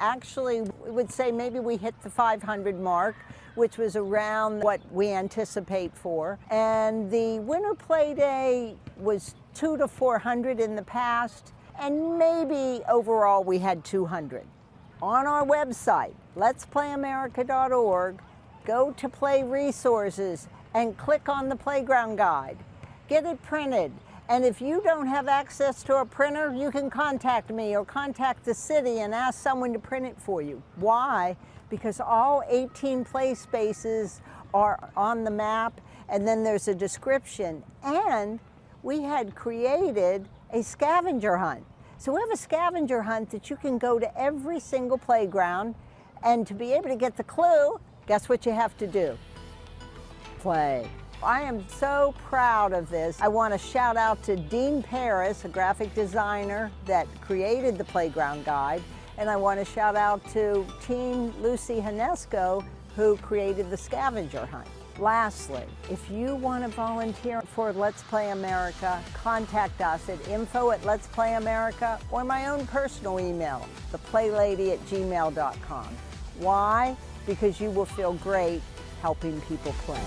Actually, we would say maybe we hit the 500 mark, which was around what we anticipate for. And the winter play day was 200 to 400 in the past, and maybe overall we had 200. On our website, letsplayamerica.org, go to Play Resources and click on the Playground Guide. Get it printed. And if you don't have access to a printer, you can contact me or contact the city and ask someone to print it for you. Why? Because all 18 play spaces are on the map, and then there's a description. And we had created a scavenger hunt. So we have a scavenger hunt that you can go to every single playground, and to be able to get the clue, guess what you have to do? Play. I am so proud of this. I want to shout out to Dean Paris, a graphic designer that created the Playground Guide, and I want to shout out to Teen Lucy Hanesco, who created the scavenger hunt. Lastly, if you want to volunteer for Let's Play America, contact us at info@letsplayamerica or my own personal email, theplaylady@gmail.com. Why? Because you will feel great helping people play.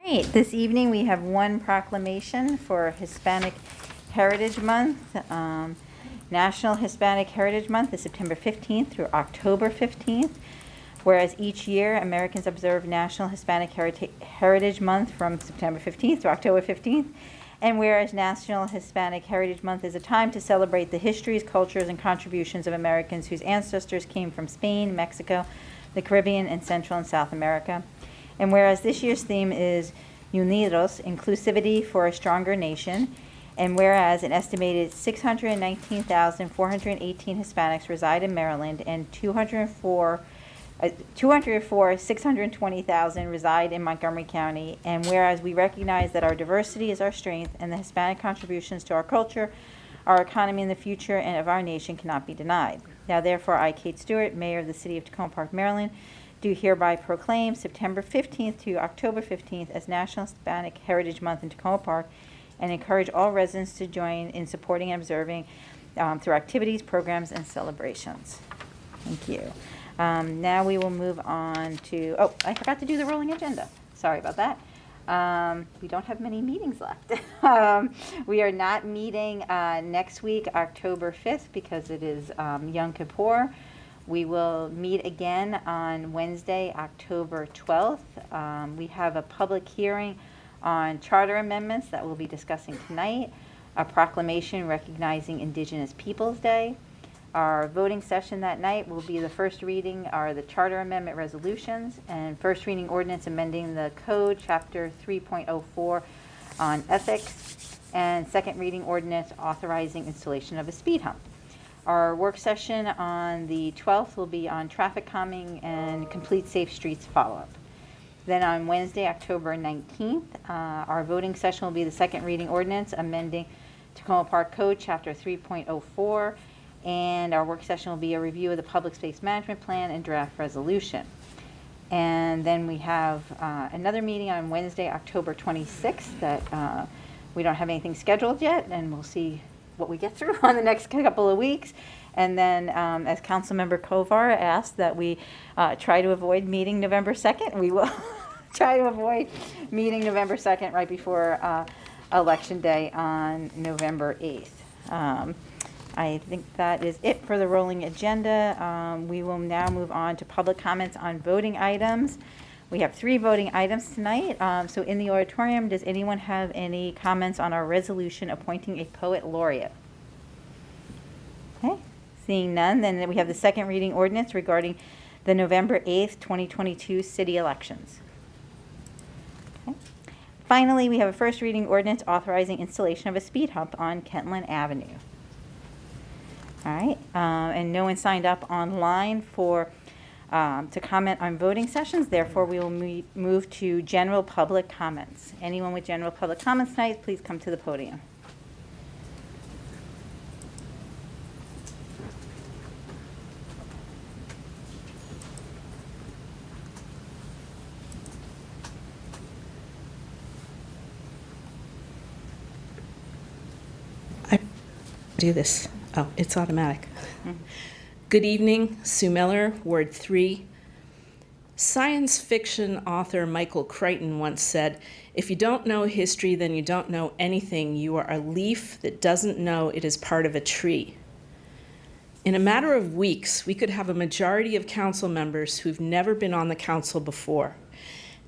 Great. This evening we have one proclamation for Hispanic Heritage Month. National Hispanic Heritage Month is September 15th through October 15th, whereas each year Americans observe National Hispanic Heritage Month from September 15th to October 15th, and whereas National Hispanic Heritage Month is a time to celebrate the histories, cultures, and contributions of Americans whose ancestors came from Spain, Mexico, the Caribbean, and Central and South America. And whereas this year's theme is Unidos, Inclusivity for a Stronger Nation, and whereas an estimated 619,418 Hispanics reside in Maryland and 620,000 reside in Montgomery County, and whereas we recognize that our diversity is our strength and the Hispanic contributions to our culture, our economy, and the future and of our nation cannot be denied. Now therefore, I, Kate Stewart, Mayor of the City of Tacoma Park, Maryland, do hereby proclaim September 15th to October 15th as National Hispanic Heritage Month in Tacoma Park, and encourage all residents to join in supporting and observing through activities, programs, and celebrations. Thank you. Now we will move on to, oh, I forgot to do the rolling agenda. Sorry about that. We don't have many meetings left. We are not meeting next week, October 5th, because it is Yom Kippur. We will meet again on Wednesday, October 12th. We have a public hearing on charter amendments that we'll be discussing tonight, a proclamation recognizing Indigenous Peoples Day. Our voting session that night will be the first reading are the charter amendment resolutions, and first reading ordinance amending the code, chapter 3.04 on ethics, and second reading ordinance authorizing installation of a speed hump. Our work session on the 12th will be on traffic calming and complete safe streets follow-up. Then on Wednesday, October 19th, our voting session will be the second reading ordinance amending Tacoma Park Code, Chapter 3.04, and our work session will be a review of the Public Space Management Plan and draft resolution. And then we have another meeting on Wednesday, October 26th that we don't have anything scheduled yet, and we'll see what we get through on the next couple of weeks. And then, as Councilmember Kovar asked that we try to avoid meeting November 2nd, we will try to avoid meeting November 2nd right before Election Day on November 8th. I think that is it for the rolling agenda. We will now move on to public comments on voting items. We have 3 voting items tonight. So in the auditorium, does anyone have any comments on our resolution appointing a poet laureate? Okay, seeing none, then we have the second reading ordinance regarding the November 8th, 2022 city elections. Okay. Finally, we have a first reading ordinance authorizing installation of a speed hump on Kentland Avenue. All right, and no one signed up online for to comment on voting sessions. Therefore, we will move to general public comments. Anyone with general public comments tonight, please come to the podium. I do this. Oh, it's automatic. Good evening, Sue Miller, Ward 3. Science fiction author Michael Crichton once said, "If you don't know history, then you don't know anything. You are a leaf that doesn't know it is part of a tree." In a matter of weeks, we could have a majority of council members who've never been on the council before.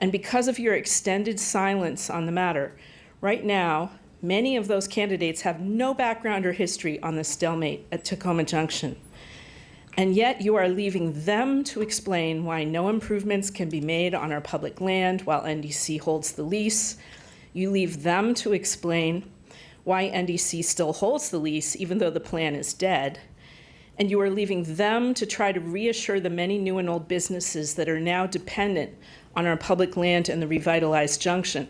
And because of your extended silence on the matter, right now, many of those candidates have no background or history on the stalemate at Tacoma Junction. And yet you are leaving them to explain why no improvements can be made on our public land while NDC holds the lease. You leave them to explain why NDC still holds the lease even though the plan is dead. And you are leaving them to try to reassure the many new and old businesses that are now dependent on our public land and the revitalized junction.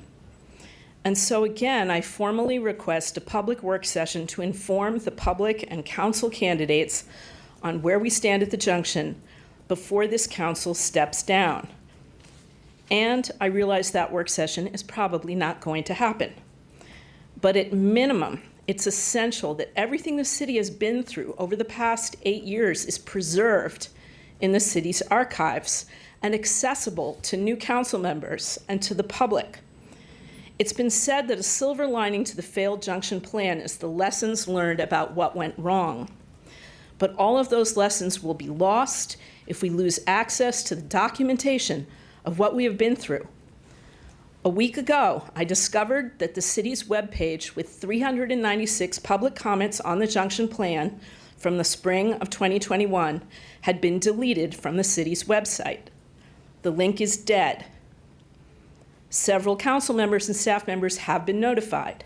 And so again, I formally request a public work session to inform the public and council candidates on where we stand at the junction before this council steps down. And I realize that work session is probably not going to happen. But at minimum, it's essential that everything the city has been through over the past 8 years is preserved in the city's archives and accessible to new council members and to the public. It's been said that a silver lining to the failed junction plan is the lessons learned about what went wrong. But all of those lessons will be lost if we lose access to the documentation of what we have been through. A week ago, I discovered that the city's webpage with 396 public comments on the junction plan from the spring of 2021 had been deleted from the city's website. The link is dead. Several council members and staff members have been notified.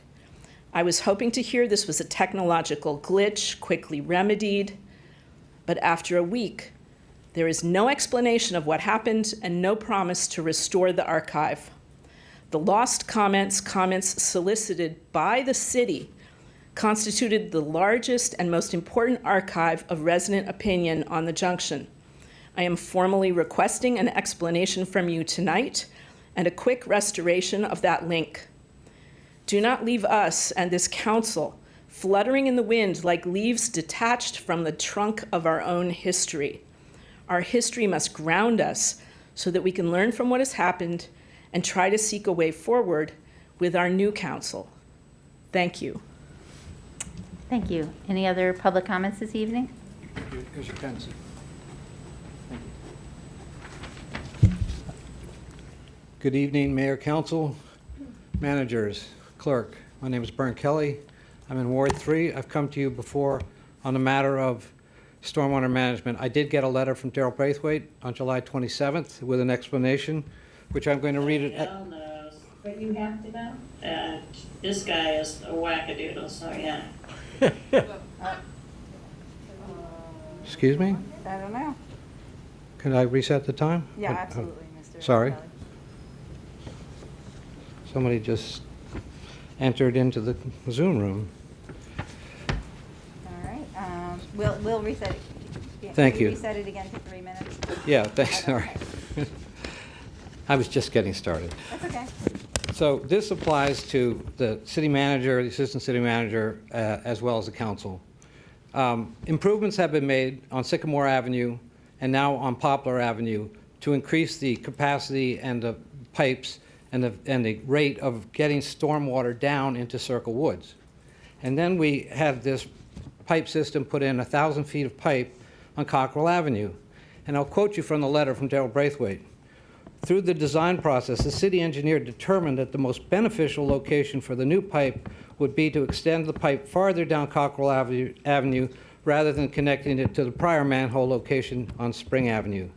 I was hoping to hear this was a technological glitch, quickly remedied, but after a week, there is no explanation of what happened and no promise to restore the archive. The lost comments solicited by the city, constituted the largest and most important archive of resident opinion on the junction. I am formally requesting an explanation from you tonight and a quick restoration of that link. Do not leave us and this council fluttering in the wind like leaves detached from the trunk of our own history. Our history must ground us so that we can learn from what has happened and try to seek a way forward with our new council. Thank you. Thank you. Any other public comments this evening? Here's your pen. Good evening, Mayor, Council, managers, clerk. My name is Bern Kelly. I'm in Ward 3. I've come to you before on the matter of stormwater management. I did get a letter from Daryl Braithwaite on July 27th with an explanation, which I'm going to read it. Daryl knows, but you have to know. This guy is a wackadoodle, so yeah. Excuse me? I don't know. Can I reset the time? Yeah, absolutely, Mr. Sorry. Kelly. Somebody just entered into the Zoom room. All right. We'll reset it. Yeah, Thank can we you. Reset it again to 3 minutes. Yeah, thanks, sorry. I was just getting started. That's okay. So this applies to the city manager, the assistant city manager, as well as the council. Improvements have been made on Sycamore Avenue and now on Poplar Avenue to increase the capacity and the pipes and the rate of getting stormwater down into Circle Woods. And then we had this pipe system put in 1,000 feet of pipe on Cockrell Avenue. And I'll quote you from the letter from Daryl Braithwaite. Through the design process, the city engineer determined that the most beneficial location for the new pipe would be to extend the pipe farther down Cockrell Avenue rather than connecting it to the prior manhole location on Spring Avenue.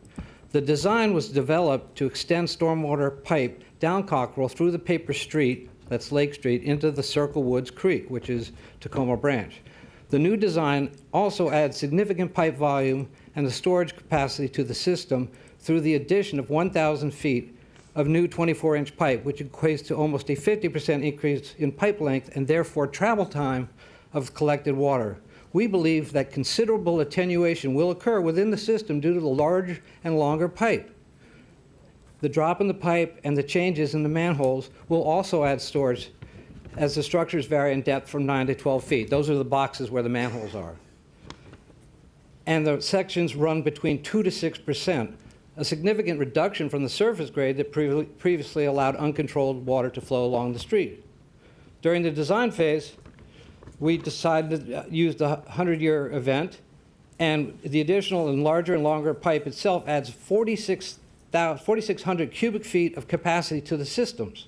The design was developed to extend stormwater pipe down Cockrell through the paper street, that's Lake Street, into the Circle Woods Creek, which is Tacoma Branch. The new design also adds significant pipe volume and the storage capacity to the system through the addition of 1,000 feet of new 24-inch pipe, which equates to almost a 50% increase in pipe length and therefore travel time of collected water. We believe that considerable attenuation will occur within the system due to the large and longer pipe. The drop in the pipe and the changes in the manholes will also add storage as the structures vary in depth from 9 to 12 feet. Those are the boxes where the manholes are. And the sections run between 2 to 6%, a significant reduction from the surface grade that previously allowed uncontrolled water to flow along the street. During the design phase, we decided to use the 100-year event, and the additional and larger and longer pipe itself adds 4,600 cubic feet of capacity to the systems.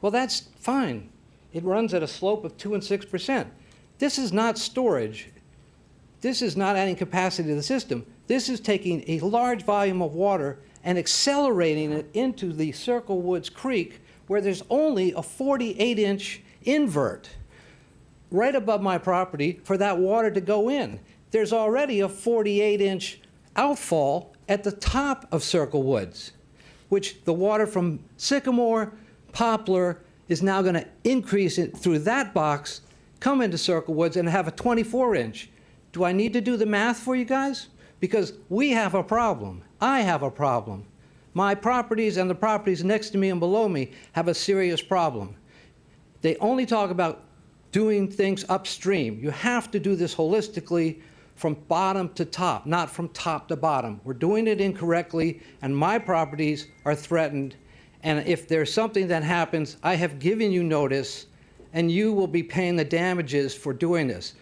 Well, that's fine. It runs at a slope of 2 and 6%. This is not storage. This is not adding capacity to the system. This is taking a large volume of water and accelerating it into the Circle Woods Creek, where there's only a 48-inch invert right above my property for that water to go in. There's already a 48-inch outfall at the top of Circle Woods, which the water from Sycamore, Poplar, is now going to increase it through that box, come into Circle Woods, and have a 24-inch. Do I need to do the math for you guys? Because we have a problem. I have a problem. My properties and the properties next to me and below me have a serious problem. They only talk about doing things upstream. You have to do this holistically from bottom to top, not from top to bottom. We're doing it incorrectly, and my properties are threatened, And if there's something that happens, I have given you notice, and you will be paying the damages for doing this.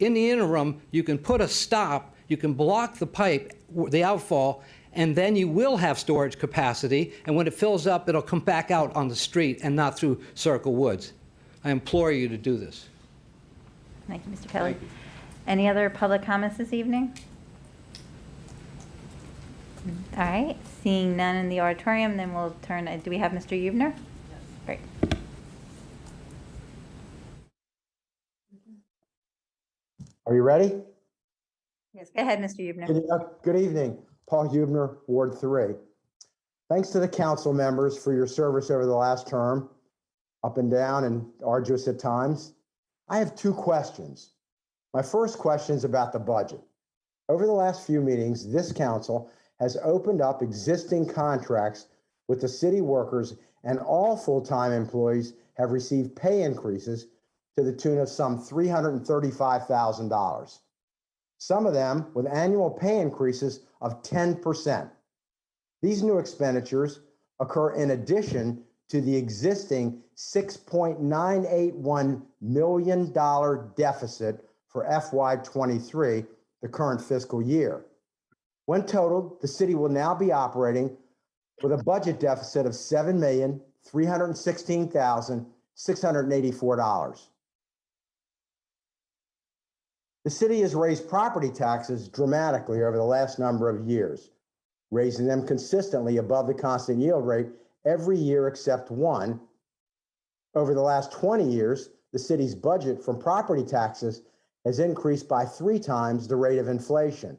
In the interim, you can put a stop, you can block the pipe, the outfall, and then you will have storage capacity, and when it fills up, it'll come back out on the street and not through Circle Woods. I implore you to do this. Thank you, Mr. Kelly. Any other public comments this evening? All right, seeing none in the auditorium, then we'll turn, do we have Mr. Hubner? Yes. Great. Are you ready? Yes, go ahead, Mr. Hubner. Good evening, Paul Hubner, Ward 3. Thanks to the council members for your service over the last term, up and down and arduous at times. I have two questions. My first question is about the budget. Over the last few meetings, this council has opened up existing contracts with the city workers, and all full-time employees have received pay increases to the tune of some $335,000. Some of them with annual pay increases of 10%. These new expenditures occur in addition to the existing $6.981 million deficit for FY23, the current fiscal year. When totaled, the city will now be operating with a budget deficit of $7,316,684. The city has raised property taxes dramatically over the last number of years, raising them consistently above the constant yield rate every year except one. Over the last 20 years, the city's budget from property taxes has increased by 3 times the rate of inflation.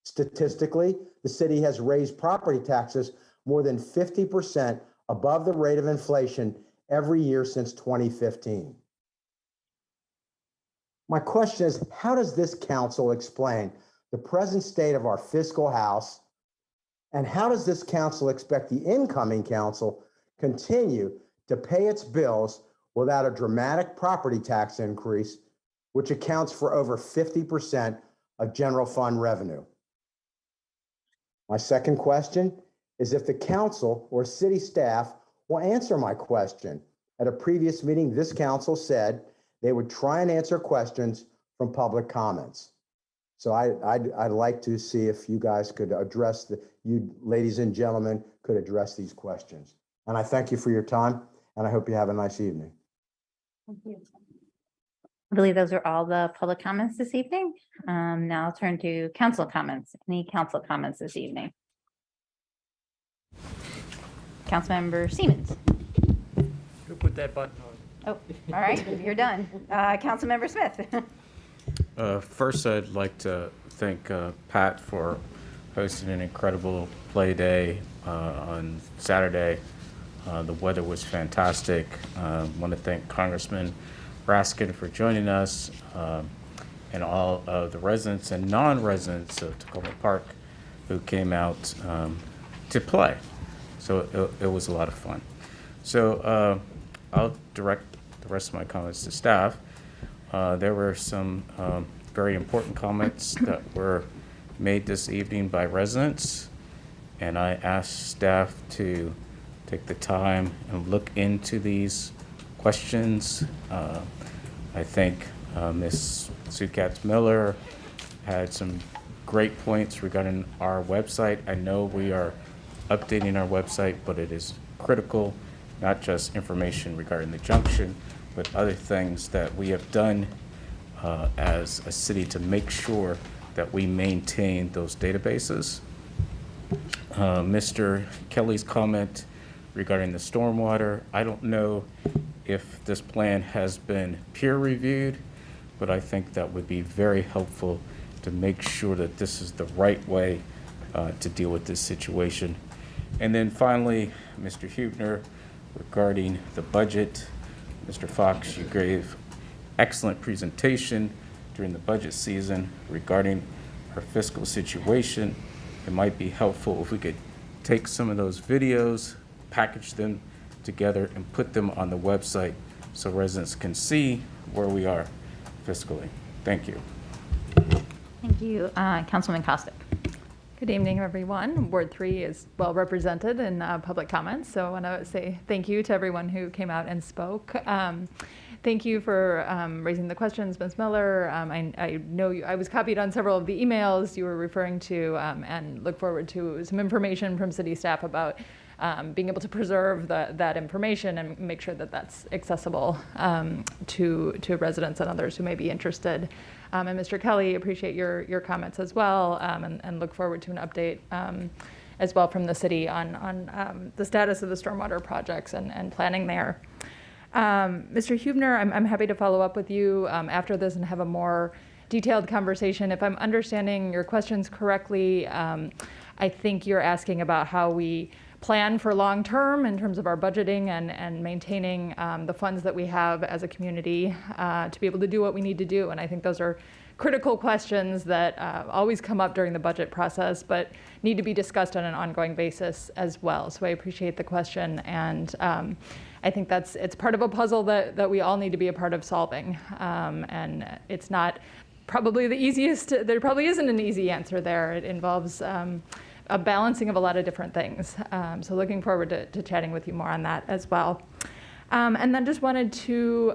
Statistically, the city has raised property taxes more than 50% above the rate of inflation every year since 2015. My question is, how does this council explain the present state of our fiscal house? And how does this council expect the incoming council continue to pay its bills without a dramatic property tax increase, which accounts for over 50% of general fund revenue? My second question is if the council or city staff will answer my question. At a previous meeting, this council said they would try and answer questions from public comments. So I'd like to see if you guys could address you ladies and gentlemen could address these questions. And I thank you for your time, and I hope you have a nice evening. Thank you. I believe those are all the public comments this evening. Now I'll turn to council comments. Any council comments this evening? Councilmember Siemens. Who put that button on? Oh, all right, you're done. Councilmember Smith. First, I'd like to thank Pat for hosting an incredible play day on Saturday. The weather was fantastic. I want to thank Congressman Raskin for joining us, and all of the residents and non-residents of Tacoma Park who came out to play. So it was a lot of fun. So I'll direct the rest of my comments to staff. There were some very important comments that were made this evening by residents, and I asked staff to take the time and look into these questions. I think Ms. Sue Katz-Miller had some great points regarding our website. I know we are updating our website, but it is critical, not just information regarding the junction, but other things that we have done as a city to make sure that we maintain those databases. Mr. Kelly's comment regarding the stormwater, I don't know if this plan has been peer reviewed, but I think that would be very helpful to make sure that this is the right way to deal with this situation. And then finally, Mr. Hubner, regarding the budget, Mr. Fox, you gave excellent presentation during the budget season regarding our fiscal situation. It might be helpful if we could take some of those videos, package them together, and put them on the website so residents can see where we are fiscally. Thank you. Thank you. Councilman Costick. Good evening, everyone. Ward 3 is well represented in public comments, so I want to say thank you to everyone who came out and spoke. Thank you for raising the questions, Ms. Miller. I know I was copied on several of the emails you were referring to, and look forward to some information from city staff about being able to preserve that information and make sure that that's accessible to residents and others who may be interested. And Mr. Kelly, appreciate your comments as well, and look forward to an update as well from the city on the status of the stormwater projects and planning there. Mr. Huebner, I'm happy to follow up with you after this and have a more detailed conversation. If I'm understanding your questions correctly, I think you're asking about how we plan for long term in terms of our budgeting and maintaining the funds that we have as a community to be able to do what we need to do. And I think those are critical questions that always come up during the budget process, but need to be discussed on an ongoing basis as well. So I appreciate the question, and I think it's part of a puzzle that we all need to be a part of solving. And it's not probably the easiest. There probably isn't an easy answer there. It involves a balancing of a lot of different things. So looking forward to chatting with you more on that as well. And then just wanted to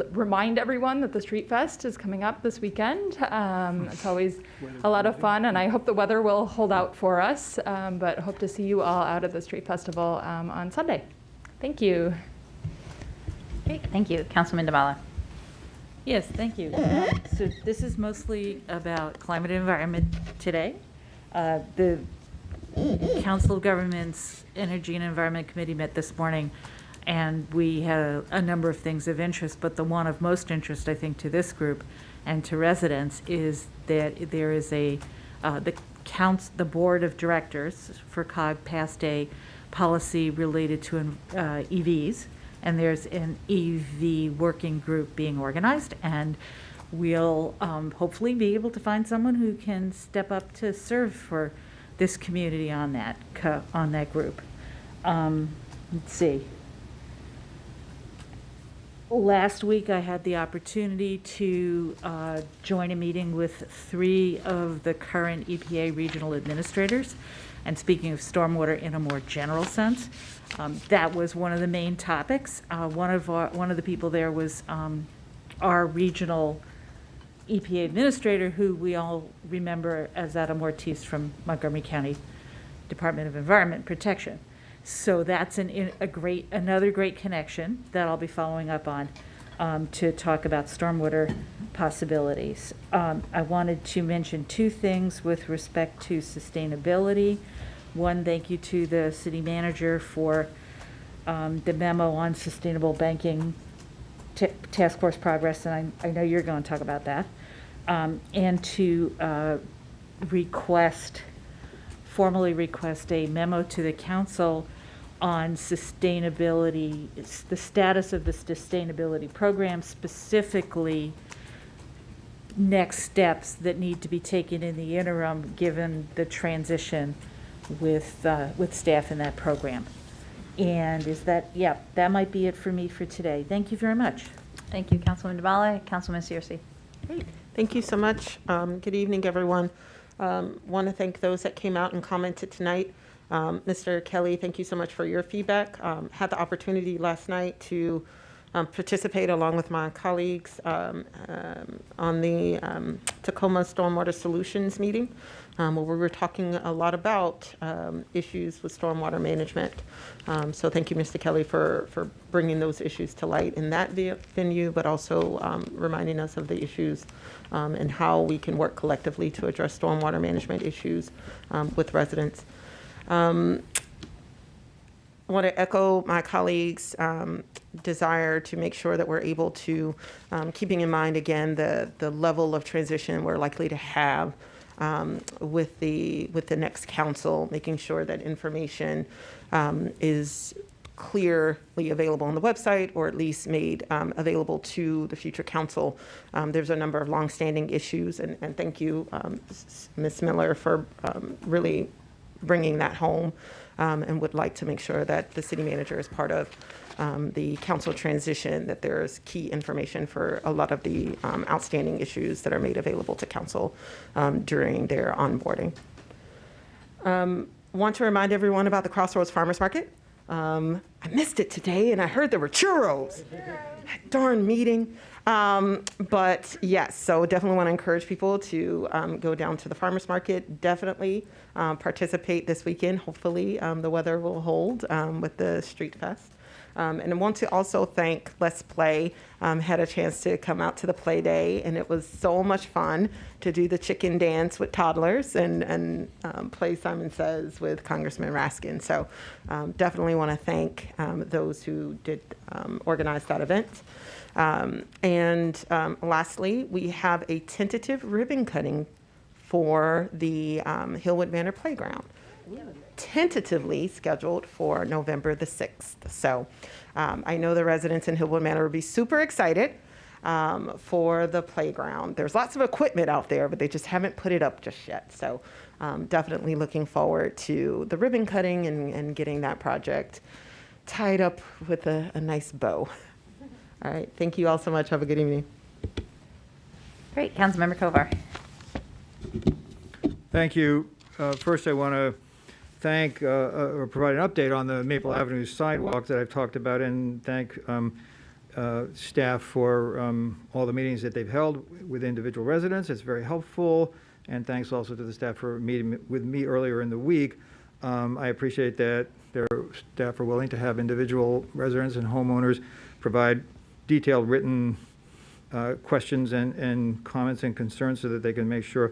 remind everyone that the Street Fest is coming up this weekend. It's always a lot of fun, and I hope the weather will hold out for us, but hope to see you all out at the Street Festival on Sunday. Thank you. Great, thank you. Councilman DeMala. Yes, thank you. So this is mostly about climate and environment today. The Council of Governments Energy and Environment Committee met this morning, and we had a number of things of interest, but the one of most interest, I think, to this group and to residents is that there is the board of directors for COG passed a policy related to EVs, and there's an EV working group being organized, and we'll hopefully be able to find someone who can step up to serve for this community on that group. Let's see. Last week, I had the opportunity to join a meeting with 3 of the current EPA regional administrators. And speaking of stormwater in a more general sense, that was one of the main topics. One of the people there was our regional EPA administrator, who we all remember as Adam Ortiz from Montgomery County Department of Environment Protection. So that's another great connection that I'll be following up on to talk about stormwater possibilities. I wanted to mention 2 things with respect to sustainability. One, thank you to the city manager for the memo on sustainable banking task force progress, and I know you're going to talk about that. And to formally request a memo to the council on sustainability, the status of the sustainability program, specifically next steps that need to be taken in the interim given the transition with staff in that program. And that might be it for me for today. Thank you very much. Thank you, Councilman DeMala. Councilman Searcy. Great. Thank you so much. Good evening, everyone. Want to thank those that came out and commented tonight. Mr. Kelly, thank you so much for your feedback. Had the opportunity last night to participate along with my colleagues on the Tacoma Stormwater Solutions meeting, where we were talking a lot about issues with stormwater management. So thank you, Mr. Kelly, for bringing those issues to light in that venue, but also reminding us of the issues and how we can work collectively to address stormwater management issues with residents. I want to echo my colleagues' desire to make sure that we're able to, keeping in mind, again, the level of transition we're likely to have with the next council, making sure that information is clearly available on the website, or at least made available to the future council. There's a number of longstanding issues, and thank you, Ms. Miller, for really bringing that home, and would like to make sure that the city manager is part of the council transition, that there's key information for a lot of the outstanding issues that are made available to council during their onboarding. Want to remind everyone about the Crossroads Farmers Market. I missed it today, and I heard there were churros. Darn meeting. But yes, so definitely want to encourage people to go down to the farmers market. Definitely participate this weekend. Hopefully the weather will hold with the Street Fest. And I want to also thank Let's Play. Had a chance to come out to the play day, and it was so much fun to do the chicken dance with toddlers and play Simon Says with Congressman Raskin. So definitely want to thank those who did organize that event. Lastly, we have a tentative ribbon cutting for the Hillwood Manor Playground. Tentatively scheduled for November the 6th. So I know the residents in Hillwood Manor will be super excited for the playground. There's lots of equipment out there, but they just haven't put it up just yet. So definitely looking forward to the ribbon cutting and getting that project tied up with a nice bow. All right. Thank you all so much. Have a good evening. Great. Councilmember Kovar. Thank you. First, I want to thank or provide an update on the Maple Avenue sidewalk that I've talked about, and thank staff for all the meetings that they've held with individual residents. It's very helpful. And thanks also to the staff for meeting with me earlier in the week. I appreciate that their staff are willing to have individual residents and homeowners provide detailed written questions and comments and concerns so that they can make sure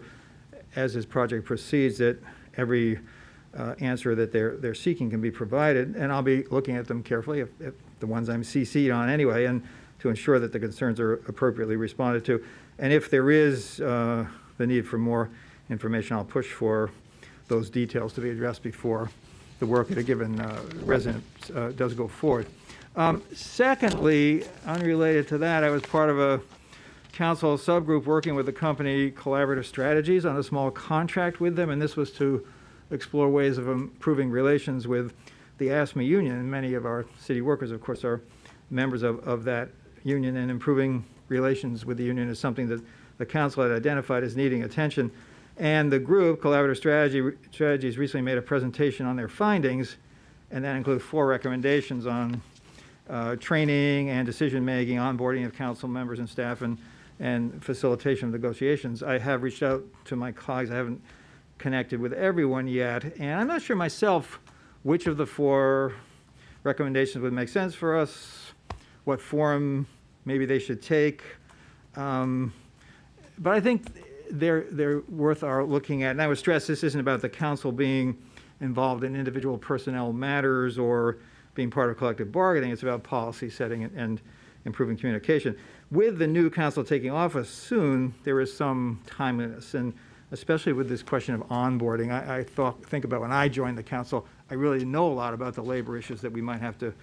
as this project proceeds that every answer that they're seeking can be provided. And I'll be looking at them carefully, if the ones I'm CC'd on anyway, and to ensure that the concerns are appropriately responded to. And if there is the need for more information, I'll push for those details to be addressed before the work at a given resident does go forward. Secondly, unrelated to that, I was part of a council subgroup working with the company Collaborative Strategies on a small contract with them, and this was to explore ways of improving relations with the ASME union. And many of our city workers, of course, are members of that union, and improving relations with the union is something that the council had identified as needing attention. And the group, Collaborative Strategies, recently made a presentation on their findings, and that included 4 recommendations on training and decision-making, onboarding of council members and staff, and facilitation of negotiations. I have reached out to my colleagues. I haven't connected with everyone yet, and I'm not sure myself which of the 4 recommendations would make sense for us, what form maybe they should take. But I think they're worth our looking at. And I would stress this isn't about the council being involved in individual personnel matters or being part of collective bargaining. It's about policy setting and improving communication. With the new council taking office soon, there is some timeliness, and especially with this question of onboarding. I think about when I joined the council, I really didn't know a lot about the labor issues that we might have to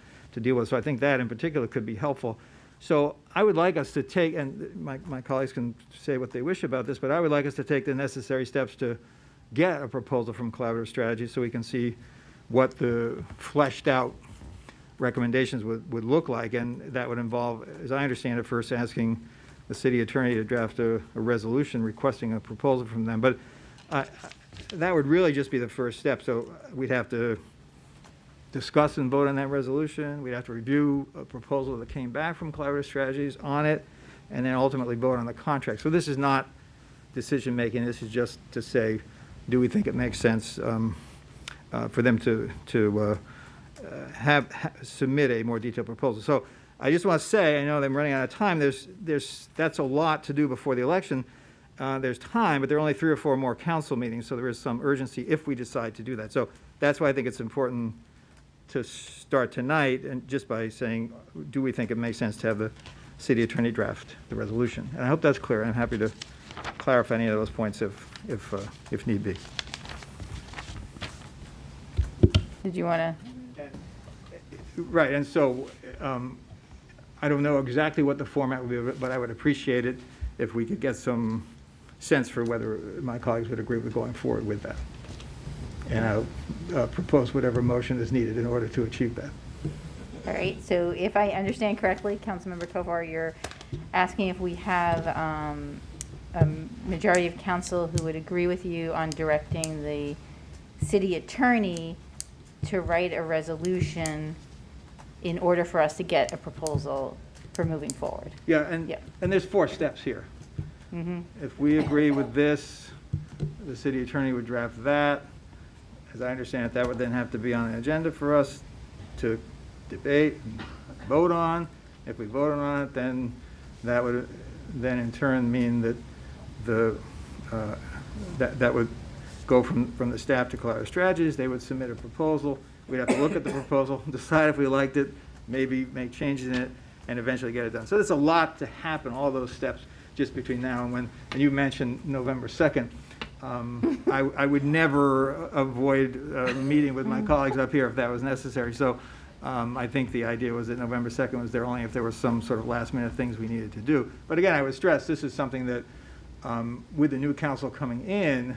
deal with. So I think that in particular could be helpful. So I would like us to take, and my colleagues can say what they wish about this, but I would like us to take the necessary steps to get a proposal from Collaborative Strategies so we can see what the fleshed out recommendations would look like. And that would involve, as I understand it, first asking the city attorney to draft a resolution requesting a proposal from them. But that would really just be the first step. So we'd have to discuss and vote on that resolution. We'd have to review a proposal that came back from Collaborative Strategies on it, and then ultimately vote on the contract. So this is not decision-making. This is just to say, do we think it makes sense for them to submit a more detailed proposal? So I just want to say, I know I'm running out of time. That's a lot to do before the election. There's time, but there are only 3 or 4 more council meetings, so there is some urgency if we decide to do that. So that's why I think it's important to start tonight, and just by saying, do we think it makes sense to have the city attorney draft the resolution? And I hope that's clear. I'm happy to clarify any of those points if need be. Did you want to? Right, and so I don't know exactly what the format would be, but I would appreciate it if we could get some sense for whether my colleagues would agree with going forward with that. And I'll propose whatever motion is needed in order to achieve that. All right, so if I understand correctly, Councilmember Kovar, you're asking if we have a majority of council who would agree with you on directing the city attorney to write a resolution in order for us to get a proposal for moving forward. Yeah, and there's 4 steps here. If we agree with this, the city attorney would draft that. As I understand it, that would then have to be on the agenda for us to debate and vote on. If we voted on it, then that would then in turn mean that that would go from the staff to Collaborative Strategies. They would submit a proposal. We'd have to look at the proposal, decide if we liked it, maybe make changes in it, and eventually get it done. So there's a lot to happen, all those steps just between now and when. And you mentioned November 2nd. I would never avoid meeting with my colleagues up here if that was necessary. So I think the idea was that November 2nd was there only if there was some sort of last minute things we needed to do. But again, I would stress this is something that with the new council coming in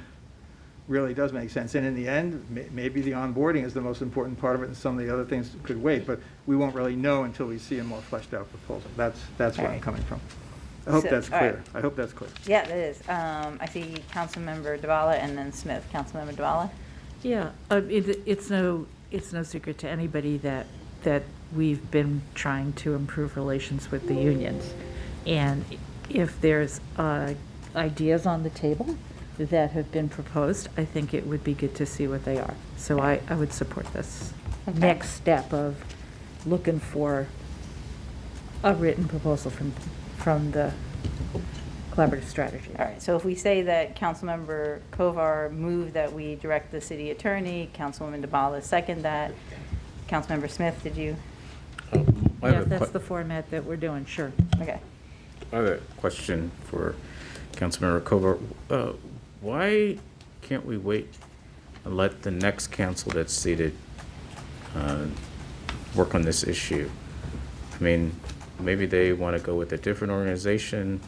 really does make sense. And in the end, maybe the onboarding is the most important part of it and some of the other things could wait, but we won't really know until we see a more fleshed out proposal. That's where I'm coming from. I hope that's clear. I hope that's clear. Yeah, it is. I see Councilmember Duvall and then Smith. Councilmember Duvall? Yeah, it's no secret to anybody that we've been trying to improve relations with the unions. And if there's ideas on the table that have been proposed, I think it would be good to see what they are. So I would support this next step of looking for a written proposal from the collaborative strategy. All right, so if we say that Councilmember Kovar moved that we direct the city attorney, Councilwoman DeBala second that. Councilmember Smith, did you? Yeah, if that's the format that we're doing, sure. Okay. I have a question for Councilmember Kovar. Why can't we wait and let the next council that's seated work on this issue? I mean, maybe they want to go with a different organization.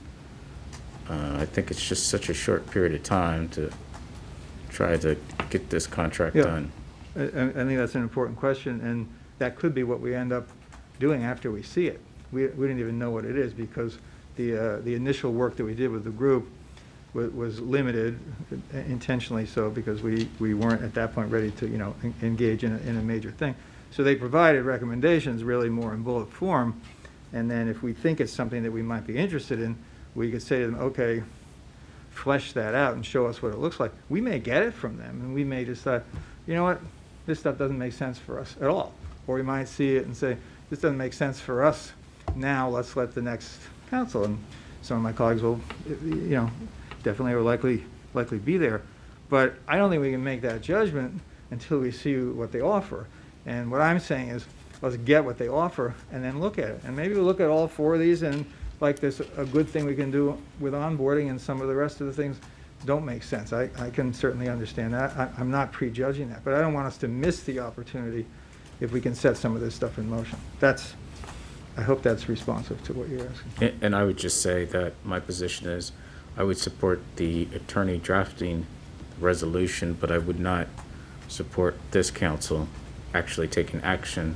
I think it's just such a short period of time to try to get this contract done. I think that's an important question, and that could be what we end up doing after we see it. We didn't even know what it is because the initial work that we did with the group was limited, intentionally so, because we weren't at that point ready to engage in a major thing. So they provided recommendations really more in bullet form, and then if we think it's something that we might be interested in, we could say to them, okay, flesh that out and show us what it looks like. We may get it from them, and we may decide, you know what, this stuff doesn't make sense for us at all. Or we might see it and say, this doesn't make sense for us now, let's let the next council, and some of my colleagues will, definitely or likely be there. But I don't think we can make that judgment until we see what they offer. And what I'm saying is, let's get what they offer and then look at it. And maybe we'll look at all 4 of these and like there's a good thing we can do with onboarding, and some of the rest of the things don't make sense. I can certainly understand that. I'm not prejudging that, but I don't want us to miss the opportunity if we can set some of this stuff in motion. I hope that's responsive to what you're asking. And I would just say that my position is I would support the attorney drafting the resolution, but I would not support this council actually taking action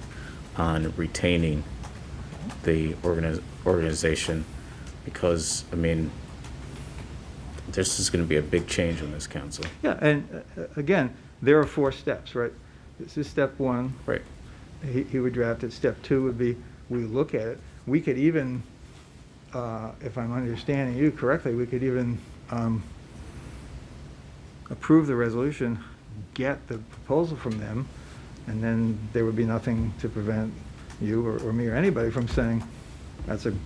on retaining the organization, because, I mean, this is going to be a big change on this council. Yeah, and again, there are 4 steps, right? This is step 1. Right. He would draft it. Step 2 would be we look at it. We could even, if I'm understanding you correctly, we could even approve the resolution, get the proposal from them, and then there would be nothing to prevent you or me or anybody from saying, that's an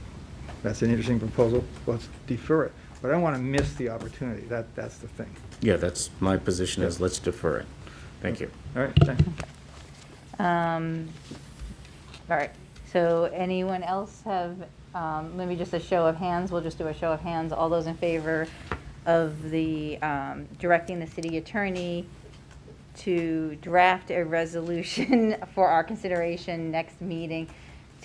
interesting proposal, let's defer it. But I don't want to miss the opportunity. That's the thing. Yeah, that's my position is let's defer it. Thank you. All right, thank you. All right, so anyone else have, maybe just a show of hands, we'll just do a show of hands. All those in favor of the, directing the city attorney to draft a resolution for our consideration next meeting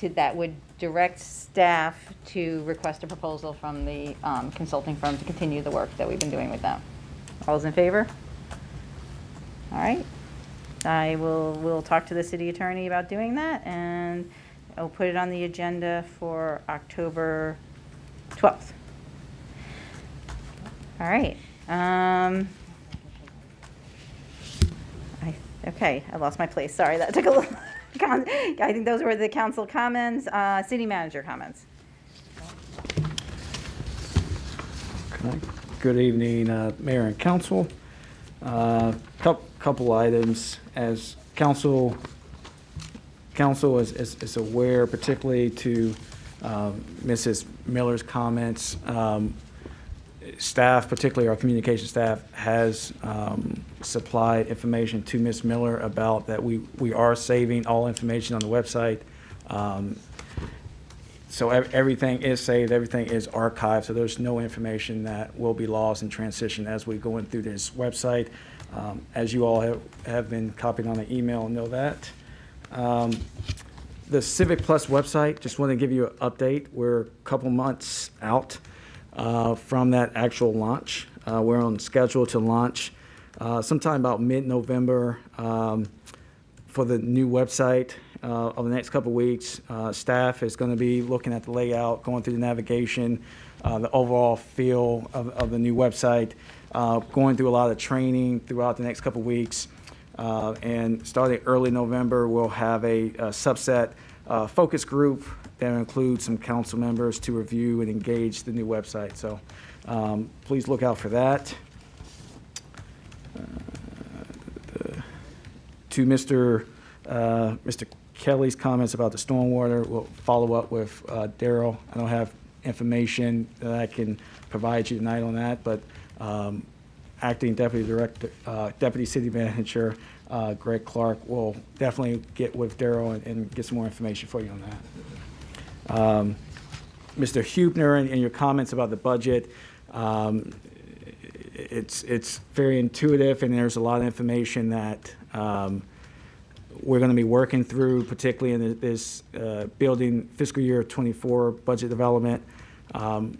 that would direct staff to request a proposal from the consulting firm to continue the work that we've been doing with them. All those in favor? All right. We'll talk to the city attorney about doing that, and I'll put it on the agenda for October 12th. All right. Okay, I lost my place. Sorry, that took a little. I think those were the council comments. City manager comments. Okay. Good evening, Mayor and Council. Couple items. As Council is aware, particularly to Mrs. Miller's comments, staff, particularly our communication staff, has supplied information to Ms. Miller about that we are saving all information on the website. So everything is saved, everything is archived, so there's no information that will be lost in transition as we go in through this website. As you all have been copied on the email and know that. The Civic Plus website, just want to give you an update. We're a couple months out from that actual launch. We're on schedule to launch sometime about mid-November for the new website. Over the next couple of weeks, staff is going to be looking at the layout, going through the navigation, the overall feel of the new website, going through a lot of training throughout the next couple of weeks. And starting early November, we'll have a subset focus group that includes some council members to review and engage the new website. So please look out for that. To Mr. Kelly's comments about the stormwater, we'll follow up with Daryl. I don't have information that I can provide you tonight on that, but Acting Deputy City Manager Greg Clark will definitely get with Daryl and get some more information for you on that. Mr. Hubner, in your comments about the budget, it's very intuitive, and there's a lot of information that we're going to be working through, particularly in this building fiscal year 24 budget development.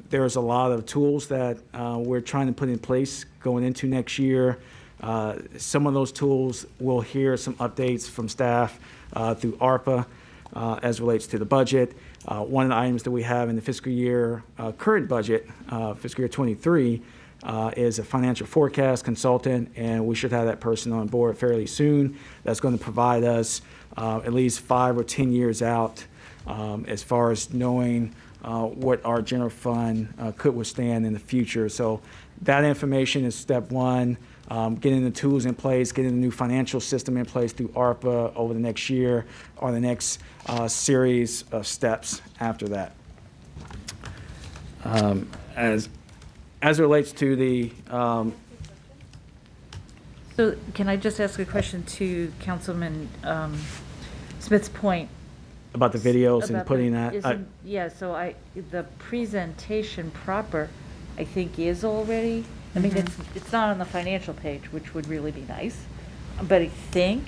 There's a lot of tools that we're trying to put in place going into next year. Some of those tools will hear some updates from staff through ARPA as relates to the budget. One of the items that we have in the fiscal year current budget, fiscal year 23, is a financial forecast consultant, and we should have that person on board fairly soon. That's going to provide us at least 5 or 10 years out as far as knowing what our general fund could withstand in the future. So that information is step one. Getting the tools in place, getting the new financial system in place through ARPA over the next year or the next series of steps after that. As it relates to the So can I just ask a question to Councilman Smith's point? about the videos and About putting the- that. Yeah, so the presentation proper, I think, is already, I mean, it's not on the financial page, which would really be nice, but I think,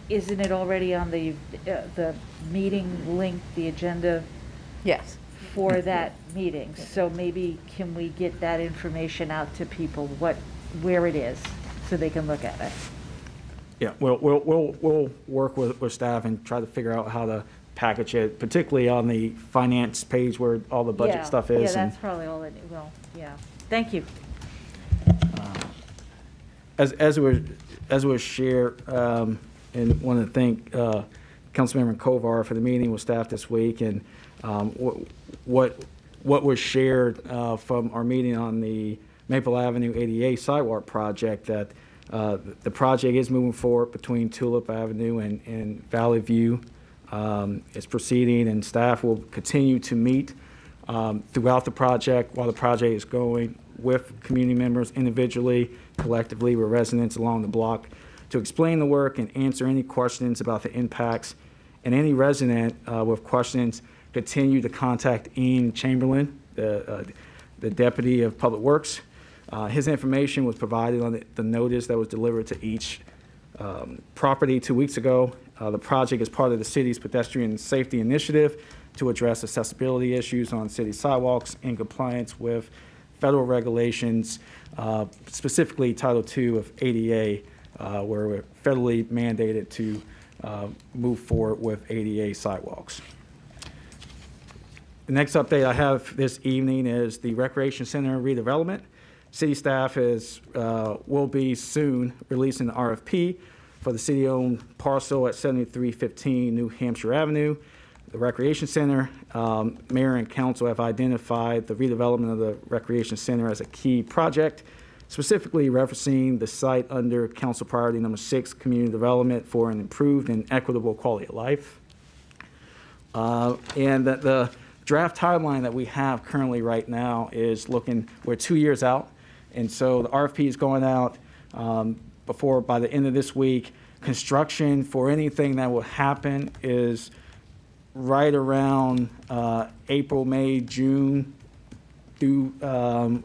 isn't it already on the meeting link, the agenda Yes. for that meeting? So maybe can we get that information out to people, where it is, so they can look at it? Yeah, we'll work with staff and try to figure out how to package it, particularly on the finance page where all the budget Yeah, stuff is. Yeah, and- that's probably all yeah. Thank you. As it was shared, and want to thank Councilmember Kovar for the meeting with staff this week, and what was shared from our meeting on the Maple Avenue ADA sidewalk project, that the project is moving forward between Tulip Avenue and Valley View. It's proceeding, and staff will continue to meet throughout the project while the project is going with community members individually, collectively, with residents along the block to explain the work and answer any questions about the impacts. And any resident with questions, continue to contact Ian Chamberlain, the Deputy of Public Works. His information was provided on the notice that was delivered to each property 2 weeks ago. The project is part of the city's pedestrian safety initiative to address accessibility issues on city sidewalks in compliance with federal regulations, specifically Title II of ADA, where we're federally mandated to move forward with ADA sidewalks. The next update I have this evening is the Recreation Center redevelopment. City staff will be soon releasing the RFP for the city-owned parcel at 7315 New Hampshire Avenue, the Recreation Center. Mayor and council have identified the redevelopment of the Recreation Center as a key project, specifically referencing the site under Council Priority Number 6, Community Development for an improved and equitable quality of life. And that the draft timeline that we have currently right now is we're 2 years out. And so the RFP is going out by the end of this week. Construction for anything that will happen is right around April, May, June through in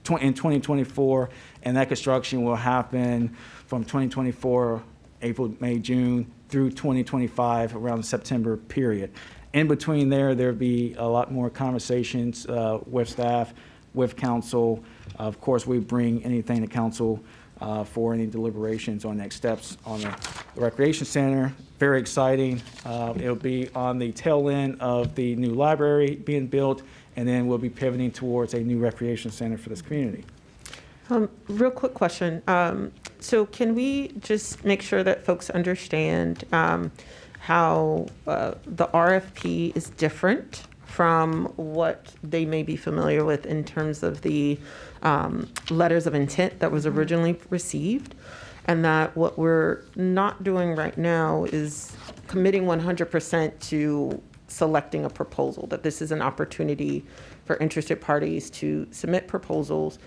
2024. And that construction will happen from 2024, April, May, June through 2025 around the September period. In between there'll be a lot more conversations with staff, with council. Of course, we bring anything to council for any deliberations on next steps on the Recreation Center. Very exciting. It'll be on the tail end of the new library being built, and then we'll be pivoting towards a new recreation center for this community. Real quick question. So can we just make sure that folks understand how the RFP is different from what they may be familiar with in terms of the letters of intent that was originally received, and that what we're not doing right now is committing 100% to selecting a proposal, that this is an opportunity for interested parties to submit proposals.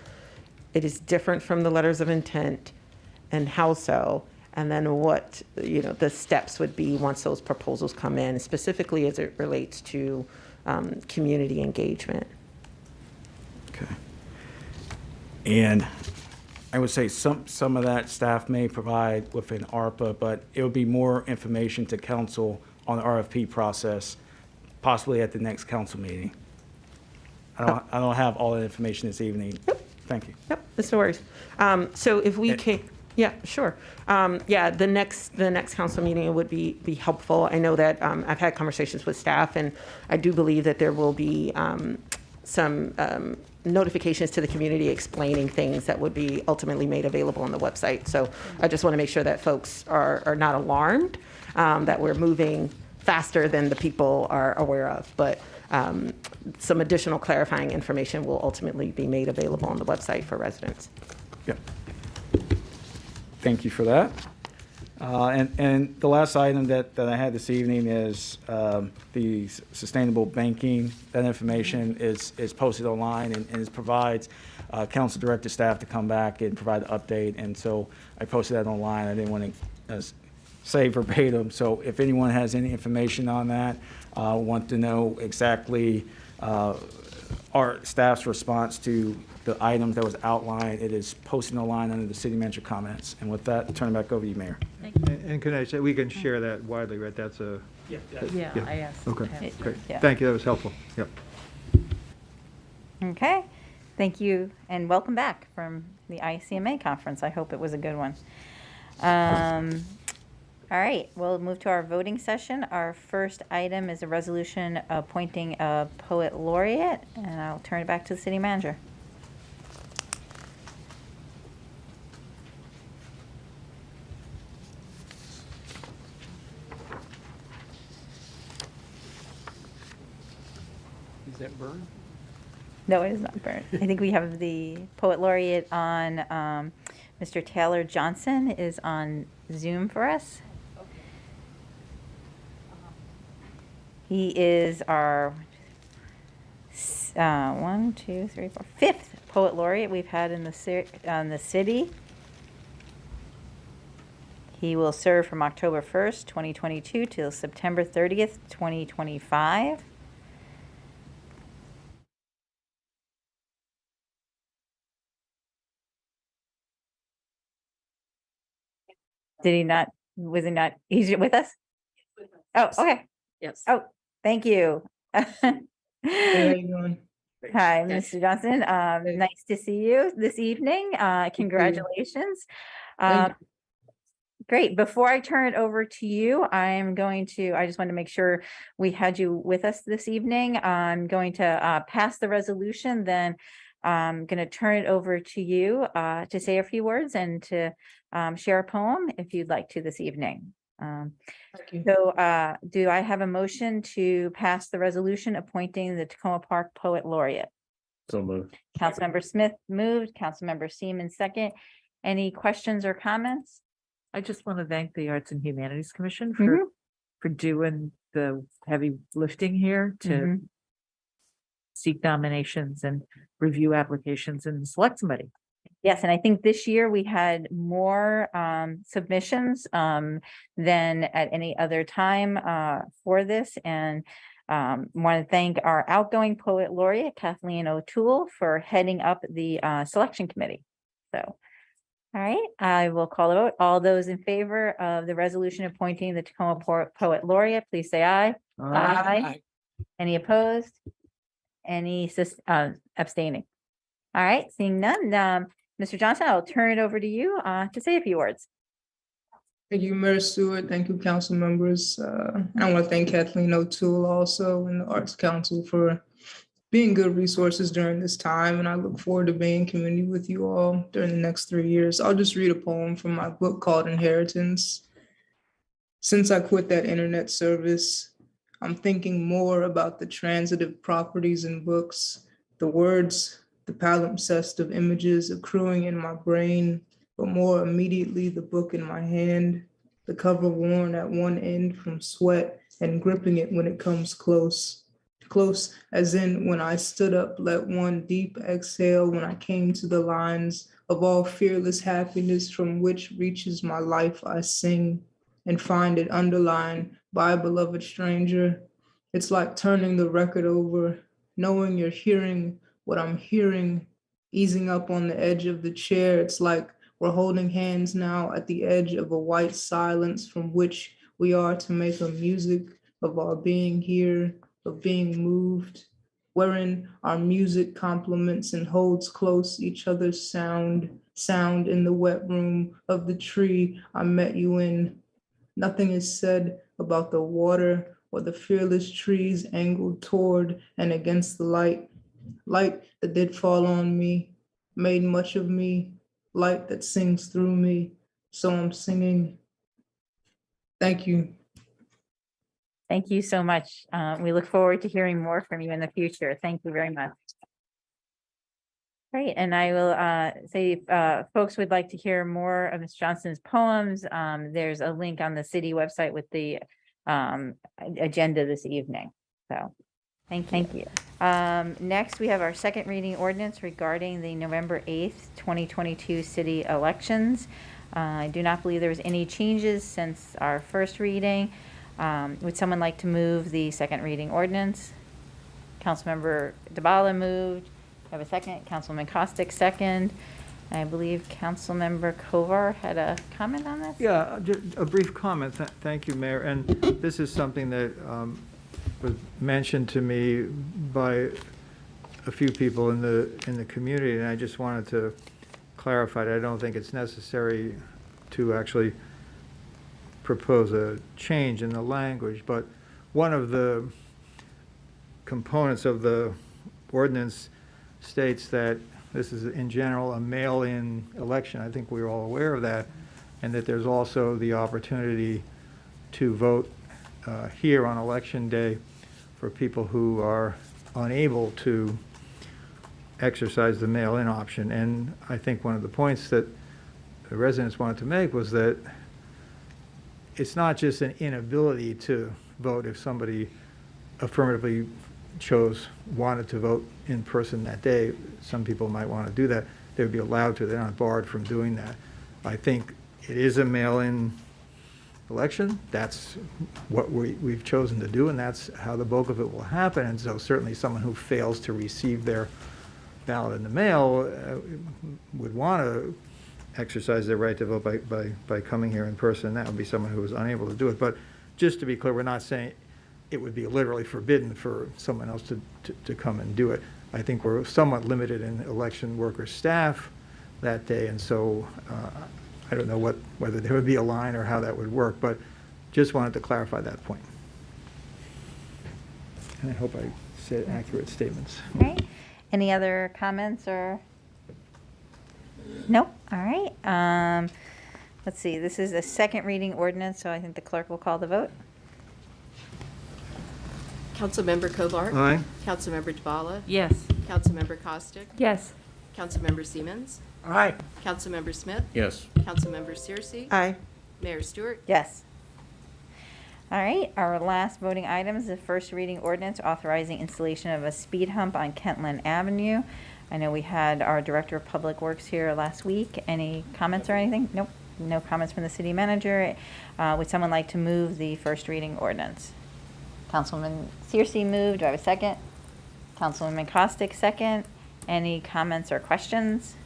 It is different from the letters of intent, and how so? And then what, the steps would be once those proposals come in, specifically as it relates to community engagement. Okay. And I would say some of that staff may provide within ARPA, but it would be more information to council on the RFP process, possibly at the next council meeting. I don't have all the information this evening. Yep. Thank you. Yep, that's no worries. So if we can, yeah, sure. The next council meeting, it would be helpful. I know that I've had conversations with staff, and I do believe that there will be some notifications to the community explaining things that would be ultimately made available on the website. So I just want to make sure that folks are not alarmed, that we're moving faster than the people are aware of. But some additional clarifying information will ultimately be made available on the website for residents. Yeah. Thank you for that. And the last item that I had this evening is the sustainable banking. That information is posted online and it provides council director staff to come back and provide the update. And so I posted that online. I didn't want to say verbatim. So if anyone has any information on that, want to know exactly our staff's response to the items that was outlined, it is posted online under the city manager comments. And with that, I'll turn it back over to you, Mayor. And can I say, we can share that widely, right? That's a... Yeah, I asked. Okay, great. Yeah. Thank you, that was helpful. Yep. Okay, thank you, and welcome back from the ICMA conference. I hope it was a good one. All right, we'll move to our voting session. Our first item is a resolution appointing a poet laureate, and I'll turn it back to the city manager. Is that Byrne? No, it is not burnt. I think we have the poet laureate on, Mr. Taylor Johnson is on Zoom for us. He is our fifth poet laureate we've had in the city. He will serve from October 1st, 2022 till September 30th, 2025. Did he not, was he not, he's with us? Oh, okay. Yes. Oh, thank you. Hey, how you doing? Hi, Mr. Johnson. Nice to see you this evening. Congratulations. Great. Before I turn it over to you, I just want to make sure we had you with us this evening. I'm going to pass the resolution, then I'm going to turn it over to you to say a few words and to share a poem if you'd like to this evening. Thank you. So do I have a motion to pass the resolution appointing the Tacoma Park Poet Laureate? So moved. Councilmember Smith moved, Councilmember Seaman second. Any questions or comments? I just want to thank the Arts and Humanities Commission Mhm. for doing the heavy lifting here to Mhm. seek nominations and review applications and select somebody. Yes, and I think this year we had more submissions than at any other time for this. And want to thank our outgoing poet laureate, Kathleen O'Toole, for heading up the selection committee. So, all right, I will call the vote. All those in favor of the resolution appointing the Tacoma Poet Laureate, please say aye. Aye. Any opposed? Any abstaining? All right, seeing none, Mr. Johnson, I'll turn it over to you to say a few words. Thank you, Mayor Stewart. Thank you, council members. And I want to thank Kathleen O'Toole also and the Arts Council for being good resources during this time. And I look forward to being in community with you all during the next 3 years. I'll just read a poem from my book called Inheritance. Since I quit that internet service, I'm thinking more about the transitive properties in books, the words, the palimpsest of images accruing in my brain, but more immediately the book in my hand, the cover worn at one end from sweat and gripping it when it comes close. Close as in when I stood up, let one deep exhale when I came to the lines of all fearless happiness from which reaches my life I sing and find it underlined by a beloved stranger. It's like turning the record over, knowing you're hearing what I'm hearing, easing up on the edge of the chair. It's like we're holding hands now at the edge of a white silence from which we are to make a music of our being here, of being moved, wherein our music complements and holds close each other's sound in the wet room of the tree I met you in. Nothing is said about the water or the fearless trees angled toward and against the light that did fall on me, made much of me, light that sings through me. So I'm singing. Thank you. Thank you so much. We look forward to hearing more from you in the future. Thank you very much. Great, and I will say if folks would like to hear more of Ms. Johnson's poems, there's a link on the city website with the agenda this evening. So thank you. Next, we have our second reading ordinance regarding the November 8th, 2022 city elections. I do not believe there was any changes since our first reading. Would someone like to move the second reading ordinance? Councilmember DeBala moved. Have a second. Councilman Costick second. I believe Councilmember Kovar had a comment on this. Yeah, just a brief comment. Thank you, Mayor. And this is something that was mentioned to me by a few people in the community, and I just wanted to clarify that I don't think it's necessary to actually propose a change in the language, but one of the components of the ordinance states that this is in general a mail-in election. I think we're all aware of that, and that there's also the opportunity to vote here on election day for people who are unable to exercise the mail-in option. And I think one of the points that the residents wanted to make was that it's not just an inability to vote if somebody affirmatively wanted to vote in person that day. Some people might want to do that. They would be allowed to. They're not barred from doing that. I think it is a mail-in election. That's what we've chosen to do, and that's how the bulk of it will happen. And so certainly someone who fails to receive their ballot in the mail would want to exercise their right to vote by coming here in person. That would be someone who was unable to do it. But just to be clear, we're not saying it would be literally forbidden for someone else to come and do it. I think we're somewhat limited in election worker staff that day, and so I don't know whether there would be a line or how that would work, but just wanted to clarify that point. And I hope I said accurate statements. Right. Any other comments or? No? All right. Let's see, this is a second reading ordinance, so I think the clerk will call the vote. Councilmember Kovar. Aye. Councilmember Dvala. Yes. Councilmember Costick. Yes. Councilmember Siemens. Aye. Councilmember Smith. Yes. Councilmember Searcy. Aye. Mayor Stewart. Yes. All right, our last voting item is the first reading ordinance authorizing installation of a speed hump on Kentland Avenue. I know we had our Director of Public Works here last week. Any comments or anything? Nope, no comments from the city manager. Would someone like to move the first reading ordinance? Councilwoman Searcy moved. Do I have a second? Councilwoman Costick, second. Any comments or questions?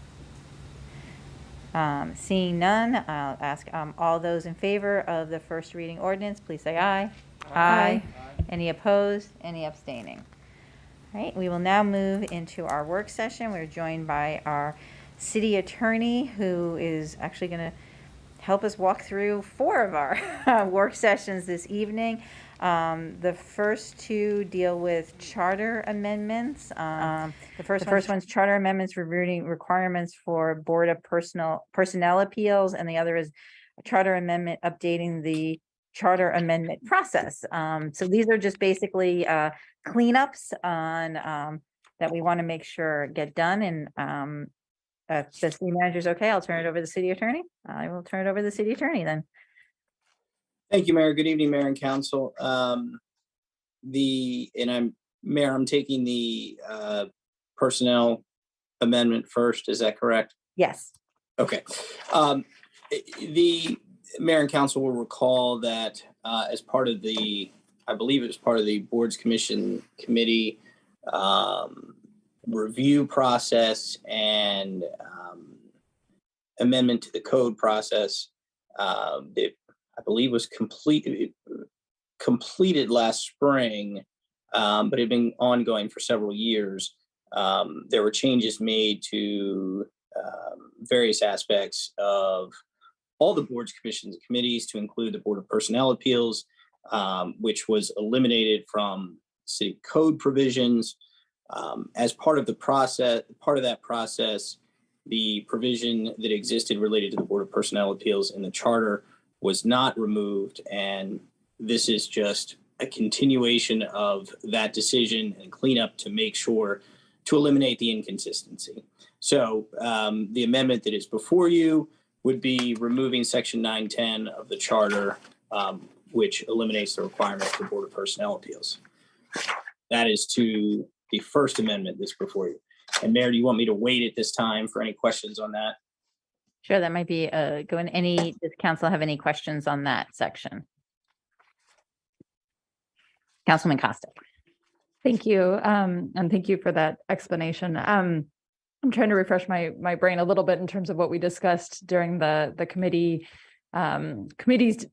Seeing none, I'll ask all those in favor of the first reading ordinance, please say aye. Aye. Any opposed? Any abstaining? All right, we will now move into our work session. We're joined by our city attorney, who is actually going to help us walk through 4 of our work sessions this evening. The first 2 deal with charter amendments. The first one's charter amendments reviewing requirements for Board of Personnel Appeals, and the other is a charter amendment updating the charter amendment process. So these are just basically cleanups on that we want to make sure get done. And if the city manager's okay, I'll turn it over to the city attorney. I will turn it over to the city attorney then. Thank you, Mayor. Good evening, Mayor and Council. Mayor, I'm taking the personnel amendment first. Is that correct? Yes. Okay. The Mayor and Council will recall that as part of the, I believe it was part of the Boards Commission Committee review process and amendment to the code process, I believe was completed last spring, but had been ongoing for several years. There were changes made to various aspects of all the boards, commissions, and committees to include the Board of Personnel Appeals, which was eliminated from city code provisions. As part of the process, the provision that existed related to the Board of Personnel Appeals in the charter was not removed, and this is just a continuation of that decision and cleanup to make sure to eliminate the inconsistency. So the amendment that is before you would be removing section 910 of the charter, which eliminates the requirement for Board of Personnel Appeals. That is to the first amendment that's before you. And Mayor, do you want me to wait at this time for any questions on that? Sure, that might be does council have any questions on that section? Councilman Costa. Thank you. And thank you for that explanation. I'm trying to refresh my brain a little bit in terms of what we discussed during the committee's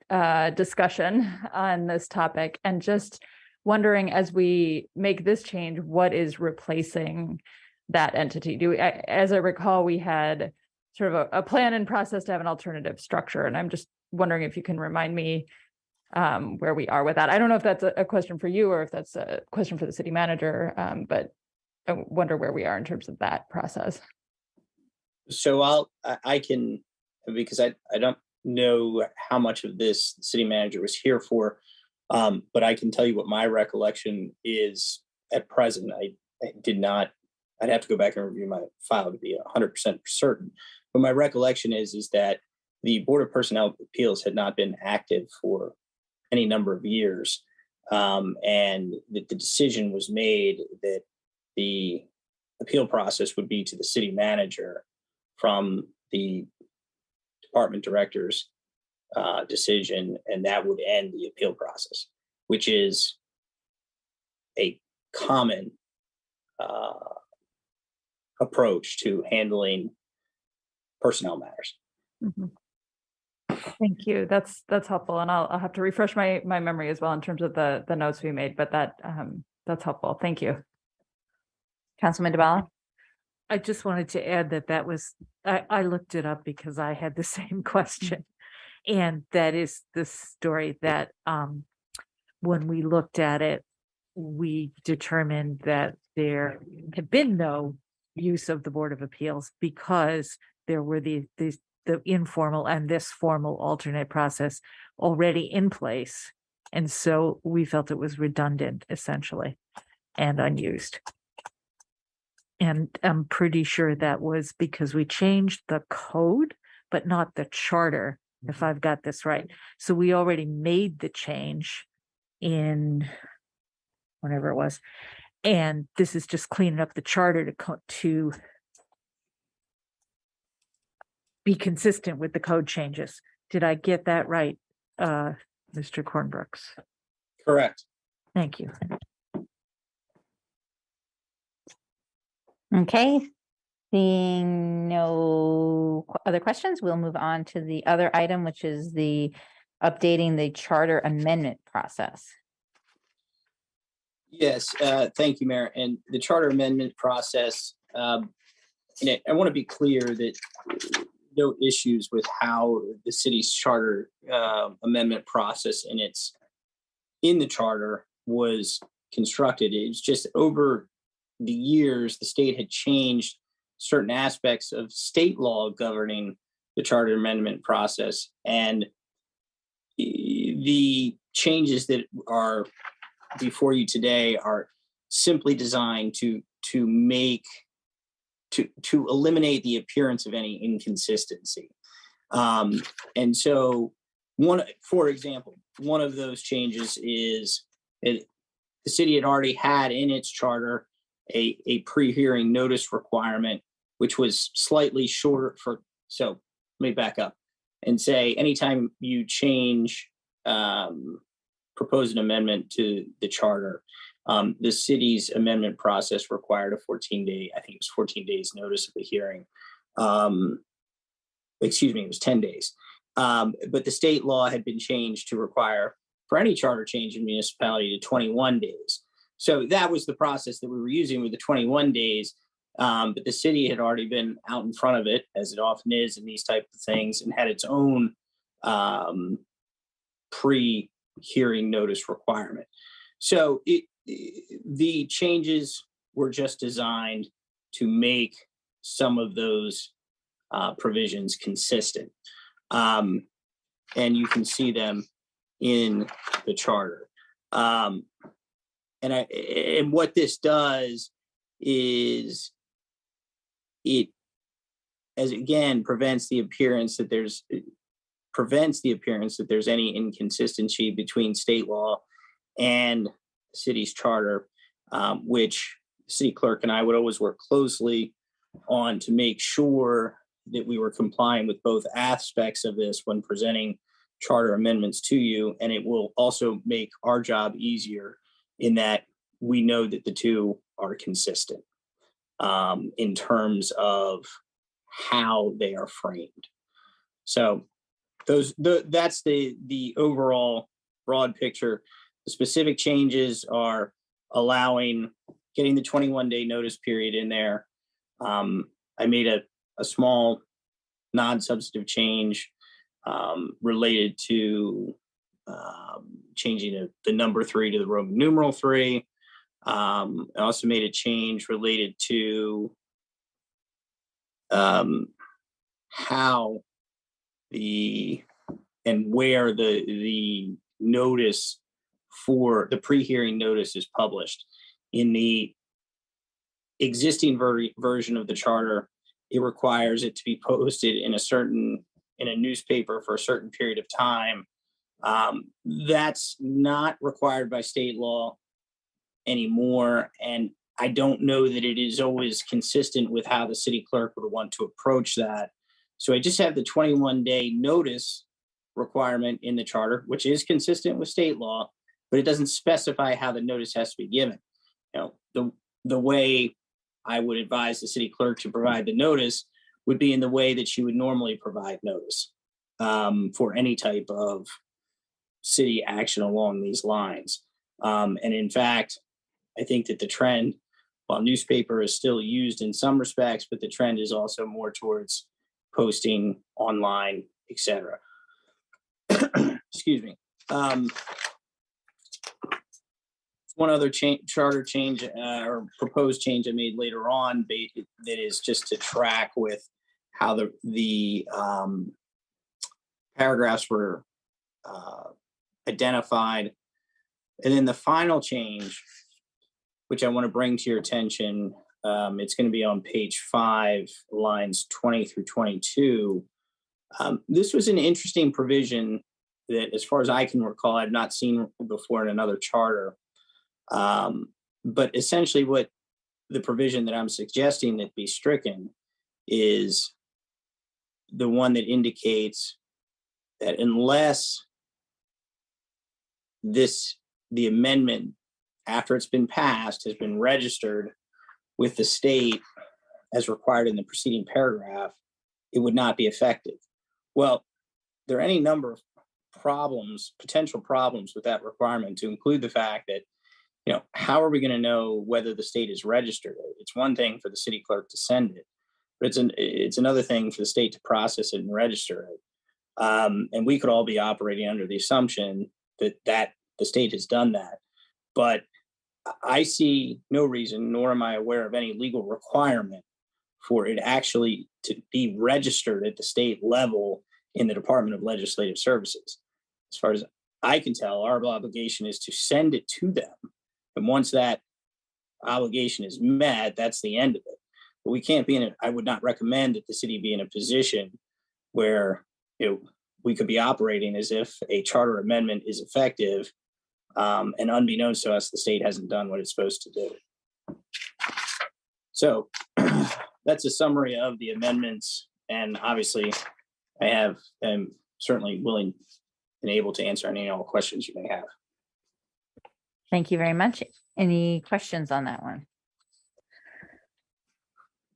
discussion on this topic, and just wondering, as we make this change, what is replacing that entity? As I recall, we had sort of a plan and process to have an alternative structure, and I'm just wondering if you can remind me where we are with that. I don't know if that's a question for you or if that's a question for the city manager, but I wonder where we are in terms of that process. So I can, because I don't know how much of this the city manager was here for, but I can tell you what my recollection is at present. I did not, I'd have to go back and review my file to be 100% certain. But my recollection is that the Board of Personnel Appeals had not been active for any number of years. And that the decision was made that the appeal process would be to the city manager from the department director's decision, and that would end the appeal process, which is a common approach to handling personnel matters. Mm-hmm. Thank you. That's helpful, and I'll have to refresh my memory as well in terms of the notes we made. But that's helpful. Thank you, Councilman DeBala. I just wanted to add that was I looked it up because I had the same question, and that is the story that when we looked at it, we determined that there had been no use of the Board of Appeals because there were the informal and this formal alternate process already in place. And so we felt it was redundant essentially and unused. And I'm pretty sure that was because we changed the code, but not the charter, if I've got this right. So we already made the change in whenever it was. And this is just cleaning up the charter to be consistent with the code changes. Did I get that right, Mr. Cornbrooks? Correct. Thank you. Okay, seeing no other questions, we'll move on to the other item, which is the updating the charter amendment process. Yes, thank you, Mayor. And the charter amendment process, and I want to be clear that no issues with how the city's charter amendment process in the charter was constructed. It's just over the years, the state had changed certain aspects of state law governing the charter amendment process. And the changes that are before you today are simply designed to eliminate the appearance of any inconsistency. And so for example, one of those changes is the city had already had in its charter a pre-hearing notice requirement, which was slightly shorter so let me back up and say, anytime you propose an amendment to the charter, the city's amendment process required a 14-day, I think it was 14 days notice of the hearing. Excuse me, it was 10 days. But the state law had been changed to require for any charter change in municipality to 21 days. So that was the process that we were using with the 21 days. But the city had already been out in front of it, as it often is in these type of things, and had its own pre-hearing notice requirement. So the changes were just designed to make some of those provisions consistent. And you can see them in the charter. And what this does is prevents the appearance that there's any inconsistency between state law and the city's charter, which the city clerk and I would always work closely on to make sure that we were complying with both aspects of this when presenting charter amendments to you. And it will also make our job easier in that we know that the two are consistent in terms of how they are framed. So that's the overall broad picture. The specific changes are getting the 21-day notice period in there. I made a small non-substantive change related to changing the number 3 to the Roman numeral 3. I also made a change related to how and where the notice for the pre-hearing notice is published. In the existing version of the charter, it requires it to be posted in a newspaper for a certain period of time. That's not required by state law anymore. And I don't know that it is always consistent with how the city clerk would want to approach that. So I just have the 21-day notice requirement in the charter, which is consistent with state law, but it doesn't specify how the notice has to be given. The way I would advise the city clerk to provide the notice would be in the way that she would normally provide notice for any type of city action along these lines. And in fact, I think that the trend, while newspaper is still used in some respects, but the trend is also more towards posting online, etc. Excuse me. One other charter change or proposed change I made later on that is just to track with how the paragraphs were identified. And then the final change, which I want to bring to your attention, it's going to be on page 5, lines 20 through 22. This was an interesting provision that, as far as I can recall, I've not seen before in another charter. But essentially what the provision that I'm suggesting that be stricken is the one that indicates that unless the amendment, after it's been passed, has been registered with the state as required in the preceding paragraph, it would not be effective. Well, there are any number of potential problems with that requirement, to include the fact that, how are we going to know whether the state is registered? It's one thing for the city clerk to send it, but it's another thing for the state to process it and register it. And we could all be operating under the assumption that the state has done that. But I see no reason, nor am I aware of any legal requirement for it actually to be registered at the state level in the Department of Legislative Services. As far as I can tell, our obligation is to send it to them. And once that obligation is met, that's the end of it. But we can't be in it. I would not recommend that the city be in a position where we could be operating as if a charter amendment is effective, and unbeknownst to us, the state hasn't done what it's supposed to do. So that's a summary of the amendments. And obviously, am certainly willing and able to answer any and all questions you may have. Thank you very much. Any questions on that one?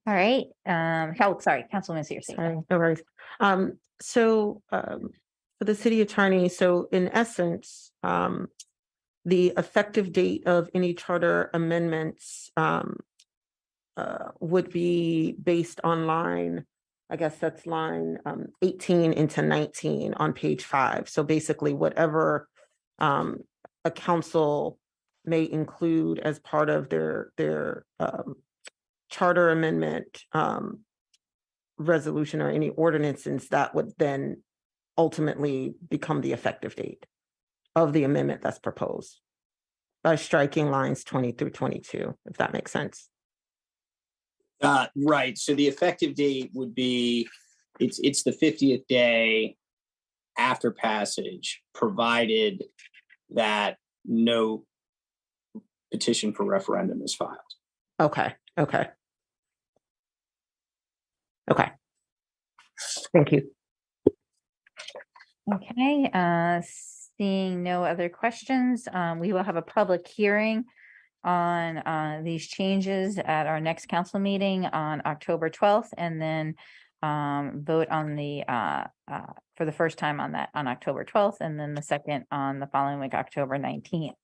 All right. Sorry, Councilwoman Searcy. Sorry, no worries. For the city attorney, so in essence, the effective date of any charter amendments would be based on line, I guess that's line 18 into 19 on page 5. So basically whatever a council may include as part of their charter amendment resolution or any ordinances, that would then ultimately become the effective date of the amendment that's proposed by striking lines 20 through 22, if that makes sense. Right. So the effective date would be, it's the 50th day after passage, provided that no petition for referendum is filed. Okay. Thank you. Okay, seeing no other questions, we will have a public hearing on these changes at our next council meeting on October 12th, and then vote on for the first time on that on October 12th, and then the second on the following week, October 19th.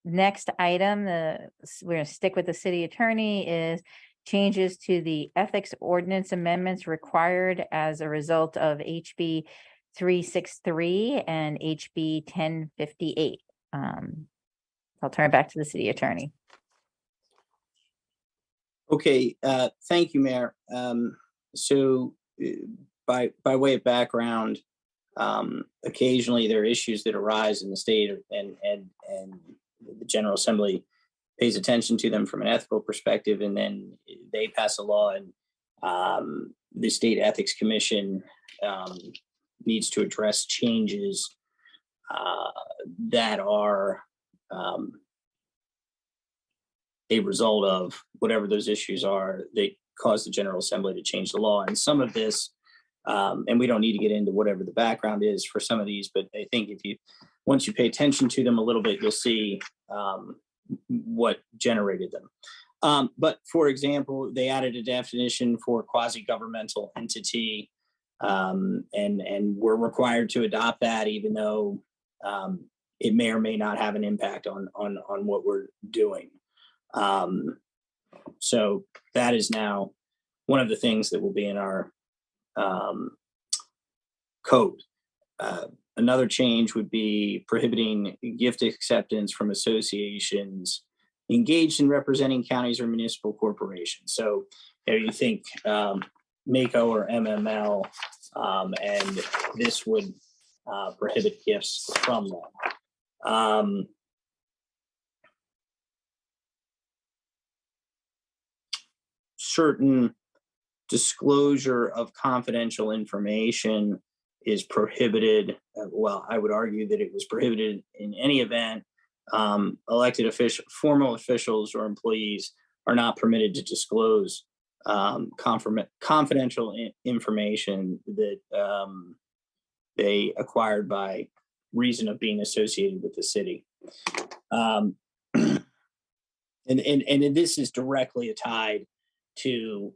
Next item, we're going to stick with the city attorney, is changes to the ethics ordinance amendments required as a result of HB 363 and HB 1058. I'll turn it back to the city attorney. Okay, thank you, Mayor. So by way of background, occasionally there are issues that arise in the state, and the General Assembly pays attention to them from an ethical perspective, and then they pass a law, and the State Ethics Commission needs to address changes that are a result of whatever those issues are. They cause the General Assembly to change the law. And some of this, and we don't need to get into whatever the background is for some of these, but I think once you pay attention to them a little bit, you'll see what generated them. But for example, they added a definition for quasi-governmental entity, and we're required to adopt that, even though it may or may not have an impact on what we're doing. So that is now one of the things that will be in our code. Another change would be prohibiting gift acceptance from associations engaged in representing counties or municipal corporations. So you think MACO or MML, and this would prohibit gifts from them. Certain disclosure of confidential information is prohibited. Well, I would argue that it was prohibited in any event. Elected official, formal officials or employees are not permitted to disclose confidential information that they acquired by reason of being associated with the city. And this is directly tied to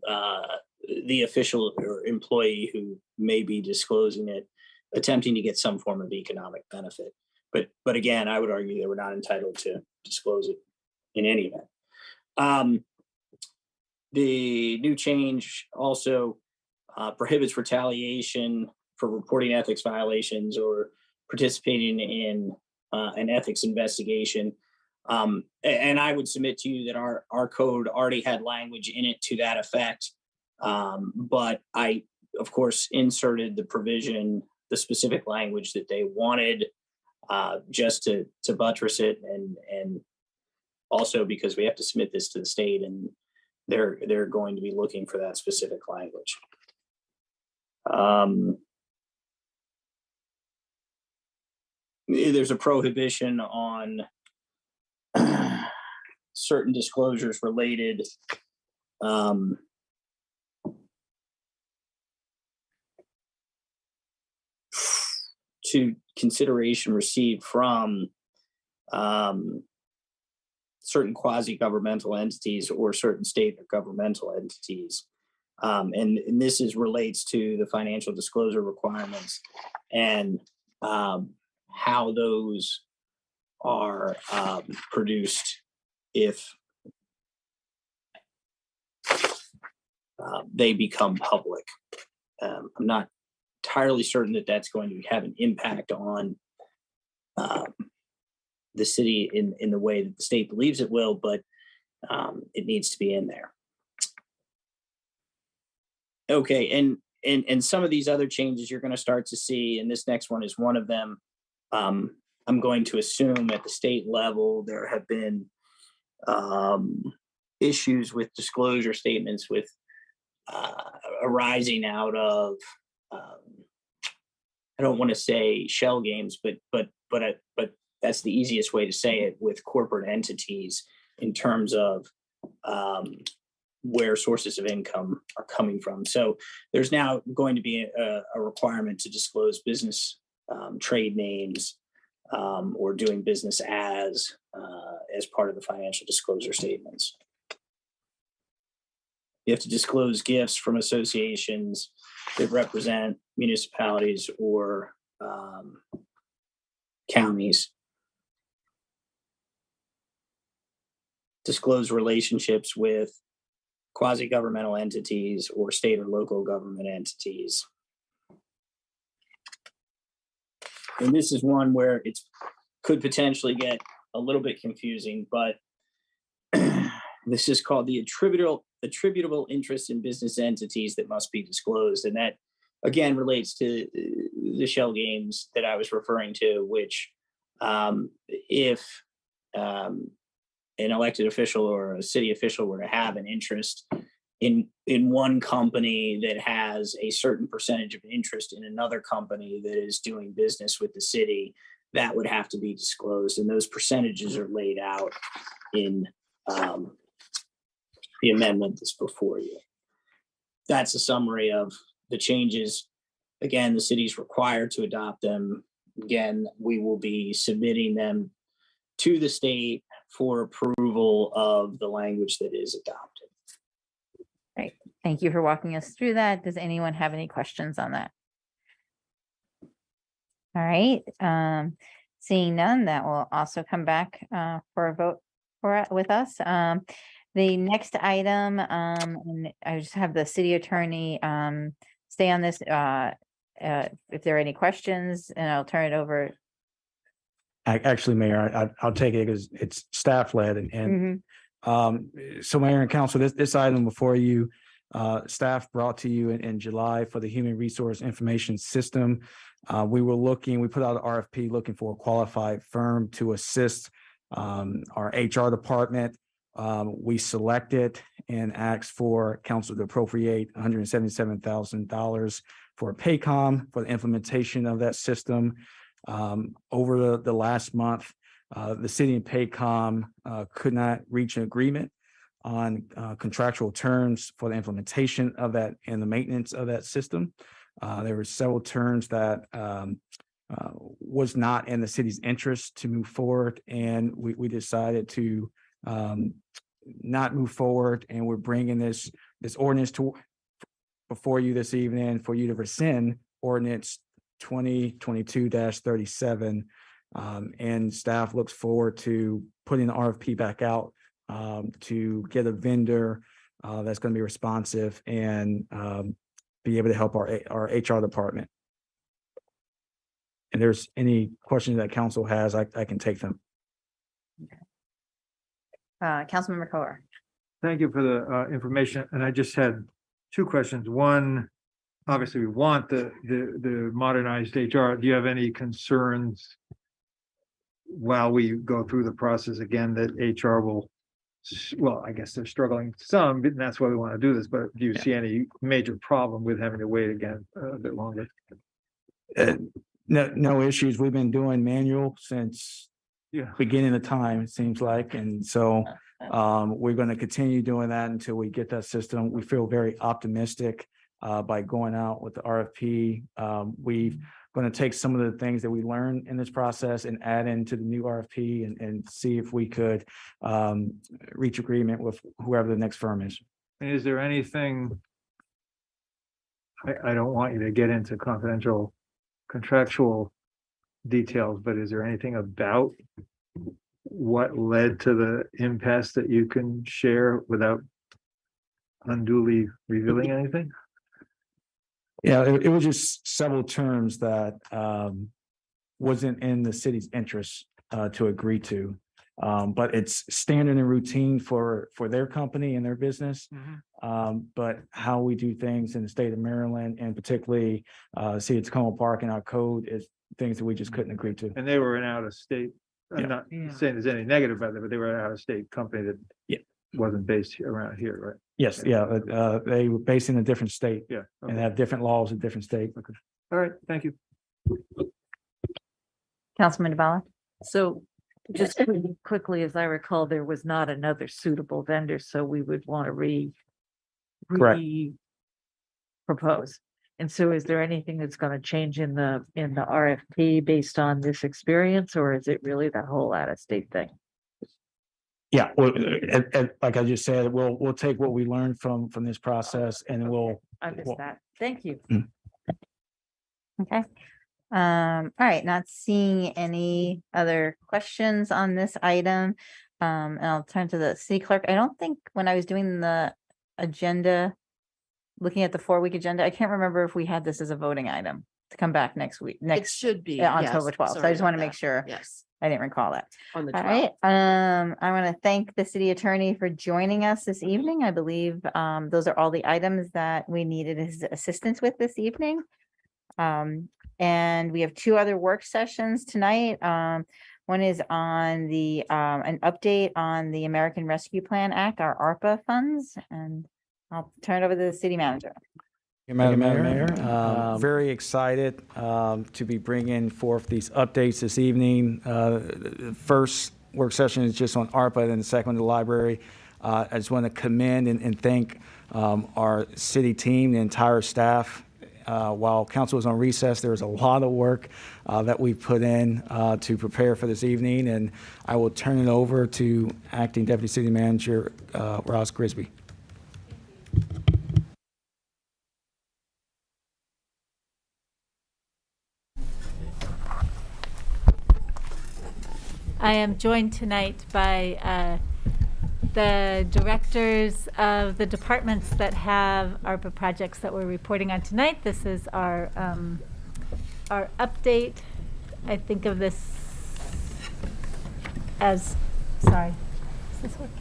the official or employee who may be disclosing it, attempting to get some form of economic benefit. But again, I would argue they were not entitled to disclose it in any event. The new change also prohibits retaliation for reporting ethics violations or participating in an ethics investigation. And I would submit to you that our code already had language in it to that effect. But I, of course, inserted the provision, the specific language that they wanted, just to buttress it, and also because we have to submit this to the state, and they're going to be looking for that specific language. There's a prohibition on certain disclosures related to consideration received from certain quasi-governmental entities or certain state or governmental entities. And this relates to the financial disclosure requirements and how those are produced if they become public. I'm not entirely certain that that's going to have an impact on the city in the way that the state believes it will, but it needs to be in there. Okay, and some of these other changes you're going to start to see, and this next one is one of them. I'm going to assume at the state level there have been issues with disclosure statements with arising out of I don't want to say shell games, but that's the easiest way to say it, with corporate entities in terms of where sources of income are coming from. So there's now going to be a requirement to disclose business trade names or doing business as part of the financial disclosure statements. You have to disclose gifts from associations that represent municipalities or counties. Disclose relationships with quasi-governmental entities or state or local government entities. And this is one where it could potentially get a little bit confusing, but this is called the attributable interest in business entities that must be disclosed. And that, again, relates to the shell games that I was referring to, which if an elected official or a city official were to have an interest in one company that has a certain percentage of interest in another company that is doing business with the city, that would have to be disclosed. And those percentages are laid out in the amendment that's before you. That's a summary of the changes. Again, the city's required to adopt them. Again, we will be submitting them to the state for approval of the language that is adopted. Great. Thank you for walking us through that. Does anyone have any questions on that? All right. Seeing none, that will also come back for a vote with us. The next item, and I just have the city attorney stay on this, if there are any questions, and I'll turn it over. Actually, Mayor, I'll take it because it's staff led and so Mayor and Council, this item before you, staff brought to you in July for the Human Resource Information System. We put out an RFP looking for a qualified firm to assist our HR department. We selected and asked for council to appropriate $177,000 for Paycom for the implementation of that system. Over the last month, the city and Paycom could not reach an agreement on contractual terms for the implementation of that and the maintenance of that system. There were several terms that was not in the city's interest to move forward, and we decided to not move forward, and we're bringing this ordinance before you this evening for you to rescind ordinance 2022-37. And staff looks forward to putting the RFP back out to get a vendor that's going to be responsive and be able to help our HR department. And there's any questions that council has, I can take them. Councilmember Kolar. Thank you for the information. And I just had two questions. One, obviously we want the modernized HR. Do you have any concerns while we go through the process again that HR will, well, I guess they're struggling some, and that's why we want to do this, but do you see any major problem with having to wait again a bit longer? No issues. We've been doing manual since beginning of time, it seems like. And so we're going to continue doing that until we get that system. We feel very optimistic by going out with the RFP. We've going to take some of the things that we learned in this process and add into the new RFP and see if we could reach agreement with whoever the next firm is. And is there anything, I don't want you to get into confidential contractual details, but is there anything about what led to the impasse that you can share without unduly revealing anything? Yeah, it was just several terms that wasn't in the city's interest to agree to. But it's standard and routine for their company and their business. But how we do things in the state of Maryland, and particularly city of Tacoma Park and our code, is things that we just couldn't agree to. And they were an out-of-state, I'm not saying there's any negative about it, but they were an out-of-state company that wasn't based around here, right? Yes, they were based in a different state and have different laws in different states. Okay. All right, thank you. Councilman DeBala. So just quickly, as I recall, there was not another suitable vendor, so we would want to Correct. propose. And so is there anything that's going to change in the RFP based on this experience, or is it really that whole out-of-state thing? Yeah, well, like I just said, we'll take what we learned from this process, and we'll. I missed that. Thank you. Okay. All right, not seeing any other questions on this item. And I'll turn to the city clerk. I don't think when I was doing the agenda, looking at the 4-week agenda, I can't remember if we had this as a voting item to come back next week. It should be. October 12th. So I just want to make sure. Yes. I didn't recall that. On the All 12th. right. I want to thank the city attorney for joining us this evening. I believe those are all the items that we needed his assistance with this evening. And we have 2 other work sessions tonight. One is on the an update on the American Rescue Plan Act, our ARPA funds, and I'll turn it over to the city manager. Madam Mayor, very excited to be bringing forth these updates this evening. The first work session is just on ARPA, and the second on the library. I just want to commend and thank our city team, the entire staff. While council was on recess, there was a lot of work that we put in to prepare for this evening, and I will turn it over to Acting Deputy City Manager Ross Grisby. I am joined tonight by the directors of the departments that have ARPA projects that we're reporting on tonight. This is our update. I think of this as, sorry, does this work?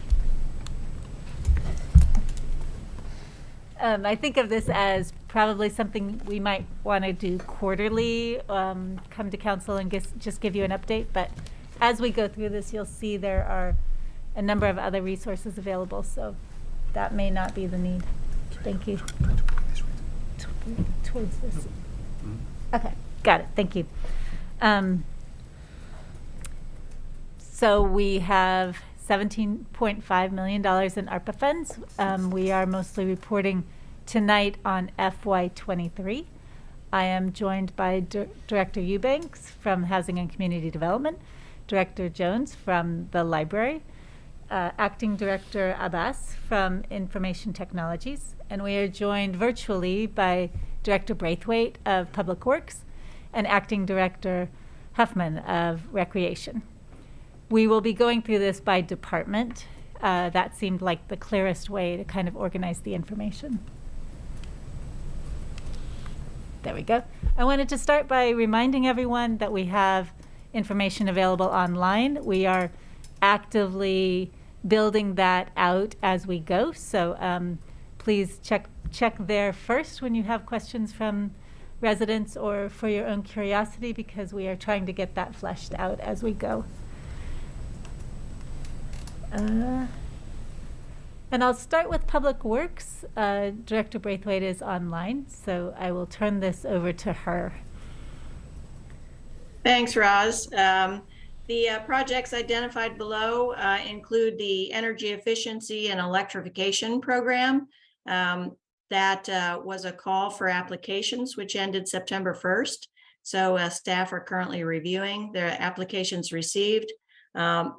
I think of this as probably something we might want to do quarterly, come to council and just give you an update. But as we go through this, you'll see there are a number of other resources available, so that may not be the need. Thank you. Towards this. Okay, got it. Thank you. So we have $17.5 million in ARPA funds. We are mostly reporting tonight on FY23. I am joined by Director Eubanks from Housing and Community Development, Director Jones from the Library, Acting Director Abbas from Information Technologies, and we are joined virtually by Director Braithwaite of Public Works and Acting Director Huffman of Recreation. We will be going through this by department. That seemed like the clearest way to kind of organize the information. There we go. I wanted to start by reminding everyone that we have information available online. We are actively building that out as we go. So please check there first when you have questions from residents or for your own curiosity, because we are trying to get that fleshed out as we go. And I'll start with Public Works. Director Braithwaite is online, so I will turn this over to her. Thanks, Roz. The projects identified below include the energy efficiency and electrification program. That was a call for applications, which ended September 1st. So staff are currently reviewing their applications received.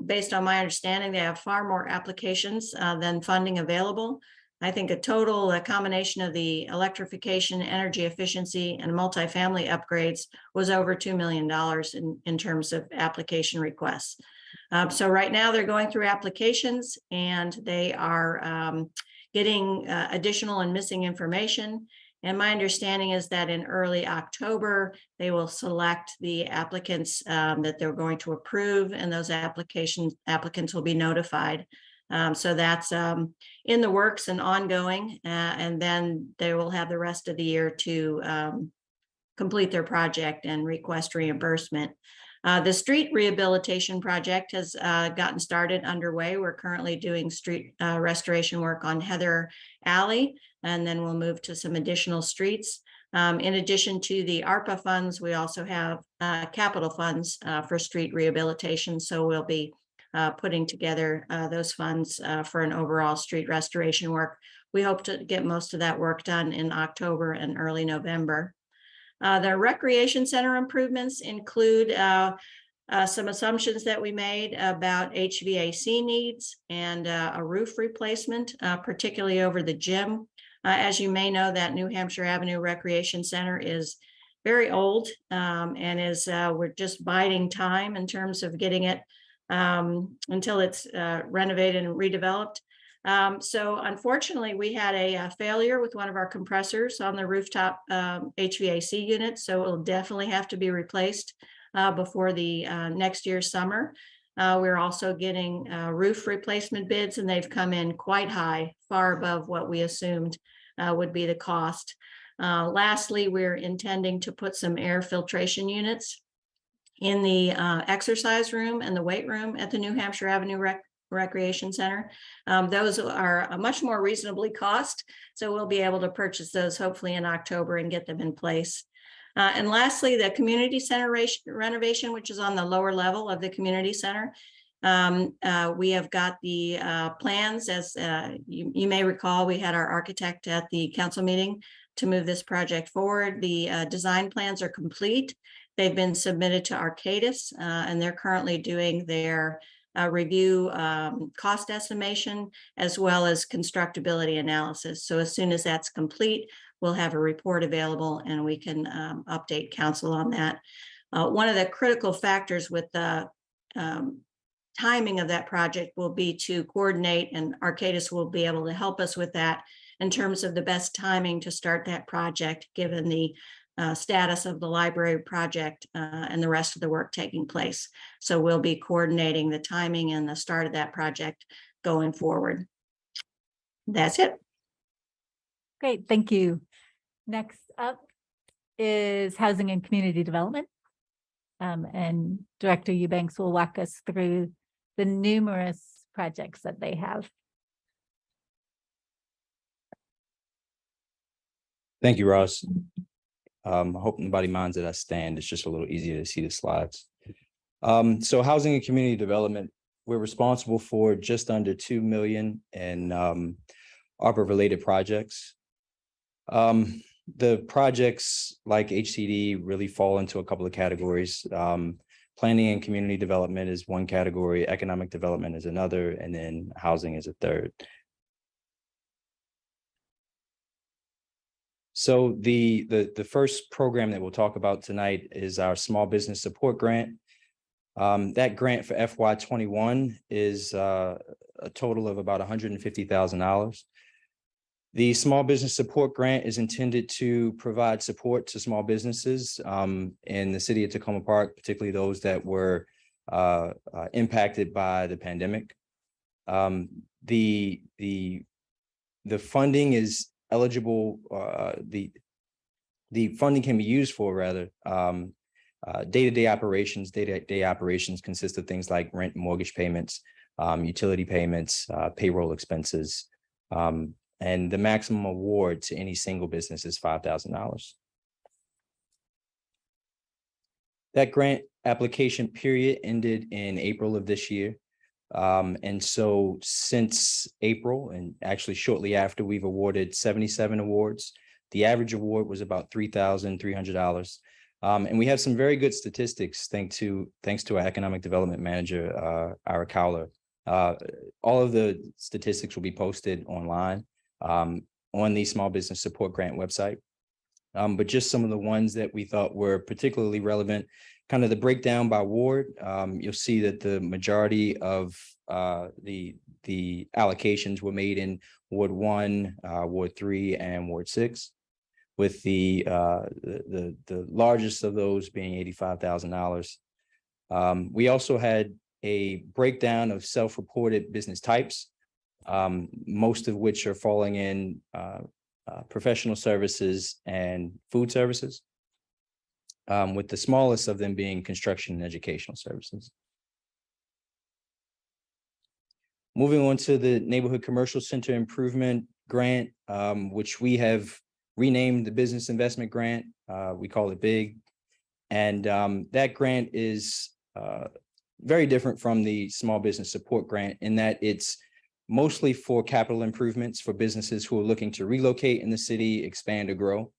Based on my understanding, they have far more applications than funding available. I think a combination of the electrification, energy efficiency, and multifamily upgrades was over $2 million in terms of application requests. So right now they're going through applications, and they are getting additional and missing information. And my understanding is that in early October, they will select the applicants that they're going to approve, and those applicants will be notified. So that's in the works and ongoing, and then they will have the rest of the year to complete their project and request reimbursement. The street rehabilitation project has gotten started underway. We're currently doing street restoration work on Heather Alley, and then we'll move to some additional streets. In addition to the ARPA funds, we also have capital funds for street rehabilitation. So we'll be putting together those funds for an overall street restoration work. We hope to get most of that work done in October and early November. The recreation center improvements include some assumptions that we made about HVAC needs and a roof replacement, particularly over the gym. As you may know, that New Hampshire Avenue Recreation Center is very old and we're just biding time in terms of getting it until it's renovated and redeveloped. So unfortunately, we had a failure with one of our compressors on the rooftop HVAC unit, so it'll definitely have to be replaced before the next year's summer. We're also getting roof replacement bids, and they've come in quite high, far above what we assumed would be the cost. Lastly, we're intending to put some air filtration units in the exercise room and the weight room at the New Hampshire Avenue Recreation Center. Those are a much more reasonably cost, so we'll be able to purchase those hopefully in October and get them in place. And lastly, the community center renovation, which is on the lower level of the community center. We have got the plans, as you may recall, we had our architect at the council meeting to move this project forward. The design plans are complete. They've been submitted to Arcadis, and they're currently doing their review cost estimation as well as constructability analysis. So as soon as that's complete, we'll have a report available and we can update council on that. One of the critical factors with the timing of that project will be to coordinate, and Arcadis will be able to help us with that in terms of the best timing to start that project, given the status of the library project and the rest of the work taking place. So we'll be coordinating the timing and the start of that project going forward. That's it. Great, thank you. Next up is Housing and Community Development. And Director Eubanks will walk us through the numerous projects that they have. Thank you, Ross. I hope nobody minds that I stand. It's just a little easier to see the slides. So housing and community development, we're responsible for just under 2 million in ARPA-related projects. The projects like HCD really fall into a couple of categories. Planning and community development is one category, economic development is another, and then housing is a third. So the first program that we'll talk about tonight is our small business support grant. That grant for FY21 is a total of about $150,000. The small business support grant is intended to provide support to small businesses in the city of Tacoma Park, particularly those that were impacted by the pandemic. The funding is eligible. The funding can be used for rather day-to-day operations. Day-to-day operations consist of things like rent, mortgage payments, utility payments, payroll expenses. And the maximum award to any single business is $5,000. That grant application period ended in April of this year. And so since April, and actually shortly after, we've awarded 77 awards. The average award was about $3,300. And we have some very good statistics thanks to our economic development manager, Ira Cowler. All of the statistics will be posted online on the Small Business Support Grant website. But just some of the ones that we thought were particularly relevant, kind of the breakdown by ward. You'll see that the majority of the allocations were made in Ward 1, Ward 3, and Ward 6, with the largest of those being $85,000. We also had a breakdown of self-reported business types, most of which are falling in professional services and food services, with the smallest of them being construction and educational services. Moving on to the Neighborhood Commercial Center Improvement Grant, which we have renamed the Business Investment Grant. We call it BIG. And that grant is very different from the Small Business Support Grant in that it's mostly for capital improvements for businesses who are looking to relocate in the city, expand or grow.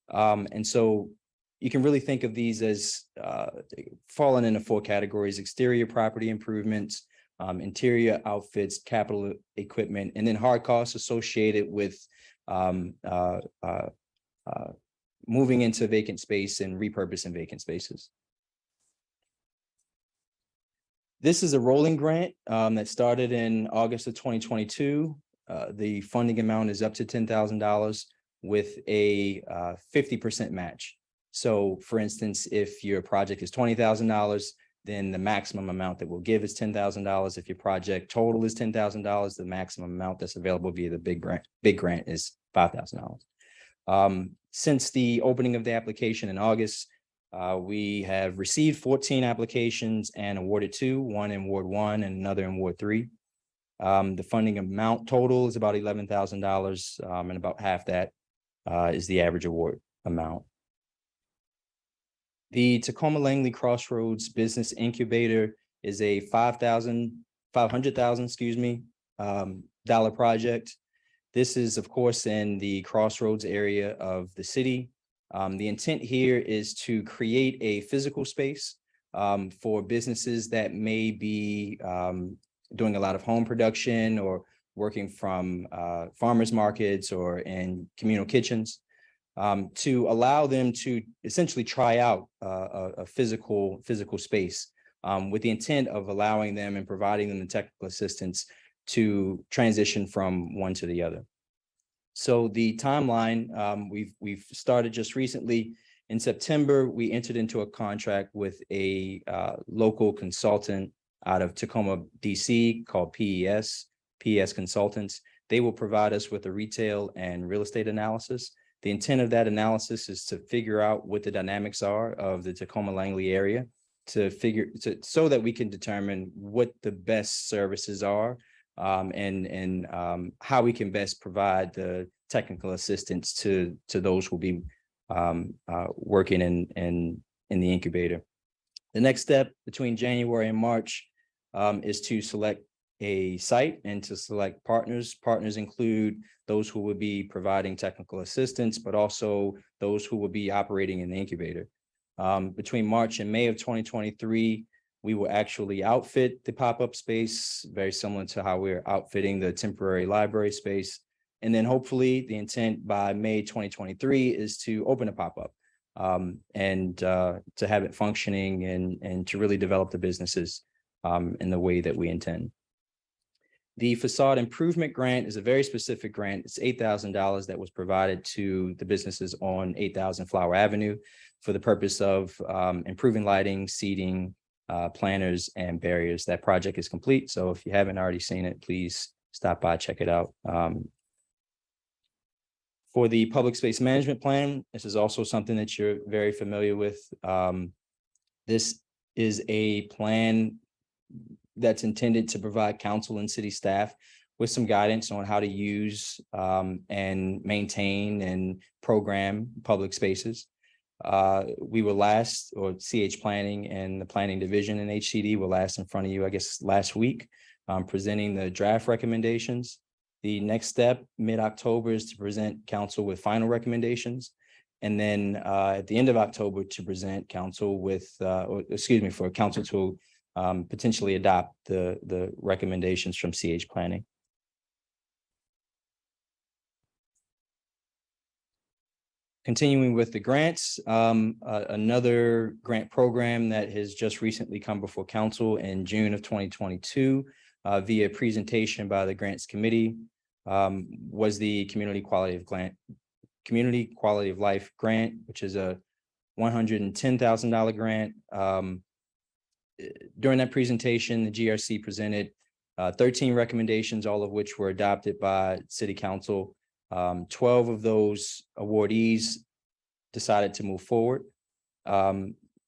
And so you can really think of these as falling into 4 categories: exterior property improvements, interior outfits, capital equipment, and then hard costs associated with moving into vacant space and repurposing vacant spaces. This is a rolling grant that started in August of 2022. The funding amount is up to $10,000 with a 50% match. So for instance, if your project is $20,000, then the maximum amount that we'll give is $10,000. If your project total is $10,000, the maximum amount that's available via the big grant is $5,000. Since the opening of the application in August, we have received 14 applications and awarded 2, one in Ward 1 and another in Ward 3. The funding amount total is about $11,000, and about half that is the average award amount. The Tacoma Langley Crossroads Business Incubator is a $500,000 dollar project. This is, of course, in the Crossroads area of the city. The intent here is to create a physical space for businesses that may be doing a lot of home production or working from farmers markets or in communal kitchens, to allow them to essentially try out a physical space with the intent of allowing them and providing them the technical assistance to transition from one to the other. So the timeline, we've started just recently. In September, we entered into a contract with a local consultant out of Tacoma, DC, called PES Consultants. They will provide us with a retail and real estate analysis. The intent of that analysis is to figure out what the dynamics are of the Tacoma Langley area, so that we can determine what the best services are, and how we can best provide the technical assistance to those who will be working in the incubator. The next step between January and March is to select a site and to select partners. Partners include those who will be providing technical assistance, but also those who will be operating in the incubator. Between March and May of 2023, we will actually outfit the pop-up space, very similar to how we're outfitting the temporary library space. And then hopefully the intent by May 2023 is to open a pop-up and to have it functioning and to really develop the businesses in the way that we intend. The facade improvement grant is a very specific grant. It's $8,000 that was provided to the businesses on 8,000 Flower Avenue for the purpose of improving lighting, seating, planters, and barriers. That project is complete. So if you haven't already seen it, please stop by, check it out. For the public space management plan, this is also something that you're very familiar with. This is a plan that's intended to provide council and city staff with some guidance on how to use and maintain and program public spaces. We were last, or CH Planning and the Planning Division in HCD were last in front of you, I guess, last week, presenting the draft recommendations. The next step, mid-October, is to present council with final recommendations. And then at the end of October, to present council with, for council to potentially adopt the recommendations from CH Planning. Continuing with the grants, another grant program that has just recently come before council in June of 2022 via presentation by the grants committee was the Community Quality of Life grant, which is a $110,000 grant. During that presentation, the GRC presented 13 recommendations, all of which were adopted by City Council. 12 of those awardees decided to move forward.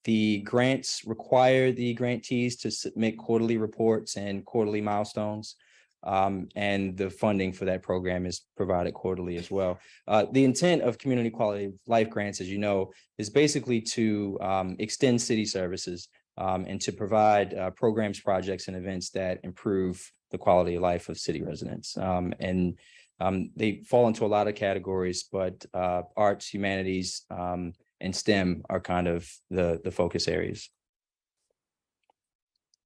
The grants require the grantees to submit quarterly reports and quarterly milestones, and the funding for that program is provided quarterly as well. The intent of Community Quality of Life grants, as you know, is basically to extend city services and to provide programs, projects, and events that improve the quality of life of city residents. They fall into a lot of categories, but arts, humanities, and STEM are kind of the focus areas.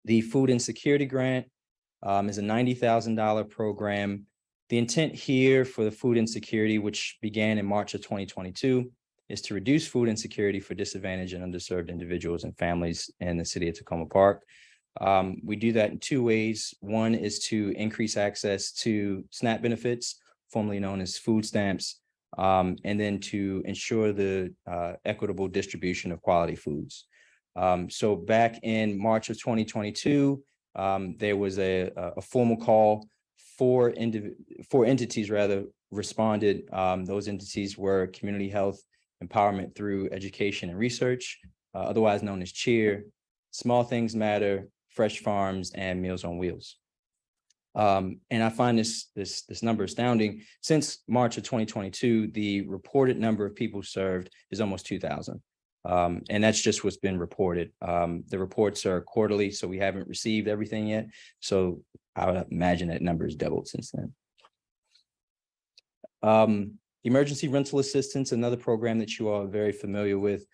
The Food Insecurity Grant is a $90,000 program. The intent here for the food insecurity, which began in March of 2022, is to reduce food insecurity for disadvantaged and underserved individuals and families in the city of Tacoma Park. We do that in two ways. One is to increase access to SNAP benefits, formerly known as food stamps, and then to ensure the equitable distribution of quality foods. So back in March of 2022, there was a formal call. Four entities responded. Those entities were Community Health Empowerment Through Education and Research, otherwise known as CHEER, Small Things Matter, Fresh Farms, and Meals on Wheels. And I find this number astounding. Since March of 2022, the reported number of people served is almost 2,000. And that's just what's been reported. The reports are quarterly, so we haven't received everything yet. So I would imagine that number has doubled since then. Emergency rental assistance, another program that you all are very familiar with.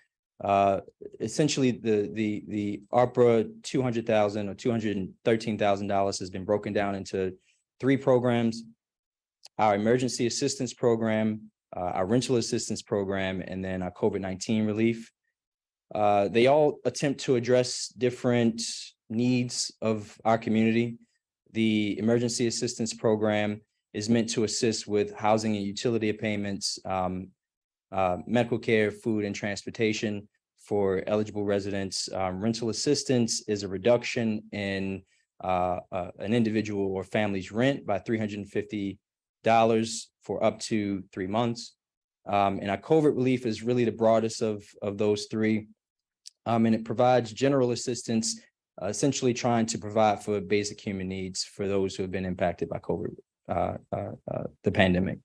Essentially, the ARPA $200,000 or $213,000 has been broken down into three programs: our emergency assistance program, our rental assistance program, and then our COVID-19 relief. They all attempt to address different needs of our community. The Emergency Assistance Program is meant to assist with housing and utility payments, medical care, food, and transportation for eligible residents. Rental assistance is a reduction in an individual or family's rent by $350 for up to 3 months. And our COVID relief is really the broadest of those three. And it provides general assistance, essentially trying to provide for basic human needs for those who have been impacted by COVID, the pandemic.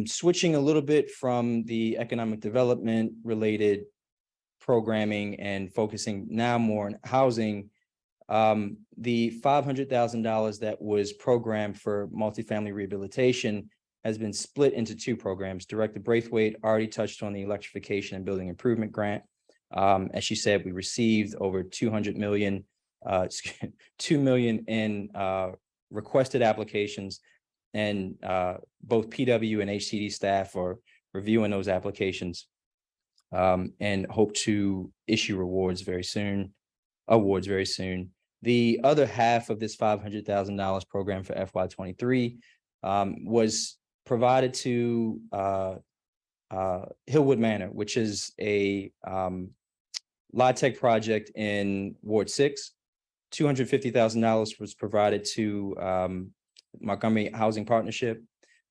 Switching a little bit from the economic development related programming and focusing now more on housing, the $500,000 that was programmed for multifamily rehabilitation has been split into two programs. Director Braithwaite already touched on the electrification and building improvement grant. As she said, we received over $2 million in requested applications, and both PW and HCD staff are reviewing those applications and hope to issue awards very soon. The other half of this $500,000 program for FY23 was provided to Hillwood Manor, which is a LIHTC project in Ward 6. $250,000 was provided to Montgomery Housing Partnership.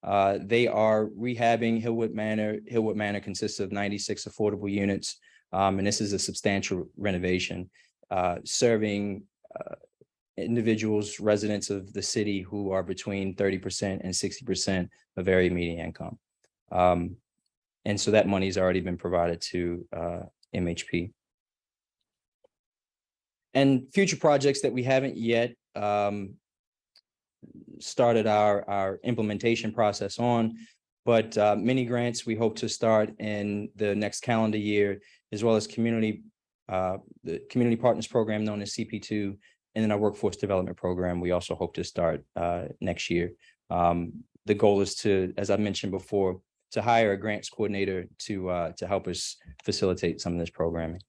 They are rehabbing Hillwood Manor. Hillwood Manor consists of 96 affordable units, and this is a substantial renovation, serving individuals, residents of the city who are between 30% and 60% of area median income. And so that money has already been provided to MHP. And future projects that we haven't yet started our implementation process on, but many grants we hope to start in the next calendar year, as well as the Community Partners Program known as CP2, and then our Workforce Development Program we also hope to start next year. The goal is to, as I mentioned before, to hire a grants coordinator to help us facilitate some of this programming.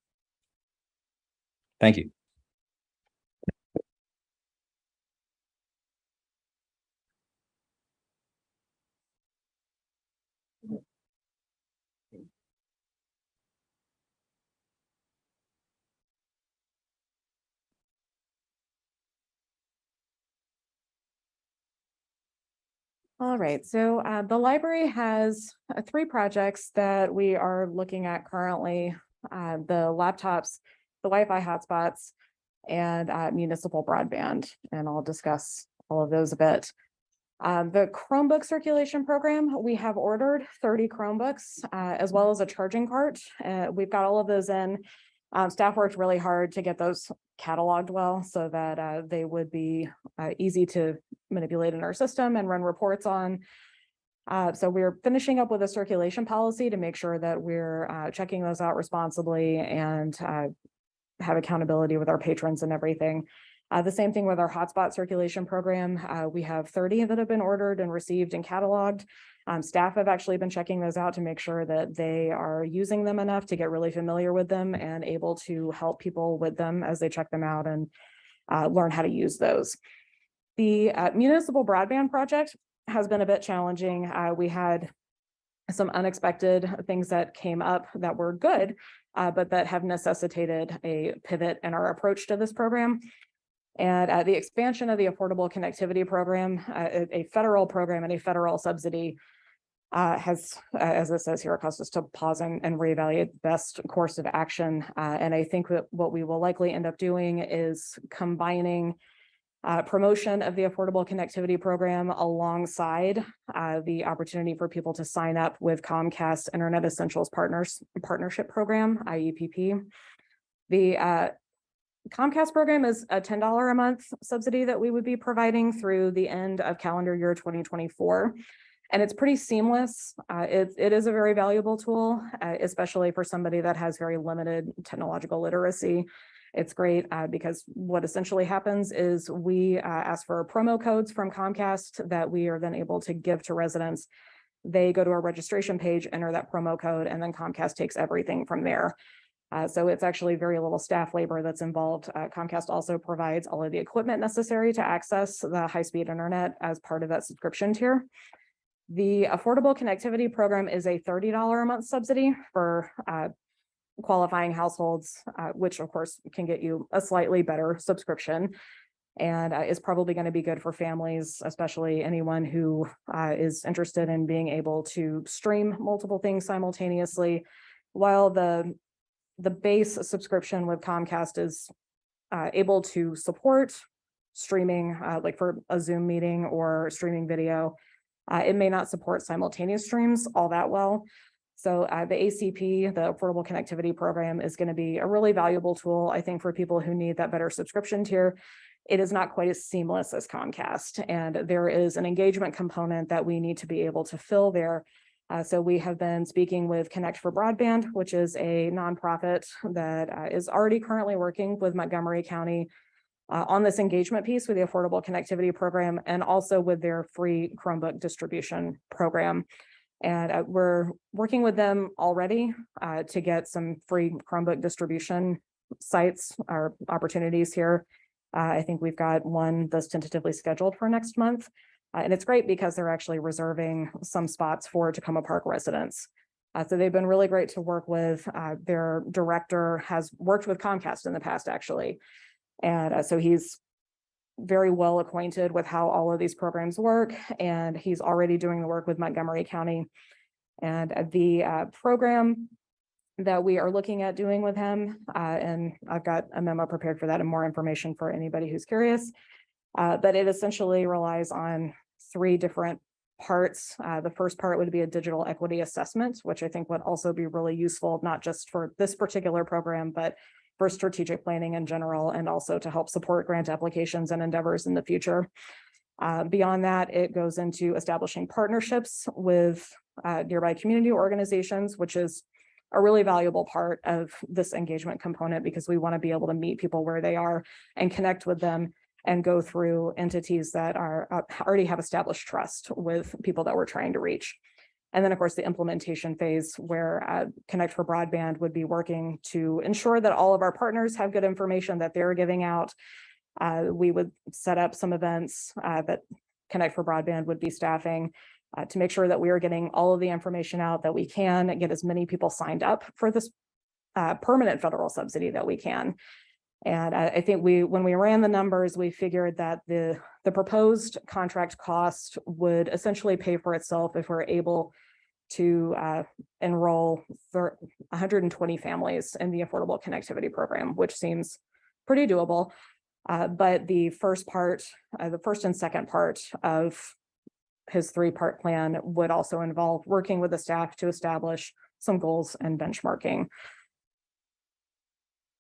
Thank you. All right, so the library has 3 projects that we are looking at currently: the laptops, the Wi-Fi hotspots, and municipal broadband. And I'll discuss all of those a bit. The Chromebook circulation program, we have ordered 30 Chromebooks, as well as a charging cart. We've got all of those in. Staff worked really hard to get those cataloged well so that they would be easy to manipulate in our system and run reports on. So we're finishing up with a circulation policy to make sure that we're checking those out responsibly and have accountability with our patrons and everything. The same thing with our hotspot circulation program. We have 30 that have been ordered and received and cataloged. Staff have actually been checking those out to make sure that they are using them enough to get really familiar with them and able to help people with them as they check them out and learn how to use those. The municipal broadband project has been a bit challenging. We had some unexpected things that came up that were good, but that have necessitated a pivot in our approach to this program. And the expansion of the Affordable Connectivity Program, a federal program and a federal subsidy, has, as it says here, caused us to pause and reevaluate the best course of action. And I think that what we will likely end up doing is combining promotion of the Affordable Connectivity Program alongside the opportunity for people to sign up with Comcast Internet Essentials Partnership Program, IEPP. The Comcast program is a $10 a month subsidy that we would be providing through the end of calendar year 2024. And it's pretty seamless. It is a very valuable tool, especially for somebody that has very limited technological literacy. It's great because what essentially happens is we ask for promo codes from Comcast that we are then able to give to residents they go to our registration page, enter that promo code, and then Comcast takes everything from there. So it's actually very little staff labor that's involved. Comcast also provides all of the equipment necessary to access the high-speed internet as part of that subscription tier. The Affordable Connectivity Program is a $30 a month subsidy for qualifying households, which of course can get you a slightly better subscription, and is probably going to be good for families, especially anyone who is interested in being able to stream multiple things simultaneously. While the base subscription with Comcast is able to support streaming, like for a Zoom meeting or streaming video, it may not support simultaneous streams all that well. So the ACP, the Affordable Connectivity Program, is going to be a really valuable tool, I think, for people who need that better subscription tier. It is not quite as seamless as Comcast, and there is an engagement component that we need to be able to fill there. So we have been speaking with Connect for Broadband, which is a nonprofit that is already currently working with Montgomery County on this engagement piece with the Affordable Connectivity Program, and also with their free Chromebook distribution program. And we're working with them already to get some free Chromebook distribution sites or opportunities here. I think we've got one that's tentatively scheduled for next month. And it's great because they're actually reserving some spots for Tacoma Park residents. So they've been really great to work with. Their director has worked with Comcast in the past, actually. And so he's very well acquainted with how all of these programs work, and he's already doing the work with Montgomery County. And the program that we are looking at doing with him, and I've got a memo prepared for that and more information for anybody who's curious, but it essentially relies on 3 different parts. The first part would be a digital equity assessment, which I think would also be really useful, not just for this particular program, but for strategic planning in general, and also to help support grant applications and endeavors in the future. Beyond that, it goes into establishing partnerships with nearby community organizations, which is a really valuable part of this engagement component, because we want to be able to meet people where they are and connect with them and go through entities that are already have established trust with people that we're trying to reach. And then, of course, the implementation phase, where Connect for Broadband would be working to ensure that all of our partners have good information that they're giving out. We would set up some events that Connect for Broadband would be staffing to make sure that we are getting all of the information out that we can, get as many people signed up for this permanent federal subsidy that we can. And I think when we ran the numbers, we figured that the proposed contract cost would essentially pay for itself if we're able to enroll 120 families in the Affordable Connectivity Program, which seems pretty doable. But the first and second part of his 3-part plan would also involve working with the staff to establish some goals and benchmarking.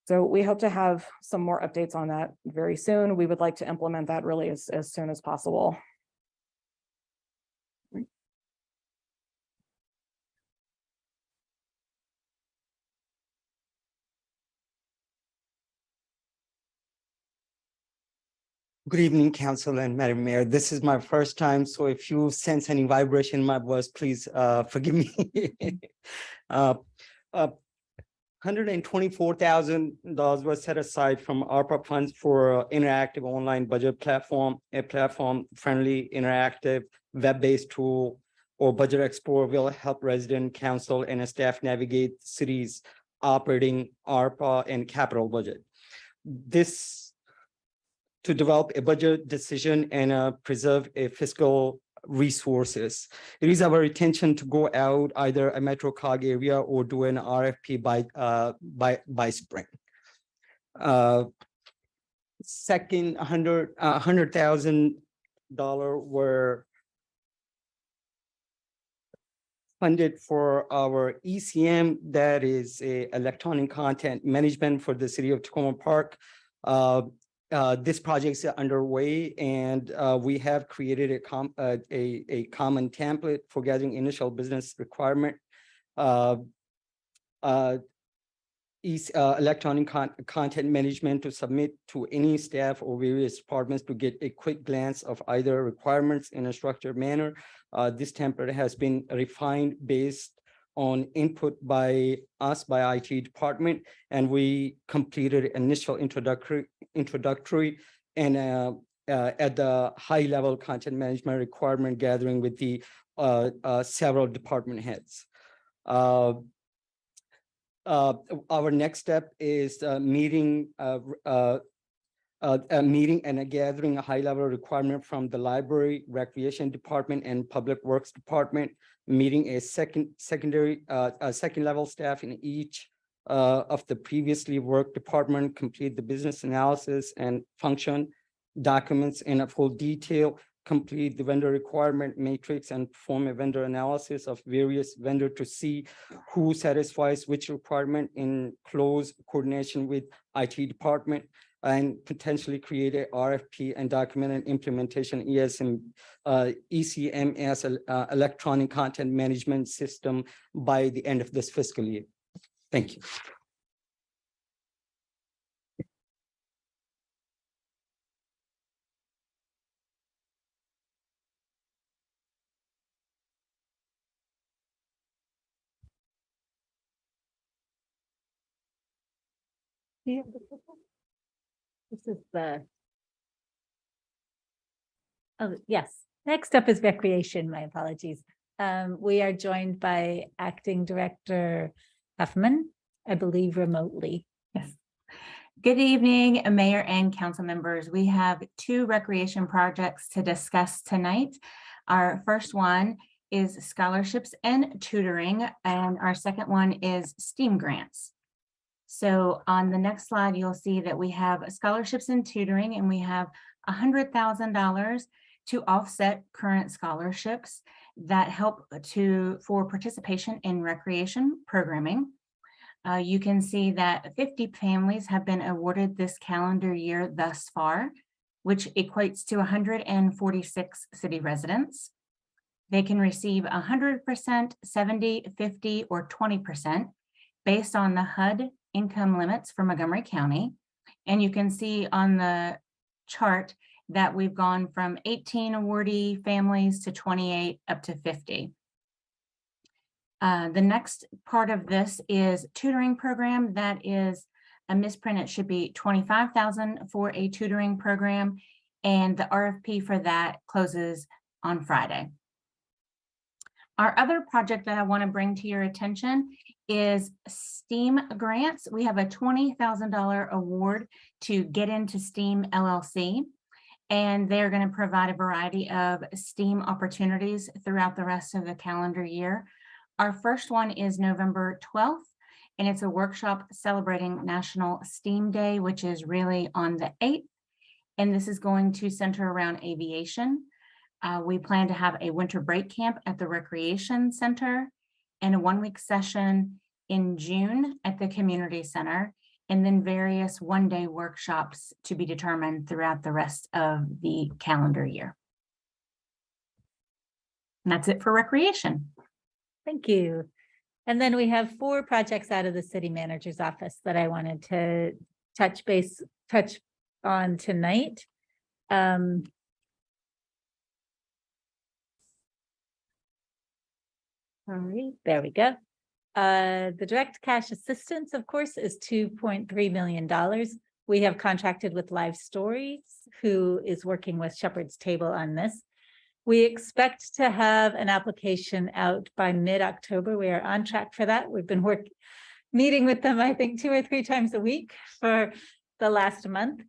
So we hope to have some more updates on that very soon. We would like to implement that really as soon as possible. Good evening, Council and Madam Mayor. This is my first time, so if you sense any vibration in my voice, please forgive me. $124,000 was set aside from ARPA funds for interactive online budget platform, a platform-friendly, interactive, web-based tool, or Budget Explorer will help resident, council, and staff navigate cities operating ARPA and capital budget. This to develop a budget decision and preserve a fiscal resources. It is our intention to go out either a Metro Cog area or do an RFP by spring. Second, $100,000 were funded for our ECM, that is a electronic content management for the city of Tacoma Park. This project is underway, and we have created a common template for gathering initial business requirement. electronic content management to submit to any staff or various departments to get a quick glance of either requirements in a structured manner. This template has been refined based on input by us, by IT department, and we completed initial introductory and at the high level content management requirement gathering with the several department heads. Our next step is a meeting and gathering a high-level requirement from the library, recreation department, and public works department, meeting a second-level staff in each of the previously worked department, complete the business analysis and function documents in a full detail, complete the vendor requirement matrix, and perform a vendor analysis of various vendors to see who satisfies which requirement in close coordination with IT department, and potentially create a RFP and document an implementation ECMS electronic content management system by the end of this fiscal year. Thank you. This is the, oh, yes. Next up is recreation. My apologies. We are joined by Acting Director Huffman, I believe remotely. Yes. Good evening, Mayor and council members. We have two recreation projects to discuss tonight. Our first one is scholarships and tutoring, and our second one is STEAM grants. So on the next slide, you'll see that we have scholarships and tutoring, and we have $100,000 to offset current scholarships that help for participation in recreation programming. You can see that 50 families have been awarded this calendar year thus far, which equates to 146 city residents. They can receive 100%, 70, 50, or 20% based on the HUD income limits for Montgomery County. And you can see on the chart that we've gone from 18 awardee families to 28 up to 50. The next part of this is tutoring program. That is a misprint. It should be $25,000 for a tutoring program, and the RFP for that closes on Friday. Our other project that I want to bring to your attention is STEAM grants. We have a $20,000 award to Get Into STEAM LLC, and they're going to provide a variety of STEAM opportunities throughout the rest of the calendar year. Our first one is November 12th, and it's a workshop celebrating National STEAM Day, which is really on the 8th. And this is going to center around aviation. We plan to have a winter break camp at the Recreation Center and a one-week session in June at the Community Center, and then various one-day workshops to be determined throughout the rest of the calendar year. And that's it for recreation. Thank you. And then we have 4 projects out of the city manager's office that I wanted to touch on tonight. All right, there we go. The direct cash assistance, of course, is $2.3 million. We have contracted with Live Stories, who is working with Shepherd's Table on this. We expect to have an application out by mid-October. We are on track for that. We've been meeting with them, I think, 2 or 3 times a week for the last month.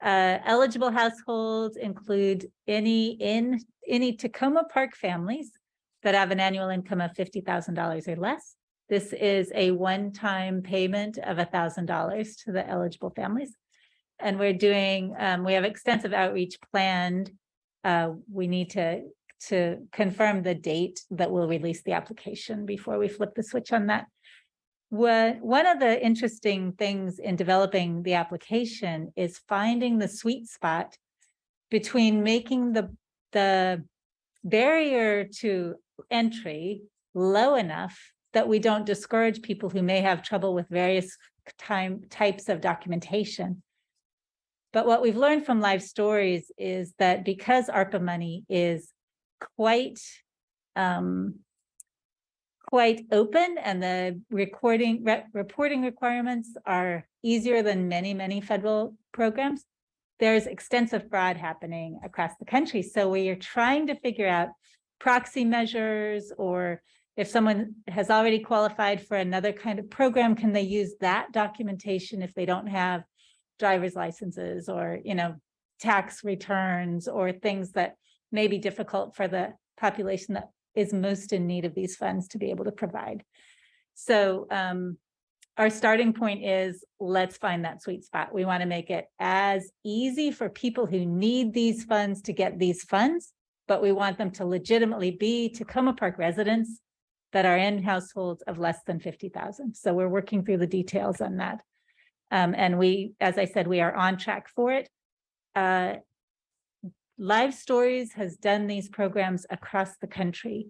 Eligible households include any Tacoma Park families that have an annual income of $50,000 or less. This is a one-time payment of $1,000 to the eligible families. And we're doing, we have extensive outreach planned. We need to confirm the date that we'll release the application before we flip the switch on that. One of the interesting things in developing the application is finding the sweet spot between making the barrier to entry low enough that we don't discourage people who may have trouble with various types of documentation. But what we've learned from live stories is that because ARPA money is quite open, and the reporting requirements are easier than many federal programs, there's extensive fraud happening across the country. So we are trying to figure out proxy measures, or if someone has already qualified for another kind of program, can they use that documentation if they don't have driver's licenses or, tax returns or things that may be difficult for the population that is most in need of these funds to be able to provide. So our starting point is, let's find that sweet spot. We want to make it as easy for people who need these funds to get these funds, but we want them to legitimately be Tacoma Park residents that are in households of less than 50,000. So we're working through the details on that. And we, as I said, we are on track for it. Live Stories has done these programs across the country.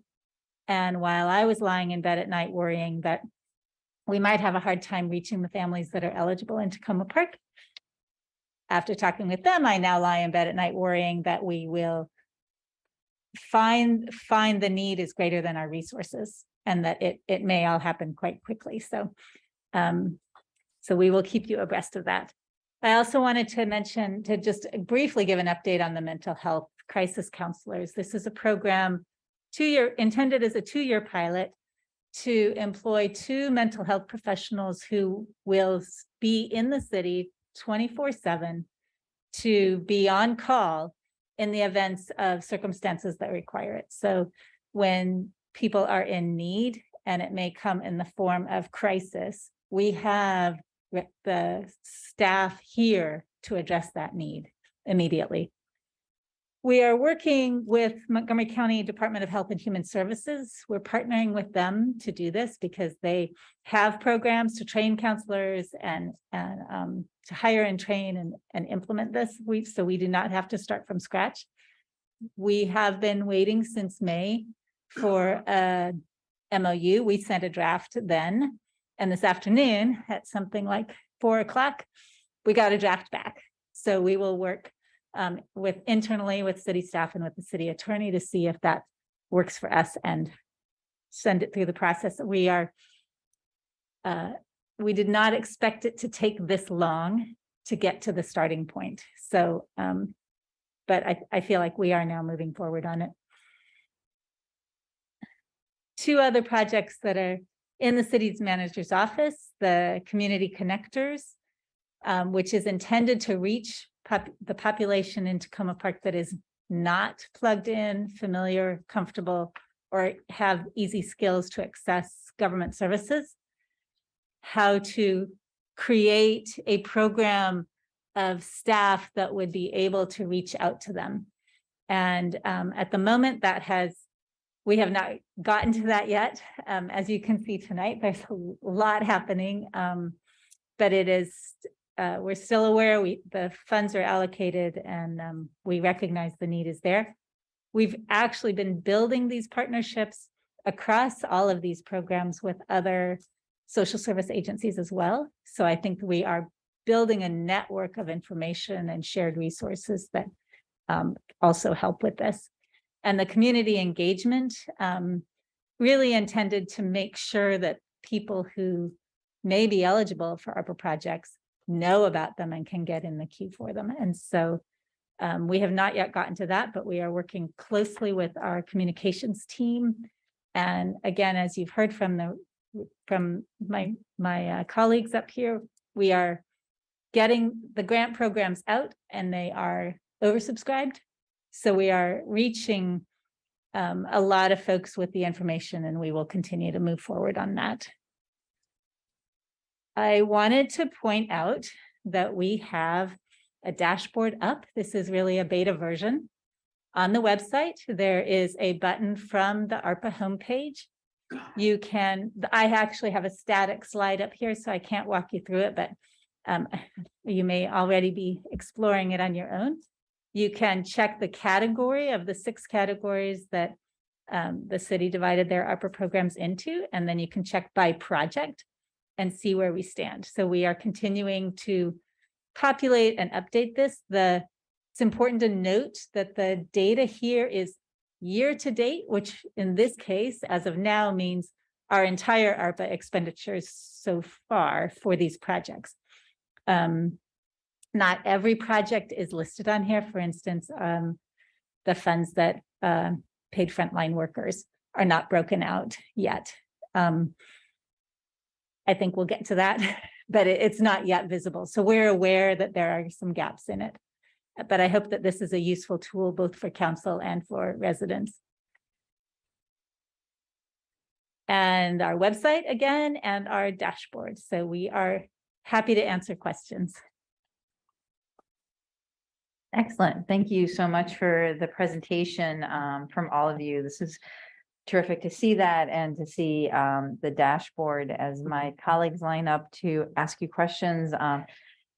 And while I was lying in bed at night worrying that we might have a hard time reaching the families that are eligible in Tacoma Park, after talking with them, I now lie in bed at night worrying that we will find the need is greater than our resources, and that it may all happen quite quickly. So, so we will keep you abreast of that. I also wanted to mention, to just briefly give an update on the mental health crisis counselors. This is a program intended as a 2-year pilot to employ 2 mental health professionals who will be in the city 24/7 to be on call in the events of circumstances that require it. So when people are in need, and it may come in the form of crisis, we have the staff here to address that need immediately. We are working with Montgomery County Department of Health and Human Services. We're partnering with them to do this because they have programs to train counselors and to hire and train and implement this. So we do not have to start from scratch. We have been waiting since May for a MOU. We sent a draft then, and this afternoon at something like 4 o'clock, we got a draft back. So we will work internally with city staff and with the city attorney to see if that works for us and send it through the process. We did not expect it to take this long to get to the starting point. So, but I feel like we are now moving forward on it. 2 other projects that are in the city's manager's office, the community connectors, which is intended to reach the population in Tacoma Park that is not plugged in, familiar, comfortable, or have easy skills to access government services. How to create a program of staff that would be able to reach out to them. And at the moment we have not gotten to that yet. As you can see tonight, there's a lot happening, but it is, we're still aware the funds are allocated, and we recognize the need is there. We've actually been building these partnerships across all of these programs with other social service agencies as well. So I think we are building a network of information and shared resources that also help with this. And the community engagement really intended to make sure that people who may be eligible for ARPA projects know about them and can get in the queue for them. And so we have not yet gotten to that, but we are working closely with our communications team. And again, as you've heard from my colleagues up here, we are getting the grant programs out, and they are oversubscribed. So we are reaching a lot of folks with the information, and we will continue to move forward on that. I wanted to point out that we have a dashboard up. This is really a beta version. On the website, there is a button from the ARPA homepage. I actually have a static slide up here, so I can't walk you through it, but you may already be exploring it on your own. You can check the category of the 6 categories that the city divided their ARPA programs into, and then you can check by project. and see where we stand. So we are continuing to populate and update this. It's important to note that the data here is year to date, which in this case, as of now, means our entire ARPA expenditures so far for these projects. Not every project is listed on here. For instance, the funds that paid frontline workers are not broken out yet. I think we'll get to that, but it's not yet visible. So we're aware that there are some gaps in it. But I hope that this is a useful tool both for council and for residents. And our website again, and our dashboard. So we are happy to answer questions. Excellent. Thank you so much for the presentation from all of you. This is terrific to see that and to see the dashboard as my colleagues line up to ask you questions.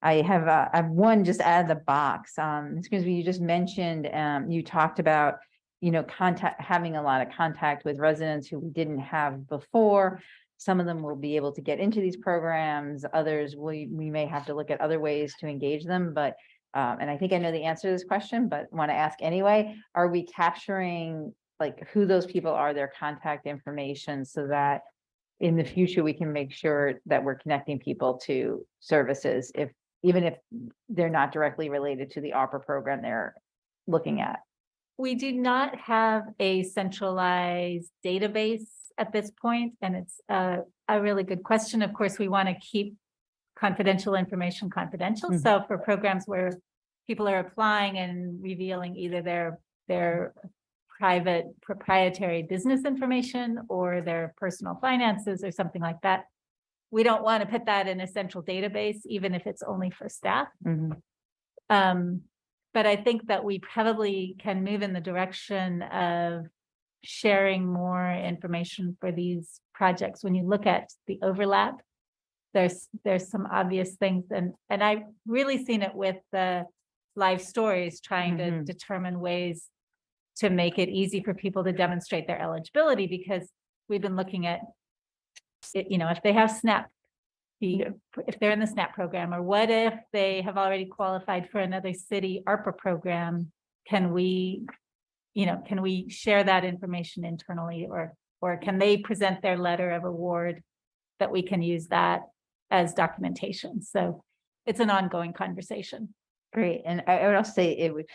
I have one just out of the box. Excuse me, you just mentioned, you talked about, having a lot of contact with residents who we didn't have before. Some of them will be able to get into these programs. Others, we may have to look at other ways to engage them. But, and I think I know the answer to this question, but want to ask anyway, are we capturing like who those people are, their contact information, so that in the future we can make sure that we're connecting people to services, even if they're not directly related to the ARPA program they're looking at? We do not have a centralized database at this point, and it's a really good question. Of course, we want to keep confidential information confidential. Mhm. So for programs where people are applying and revealing either their private proprietary business information or their personal finances or something like that, we don't want to put that in a central database, even if it's only for staff. But I think that we probably can move in the direction of sharing more information for these projects. When you look at the overlap, there's some obvious things, and I've really seen it with the live stories, trying to determine ways to make it easy for people to demonstrate their eligibility, because we've been looking at it, if they have SNAP, if they're in the SNAP program, or what if they have already qualified for another city ARPA program, can we share that information internally, or can they present their letter of award that we can use that as documentation? So it's an ongoing conversation. Great. And I would also say it would,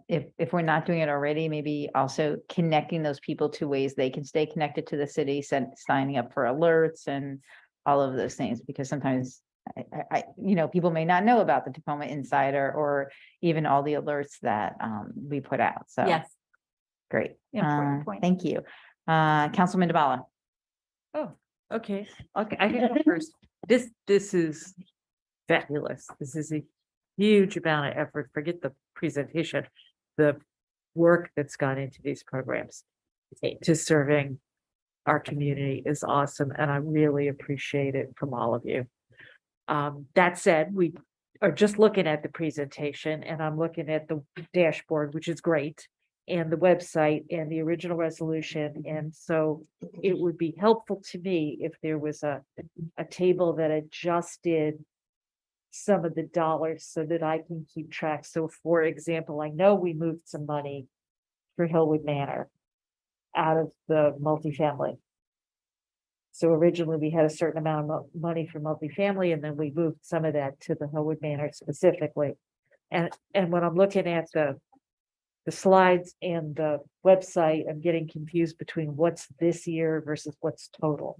if we're not doing it already, maybe also connecting those people to ways they can stay connected to the city, signing up for alerts and all of those things, because sometimes people may not know about the Tacoma Insider or even all the alerts that we put out. So yes, great. Important point. Thank you. Councilman DeBala. Oh, okay. Okay, I can go first. This is fabulous. This is a huge amount of effort. Forget the presentation. The work that's gone into these programs to serving our community is awesome, and I really appreciate it from all of you. That said, we are just looking at the presentation, and I'm looking at the dashboard, which is great, and the website and the original resolution. And so it would be helpful to me if there was a table that adjusted some of the dollars so that I can keep track. So for example, I know we moved some money for Hillwood Manor out of the multifamily. So originally we had a certain amount of money for multifamily, and then we moved some of that to the Hillwood Manor specifically. And when I'm looking at the slides and the website, I'm getting confused between what's this year versus what's total.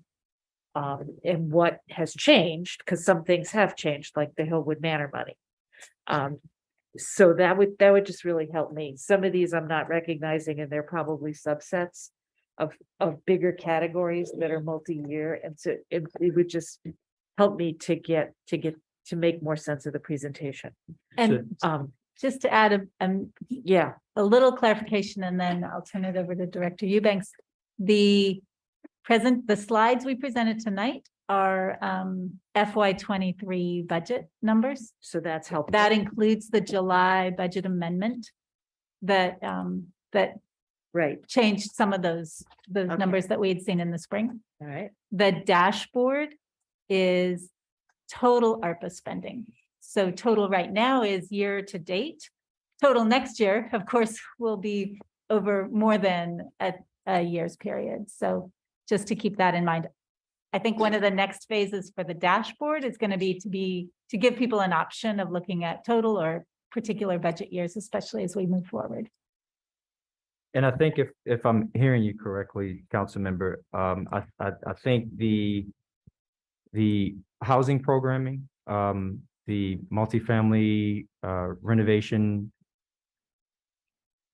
And what has changed, because some things have changed, like the Hillwood Manor money. So that would just really help me. Some of these I'm not recognizing, and they're probably subsets of bigger categories that are multi-year, and so it would just help me to make more sense of the presentation. And just to add a little clarification, and then I'll turn it over to Director Eubanks. The slides we presented tonight are FY23 budget numbers. So that's helpful. That includes the July budget amendment that changed some of those numbers that we had seen in the spring. All right. The dashboard is total ARPA spending. So total right now is year to date. Total next year, of course, will be over more than a year's period. So just to keep that in mind. I think one of the next phases for the dashboard is going to be to give people an option of looking at total or particular budget years, especially as we move forward. And I think if I'm hearing you correctly, council member, I think the housing programming, the multifamily renovation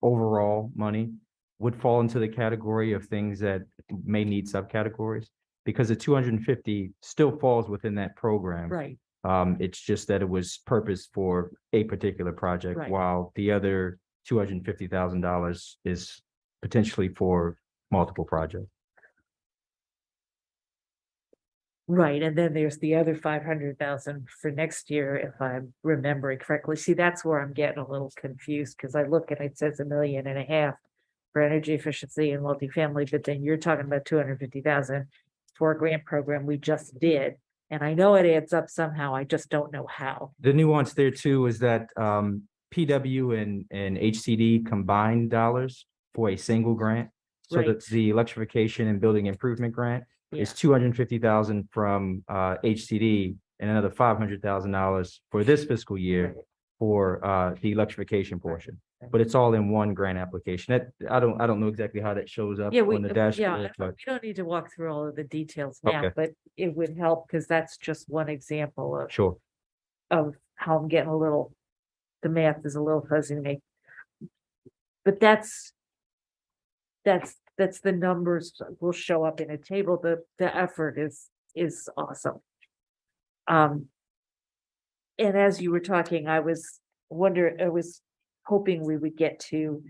overall money would fall into the category of things that may need subcategories, because the 250 still falls within that program. Right. It's just that it was purposed for a particular project, Right. while the other $250,000 is potentially for multiple projects. Right, and then there's the other 500,000 for next year, if I'm remembering correctly. See, that's where I'm getting a little confused, because I look and it says $1.5 million for energy efficiency and multifamily, but then you're talking about 250,000 for a grant program we just did. And I know it adds up somehow, I just don't know how. The nuance there too is that PW and HCD combined dollars for a single grant. So Right. that the electrification and building improvement grant is 250,000 from HCD and another $500,000 for this fiscal year for the electrification portion. But it's all in one grant application. That I don't know exactly how that shows up Yeah, on the dashboard, we but don't need to walk through all of the details now, Okay. but it would help, because that's just one example of sure. of how I'm getting the math is a little fuzzy to me. But that's the numbers will show up in a table. The effort is awesome. And as you were talking, I was hoping we would get to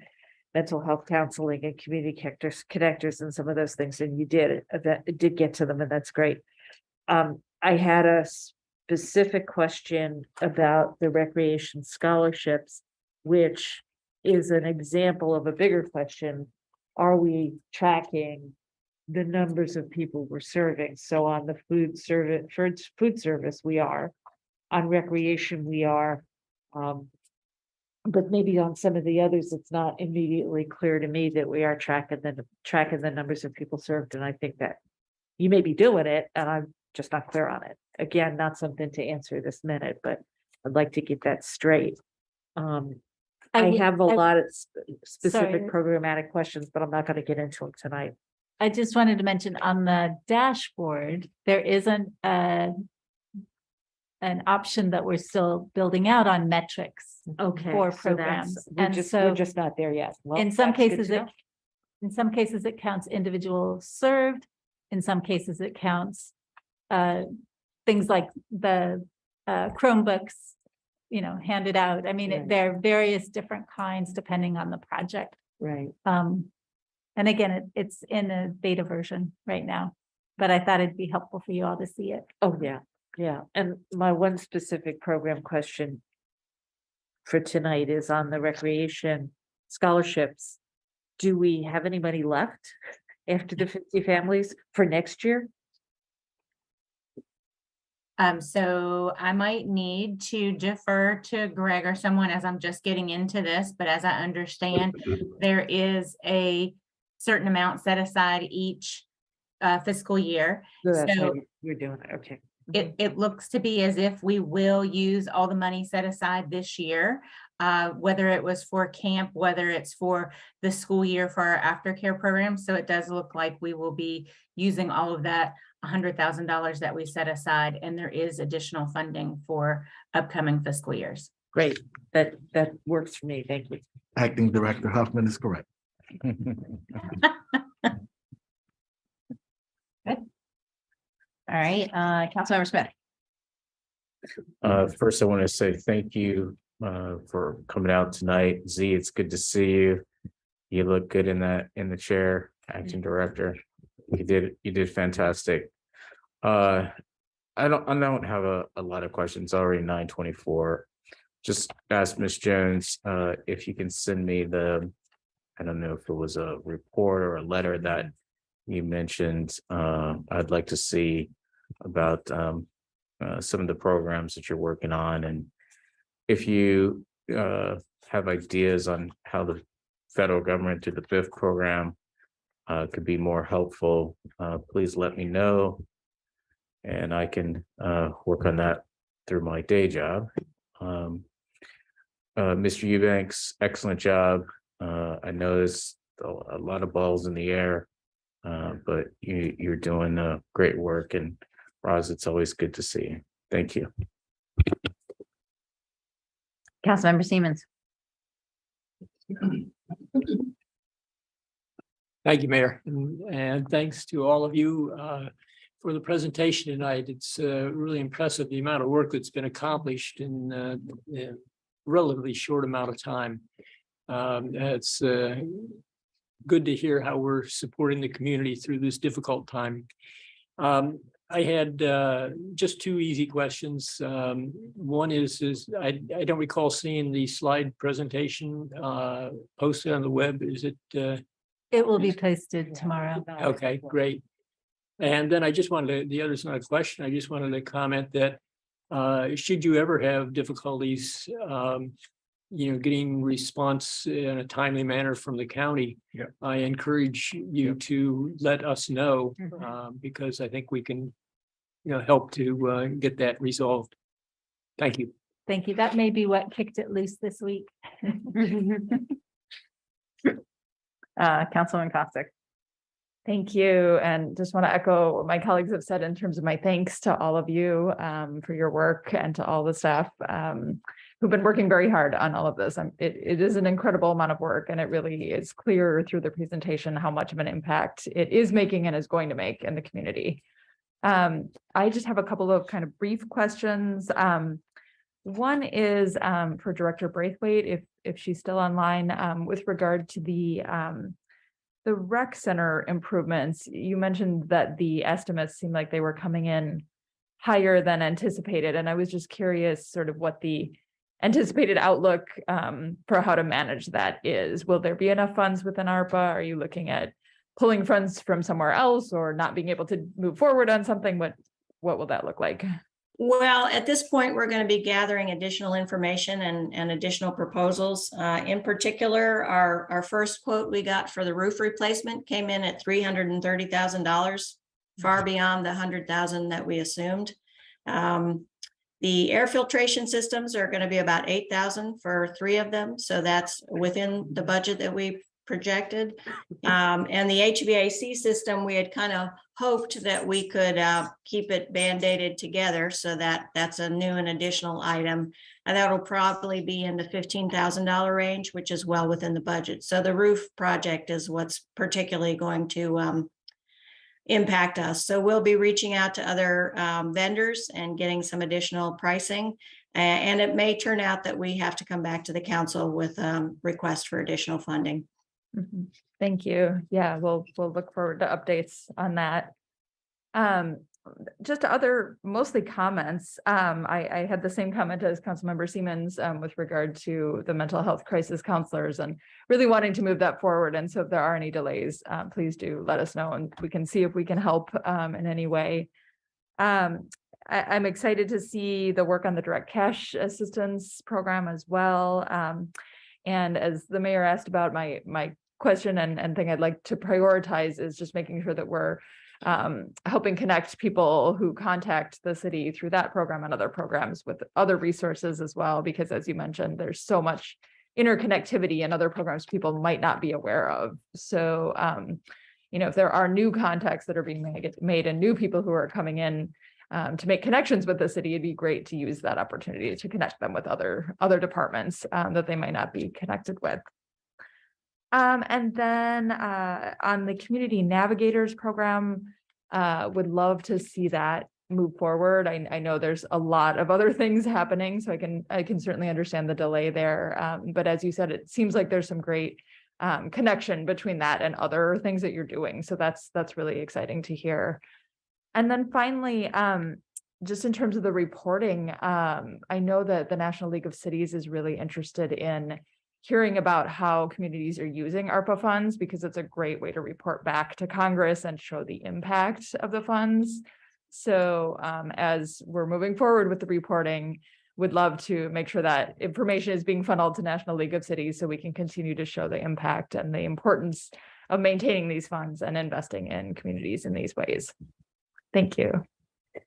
mental health counseling and community connectors and some of those things, and you did get to them, and that's great. I had a specific question about the recreation scholarships, which is an example of a bigger question. Are we tracking the numbers of people we're serving? So on the food service, we are. On recreation, we are. But maybe on some of the others, it's not immediately clear to me that we are tracking the numbers of people served. And I think that you may be doing it, and I'm just not clear on it. Again, not something to answer this minute, but I'd like to get that straight. I have a lot of specific programmatic questions, but I'm not going to get into them tonight. I just wanted to mention on the dashboard, there isn't an option that we're still building out on metrics Okay, for so programs. we're just not there yet. Well, in some that's good cases, to know. in some cases it counts individual served. In some cases it counts things like the Chromebooks, handed out. I mean, Right. there are various different kinds depending on the project. Right. And again, it's in a beta version right now, but I thought it'd be helpful for you all to see it. Oh, yeah, yeah. And my one specific program question for tonight is on the recreation scholarships. Do we have any money left after the 50 families for next year? So I might need to defer to Greg or someone as I'm just getting into this, but as I understand, there is a certain amount set aside each fiscal year. So that's So how you're doing it, okay. it looks to be as if we will use all the money set aside this year, whether it was for camp, whether it's for the school year for our aftercare program. So it does look like we will be using all of that $100,000 that we set aside, and there is additional funding for upcoming fiscal years. Great, that works for me, thank you. Acting Director Huffman is correct. All right, Councilmember Smith. First, I want to say thank you for coming out tonight. Z, it's good to see you. You look good in the chair, acting director. You did fantastic. I don't have a lot of questions. Already 9:24. Just ask Ms. Jones if you can send me I don't know if it was a report or a letter that you mentioned. I'd like to see about some of the programs that you're working on. And if you have ideas on how the federal government through the BIF program could be more helpful, please let me know. And I can work on that through my day job. Mr. Eubanks, excellent job. I know there's a lot of balls in the air, but you're doing great work. And Roz, it's always good to see you. Thank you. Councilmember Siemens. Thank you, Mayor, and thanks to all of you for the presentation tonight. It's really impressive, the amount of work that's been accomplished in a relatively short amount of time. It's good to hear how we're supporting the community through this difficult time. I had just two easy questions. One is I don't recall seeing the slide presentation posted on the web. Is it? It will be posted tomorrow. Okay, great. And then I just wanted to, the other side of the question, I just wanted to comment that should you ever have difficulties, getting response in a timely manner from the county, I encourage you to let us know because I think we can, help to get that resolved. Thank you. Thank you. That may be what kicked it loose this week. Councilwoman Costick. Thank you. And just want to echo what my colleagues have said in terms of my thanks to all of you for your work and to all the staff who've been working very hard on all of this. It is an incredible amount of work, and it really is clear through the presentation how much of an impact it is making and is going to make in the community. I just have a couple of kind of brief questions. One is for Director Braithwaite, if she's still online, with regard to the rec center improvements. You mentioned that the estimates seemed like they were coming in higher than anticipated, and I was just curious sort of what the anticipated outlook for how to manage that is. Will there be enough funds within ARPA? Are you looking at pulling funds from somewhere else or not being able to move forward on something? What will that look like? Well, at this point, we're going to be gathering additional information and additional proposals. In particular, our first quote we got for the roof replacement came in at $330,000, far beyond the $100,000 that we assumed. The air filtration systems are going to be about $8,000 for 3 of them, so that's within the budget that we projected. And the HVAC system, we had kind of hoped that we could keep it band-aided together, so that's a new and additional item. And that'll probably be in the $15,000 range, which is well within the budget. So the roof project is what's particularly going to impact us. So we'll be reaching out to other vendors and getting some additional pricing. And it may turn out that we have to come back to the council with request for additional funding. Mm-hmm. Thank you. Yeah, we'll look forward to updates on that. Just other mostly comments. I had the same comment as Councilmember Siemens with regard to the mental health crisis counselors and really wanting to move that forward. And so if there are any delays, please do let us know and we can see if we can help in any way. I'm excited to see the work on the direct cash assistance program as well. And as the mayor asked about, my question and thing I'd like to prioritize is just making sure that we're helping connect people who contact the city through that program and other programs with other resources as well, because as you mentioned, there's so much interconnectivity and other programs people might not be aware of. So, if there are new contacts that are being made and new people who are coming in to make connections with the city, it'd be great to use that opportunity to connect them with other departments that they might not be connected with. And then on the Community Navigators program, would love to see that move forward. I know there's a lot of other things happening, so I can certainly understand the delay there. But as you said, it seems like there's some great connection between that and other things that you're doing. So that's really exciting to hear. And then finally, just in terms of the reporting, I know that the National League of Cities is really interested in hearing about how communities are using ARPA funds, because it's a great way to report back to Congress and show the impact of the funds. So as we're moving forward with the reporting, would love to make sure that information is being funneled to National League of Cities so we can continue to show the impact and the importance of maintaining these funds and investing in communities in these ways. Thank you.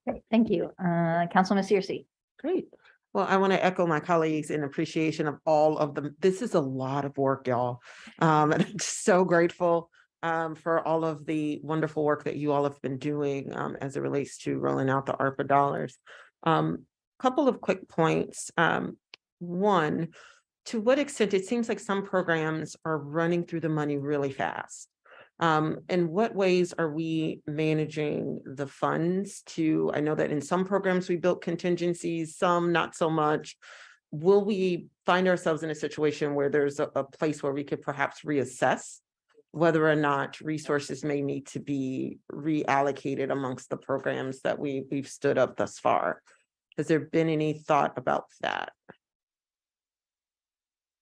Great, thank you. Councilman Searcy. Great. Well, I want to echo my colleagues in appreciation of all of them. This is a lot of work, y'all. And I'm just so grateful for all of the wonderful work that you all have been doing as it relates to rolling out the ARPA dollars. Couple of quick points. One, to what extent it seems like some programs are running through the money really fast. In what ways are we managing the funds to, I know that in some programs we built contingencies, some not so much. Will we find ourselves in a situation where there's a place where we could perhaps reassess whether or not resources may need to be reallocated amongst the programs that we've stood up thus far? Has there been any thought about that?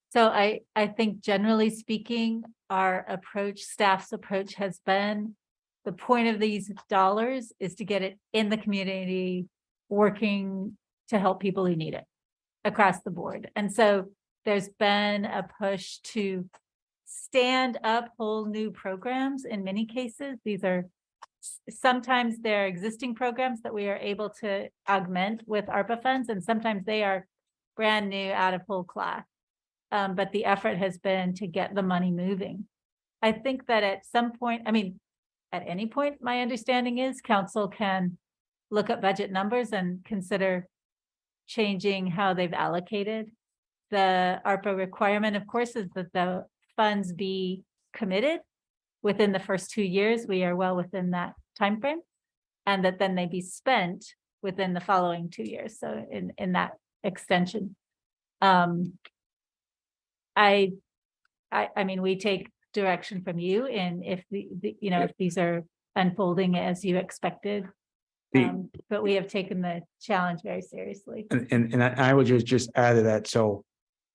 So I think generally speaking, our approach, staff's approach has been, the point of these dollars is to get it in the community, working to help people who need it across the board. And so there's been a push to stand up whole new programs in many cases. These are sometimes they're existing programs that we are able to augment with ARPA funds, and sometimes they are brand new out of whole class. But the effort has been to get the money moving. I think that at some point, I mean, at any point, my understanding is council can look at budget numbers and consider changing how they've allocated. The ARPA requirement, of course, is that the funds be committed within the first 2 years. We are well within that timeframe, and that then they be spent within the following 2 years. So in that extension. I mean, we take direction from you, and if if these are unfolding as you expected, but we have taken the challenge very seriously. And I would just add to that. So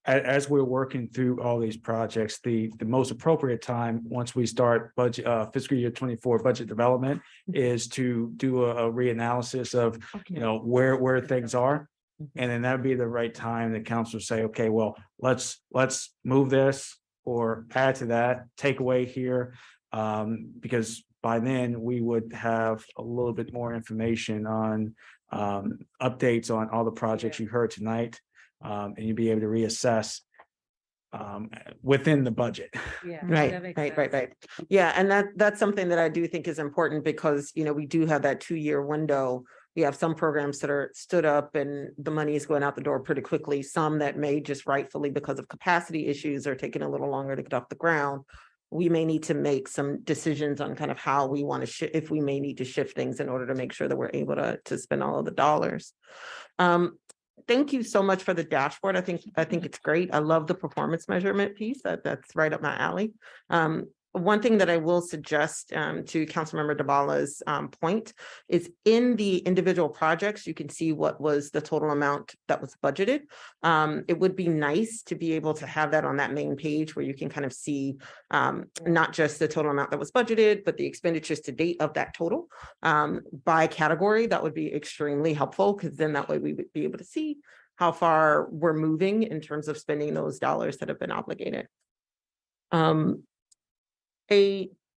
as we're working through all these projects, the most appropriate time, once we start budget fiscal year 24 budget development, is to do a reanalysis of where things are. And then that'd be the right time that council say, okay, well, let's move this or add to that, take away here. Because by then we would have a little bit more information on updates on all the projects you heard tonight. And you'd be able to reassess within the budget. Yeah. Right. Yeah, and that's something that I do think is important, because we do have that 2-year window. We have some programs that are stood up and the money is going out the door pretty quickly. Some that may just rightfully, because of capacity issues, are taking a little longer to get off the ground. We may need to make some decisions on kind of how we want to if we may need to shift things in order to make sure that we're able to spend all of the dollars. Thank you so much for the dashboard. I think it's great. I love the performance measurement piece. That's right up my alley. One thing that I will suggest to Councilmember Dabala's point is, in the individual projects, you can see what was the total amount that was budgeted. It would be nice to be able to have that on that main page, where you can kind of see not just the total amount that was budgeted, but the expenditures to date of that total by category. That would be extremely helpful, because then that way we would be able to see how far we're moving in terms of spending those dollars that have been obligated.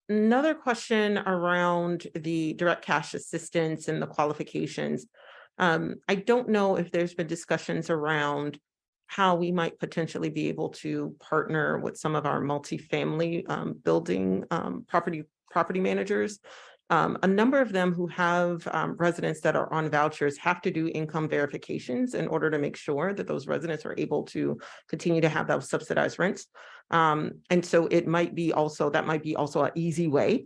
Another question around the direct cash assistance and the qualifications. I don't know if there's been discussions around how we might potentially be able to partner with some of our multifamily building property managers. A number of them who have residents that are on vouchers have to do income verifications in order to make sure that those residents are able to continue to have those subsidized rents. And so that might be also an easy way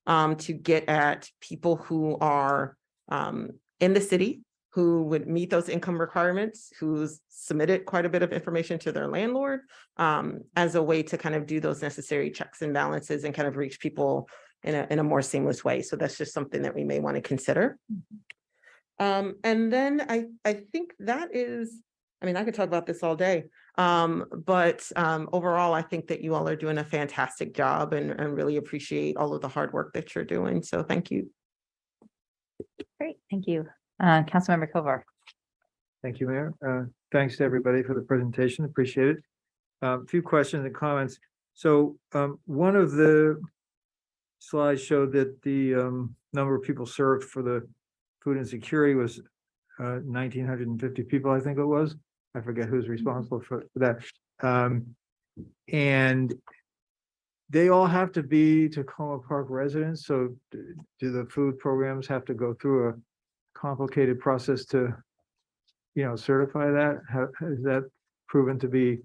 to get at people who are in the city, who would meet those income requirements, who's submitted quite a bit of information to their landlord, as a way to kind of do those necessary checks and balances and kind of reach people in a more seamless way. So that's just something that we may want to consider. And then I think that is, I could talk about this all day, but overall, I think that you all are doing a fantastic job, and really appreciate all of the hard work that you're doing. So thank you. Great, thank you. Councilmember Kovar. Thank you, Mayor. Thanks to everybody for the presentation. Appreciate it. A few questions and comments. So one of the slides showed that the number of people served for the food insecurity was 1,950 people, I think it was. I forget who's responsible for that. And they all have to be Tacoma Park residents. So do the food programs have to go through a complicated process to, certify that? Has that proven to be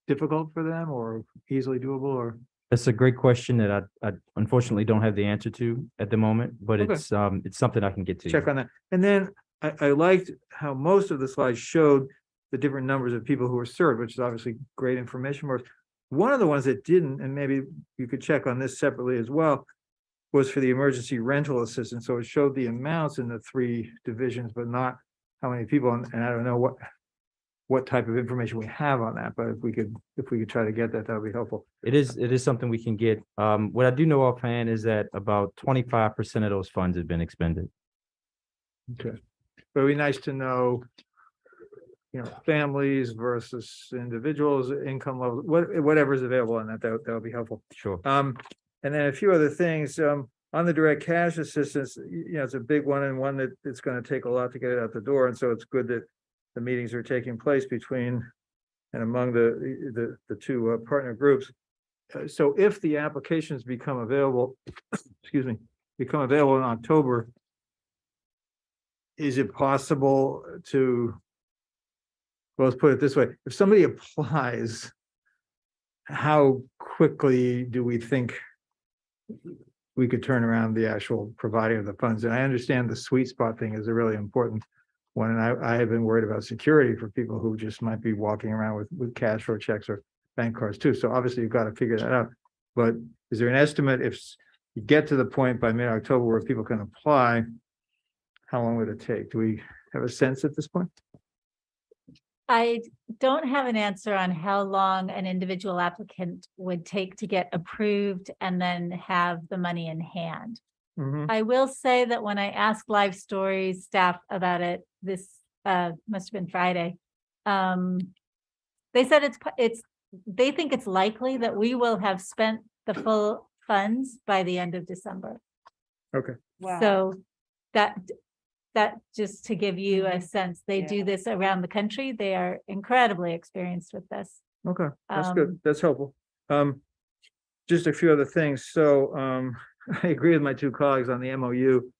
difficult for them or easily doable or? That's a great question that I unfortunately don't have the answer to at the moment, but Okay. it's something I can get to. Check on that. And then I liked how most of the slides showed the different numbers of people who were served, which is obviously great information for us. One of the ones that didn't, and maybe you could check on this separately as well, was for the emergency rental assistance. So it showed the amounts in the 3 divisions, but not how many people. And I don't know what type of information we have on that, but if we could try to get that, that would be helpful. It is something we can get. What I do know offhand is that about 25% of those funds have been expended. Okay. But it'd be nice to know, families versus individuals, income level, whatever is available on that would be helpful. Sure. And then a few other things, on the direct cash assistance, it's a big one and one that it's going to take a lot to get it out the door. And so it's good that the meetings are taking place between and among the 2 partner groups. So if the applications become available, in October, is it possible to, well, let's put it this way, if somebody applies, how quickly do we think we could turn around the actual providing of the funds? And I understand the sweet spot thing is a really important one. And I have been worried about security for people who just might be walking around with cash or checks or bank cards too. So obviously you've got to figure that out. But is there an estimate if you get to the point by mid-October where people can apply, how long would it take? Do we have a sense at this point? I don't have an answer on how long an individual applicant would take to get approved and then have the money in hand. I will say that when I asked Live Stories staff about it, this must have been Friday. They said they think it's likely that we will have spent the full funds by the end of December. Okay. Wow. So that just to give you a sense, they do this around the country. They are incredibly experienced with this. Okay, that's good. That's helpful. Just a few other things. So I agree with my 2 colleagues on the MOU.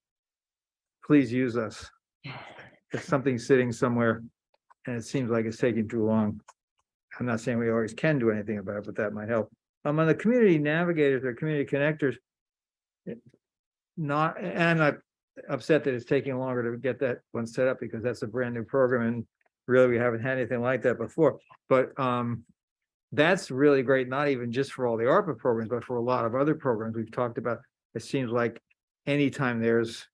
Please use us. If something's sitting somewhere and it seems like it's taking too long, I'm not saying we always can do anything about it, but that might help. On the community navigators or community connectors, and I'm not upset that it's taking longer to get that one set up because that's a brand new program and really we haven't had anything like that before. But that's really great, not even just for all the ARPA programs, but for a lot of other programs we've talked about. It seems like anytime there's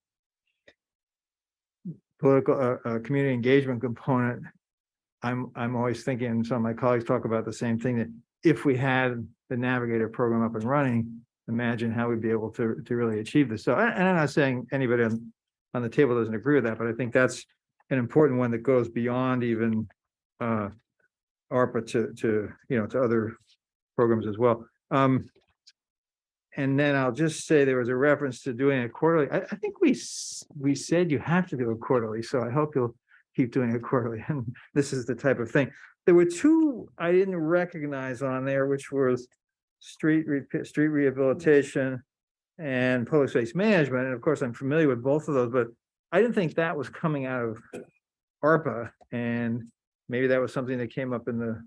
political community engagement component, I'm always thinking, and some of my colleagues talk about the same thing, that if we had the Navigator program up and running, imagine how we'd be able to really achieve this. So, and I'm not saying anybody on the table doesn't agree with that, but I think that's an important one that goes beyond even ARPA to other programs as well. And then I'll just say there was a reference to doing it quarterly. I think we said you have to do it quarterly, so I hope you'll keep doing it quarterly. And this is the type of thing. There were 2 I didn't recognize on there, which was street rehabilitation and public space management. And of course, I'm familiar with both of those, but I didn't think that was coming out of ARPA. And maybe that was something that came up in the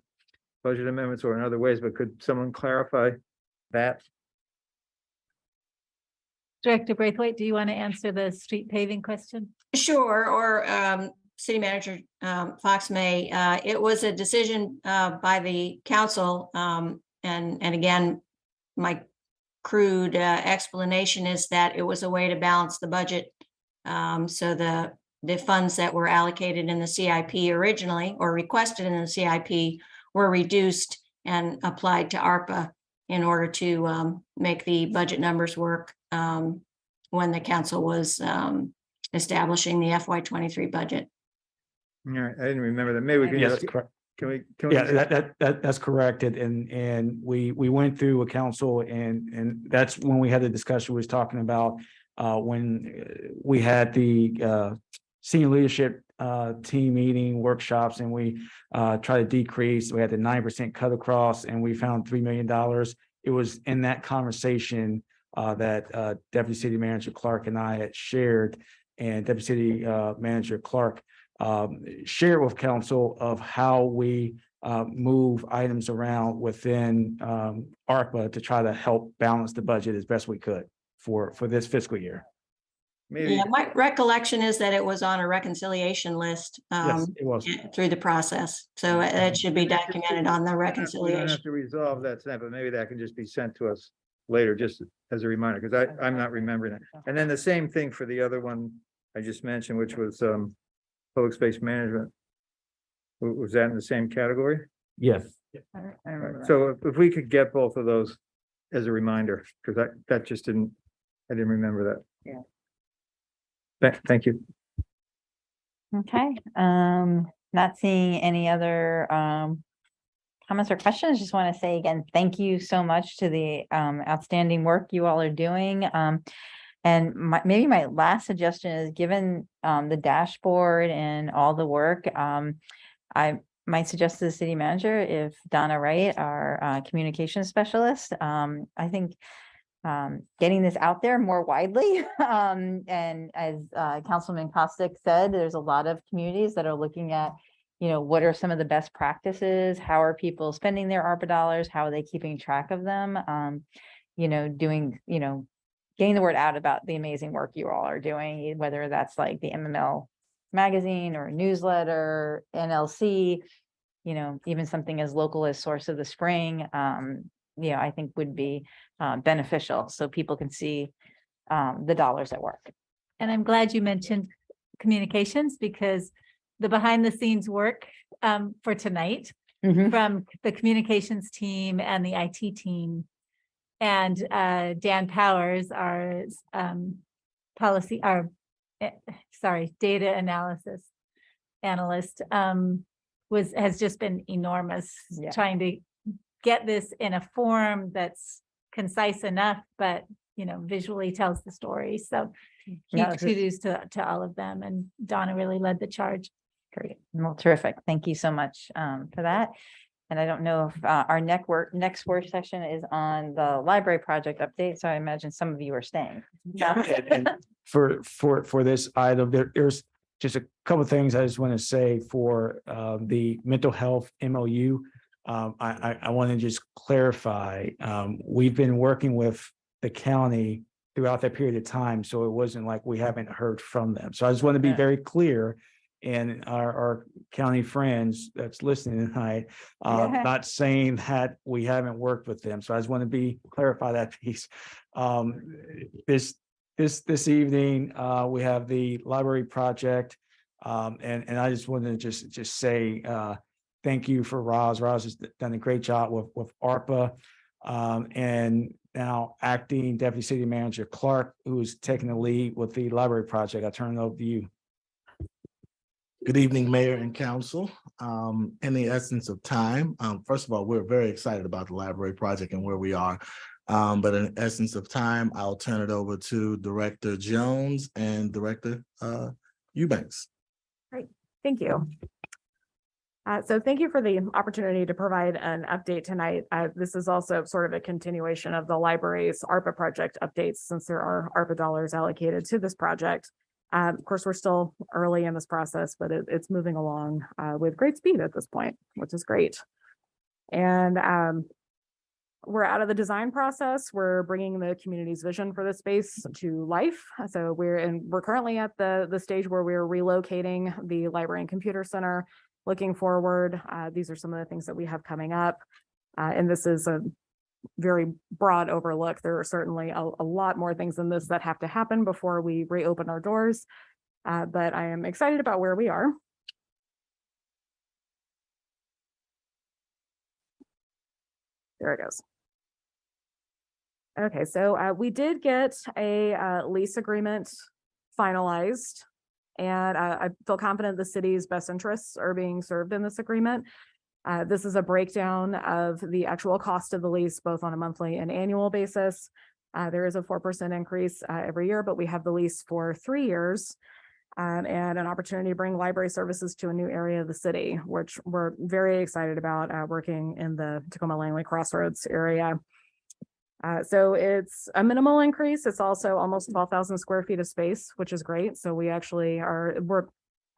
budget amendments or in other ways, but could someone clarify that? Director Braithwaite, do you want to answer the street paving question? Sure, or City Manager Fox may. It was a decision by the council, and again, my crude explanation is that it was a way to balance the budget. So the funds that were allocated in the CIP originally or requested in the CIP were reduced and applied to ARPA in order to make the budget numbers work when the council was establishing the FY23 budget. All right, I didn't remember that. Maybe we can Yeah, just, that's correct. can we? Yeah, that's correct. And we went through a council and that's when we had the discussion we was talking about when we had the senior leadership team meeting workshops and we tried to decrease, we had the 9% cut across and we found $3 million. It was in that conversation that Deputy City Manager Clark and I had shared, and Deputy City Manager Clark share with council of how we move items around within ARPA to try to help balance the budget as best we could for this fiscal year. Maybe, Yeah, my recollection is that it was on a reconciliation list Yes, it was. through the process. So it should be documented on the we don't reconciliation. have to resolve that tonight, but maybe that can just be sent to us later, just as a reminder, because I'm not remembering it. And then the same thing for the other one I just mentioned, which was public space management. Was that in the same category? Yes. I remember that. So if we could get both of those as a reminder, because that just didn't, I didn't remember that. Yeah. Thank you. Okay, not seeing any other comments or questions. Just want to say again, thank you so much to the outstanding work you all are doing. And maybe my last suggestion is, given the dashboard and all the work, I might suggest to the city manager, if Donna Wright, our communications specialist, I think getting this out there more widely. And as Councilman Costick said, there's a lot of communities that are looking at, what are some of the best practices? How are people spending their ARPA dollars? How are they keeping track of them? Getting the word out about the amazing work you all are doing, whether that's like the MML magazine or newsletter, NLC, even something as local as Source of the Spring, I think would be beneficial, so people can see the dollars at work. And I'm glad you mentioned communications, because the behind the scenes work for tonight from the communications team and the IT team, and Dan Powers, our data analysis analyst, has just been enormous, trying to get this in a form that's concise enough, but visually tells the story. So huge kudos to all of them, and Donna really led the charge. Great. Well, terrific. Thank you so much for that. And I don't know if our next work session is on the library project update, so I imagine some of you are staying. And for this item, there's just a couple of things I just want to say for the mental health MOU. I want to just clarify, we've been working with the county throughout that period of time, so it wasn't like we haven't heard from them. So I just want to be very clear, and our county friends that's listening tonight, not saying that we haven't worked with them. So I just want to clarify that piece. This evening, we have the library project, and I just wanted to just say thank you for Roz. Roz has done a great job with ARPA, and now acting Deputy City Manager Clark, who's taking the lead with the library project. I turn it over to you. Good evening, Mayor and Council. In the essence of time, first of all, we're very excited about the library project and where we are. But in essence of time, I'll turn it over to Director Jones and Director Eubanks. Great, thank you. So thank you for the opportunity to provide an update tonight. This is also sort of a continuation of the library's ARPA project updates, since there are ARPA dollars allocated to this project. Of course, we're still early in this process, but it's moving along with great speed at this point, which is great. And we're out of the design process. We're bringing the community's vision for the space to life. So we're currently at the stage where we're relocating the library and computer center. Looking forward, these are some of the things that we have coming up. And this is a very broad overlook. There are certainly a lot more things than this that have to happen before we reopen our doors. But I am excited about where we are. There it goes. Okay, so we did get a lease agreement finalized. And I feel confident the city's best interests are being served in this agreement. This is a breakdown of the actual cost of the lease, both on a monthly and annual basis. There is a 4% increase every year, but we have the lease for 3 years. And an opportunity to bring library services to a new area of the city, which we're very excited about, working in the Tacoma Langley Crossroads area. So it's a minimal increase. It's also almost 12,000 square feet of space, which is great. So we actually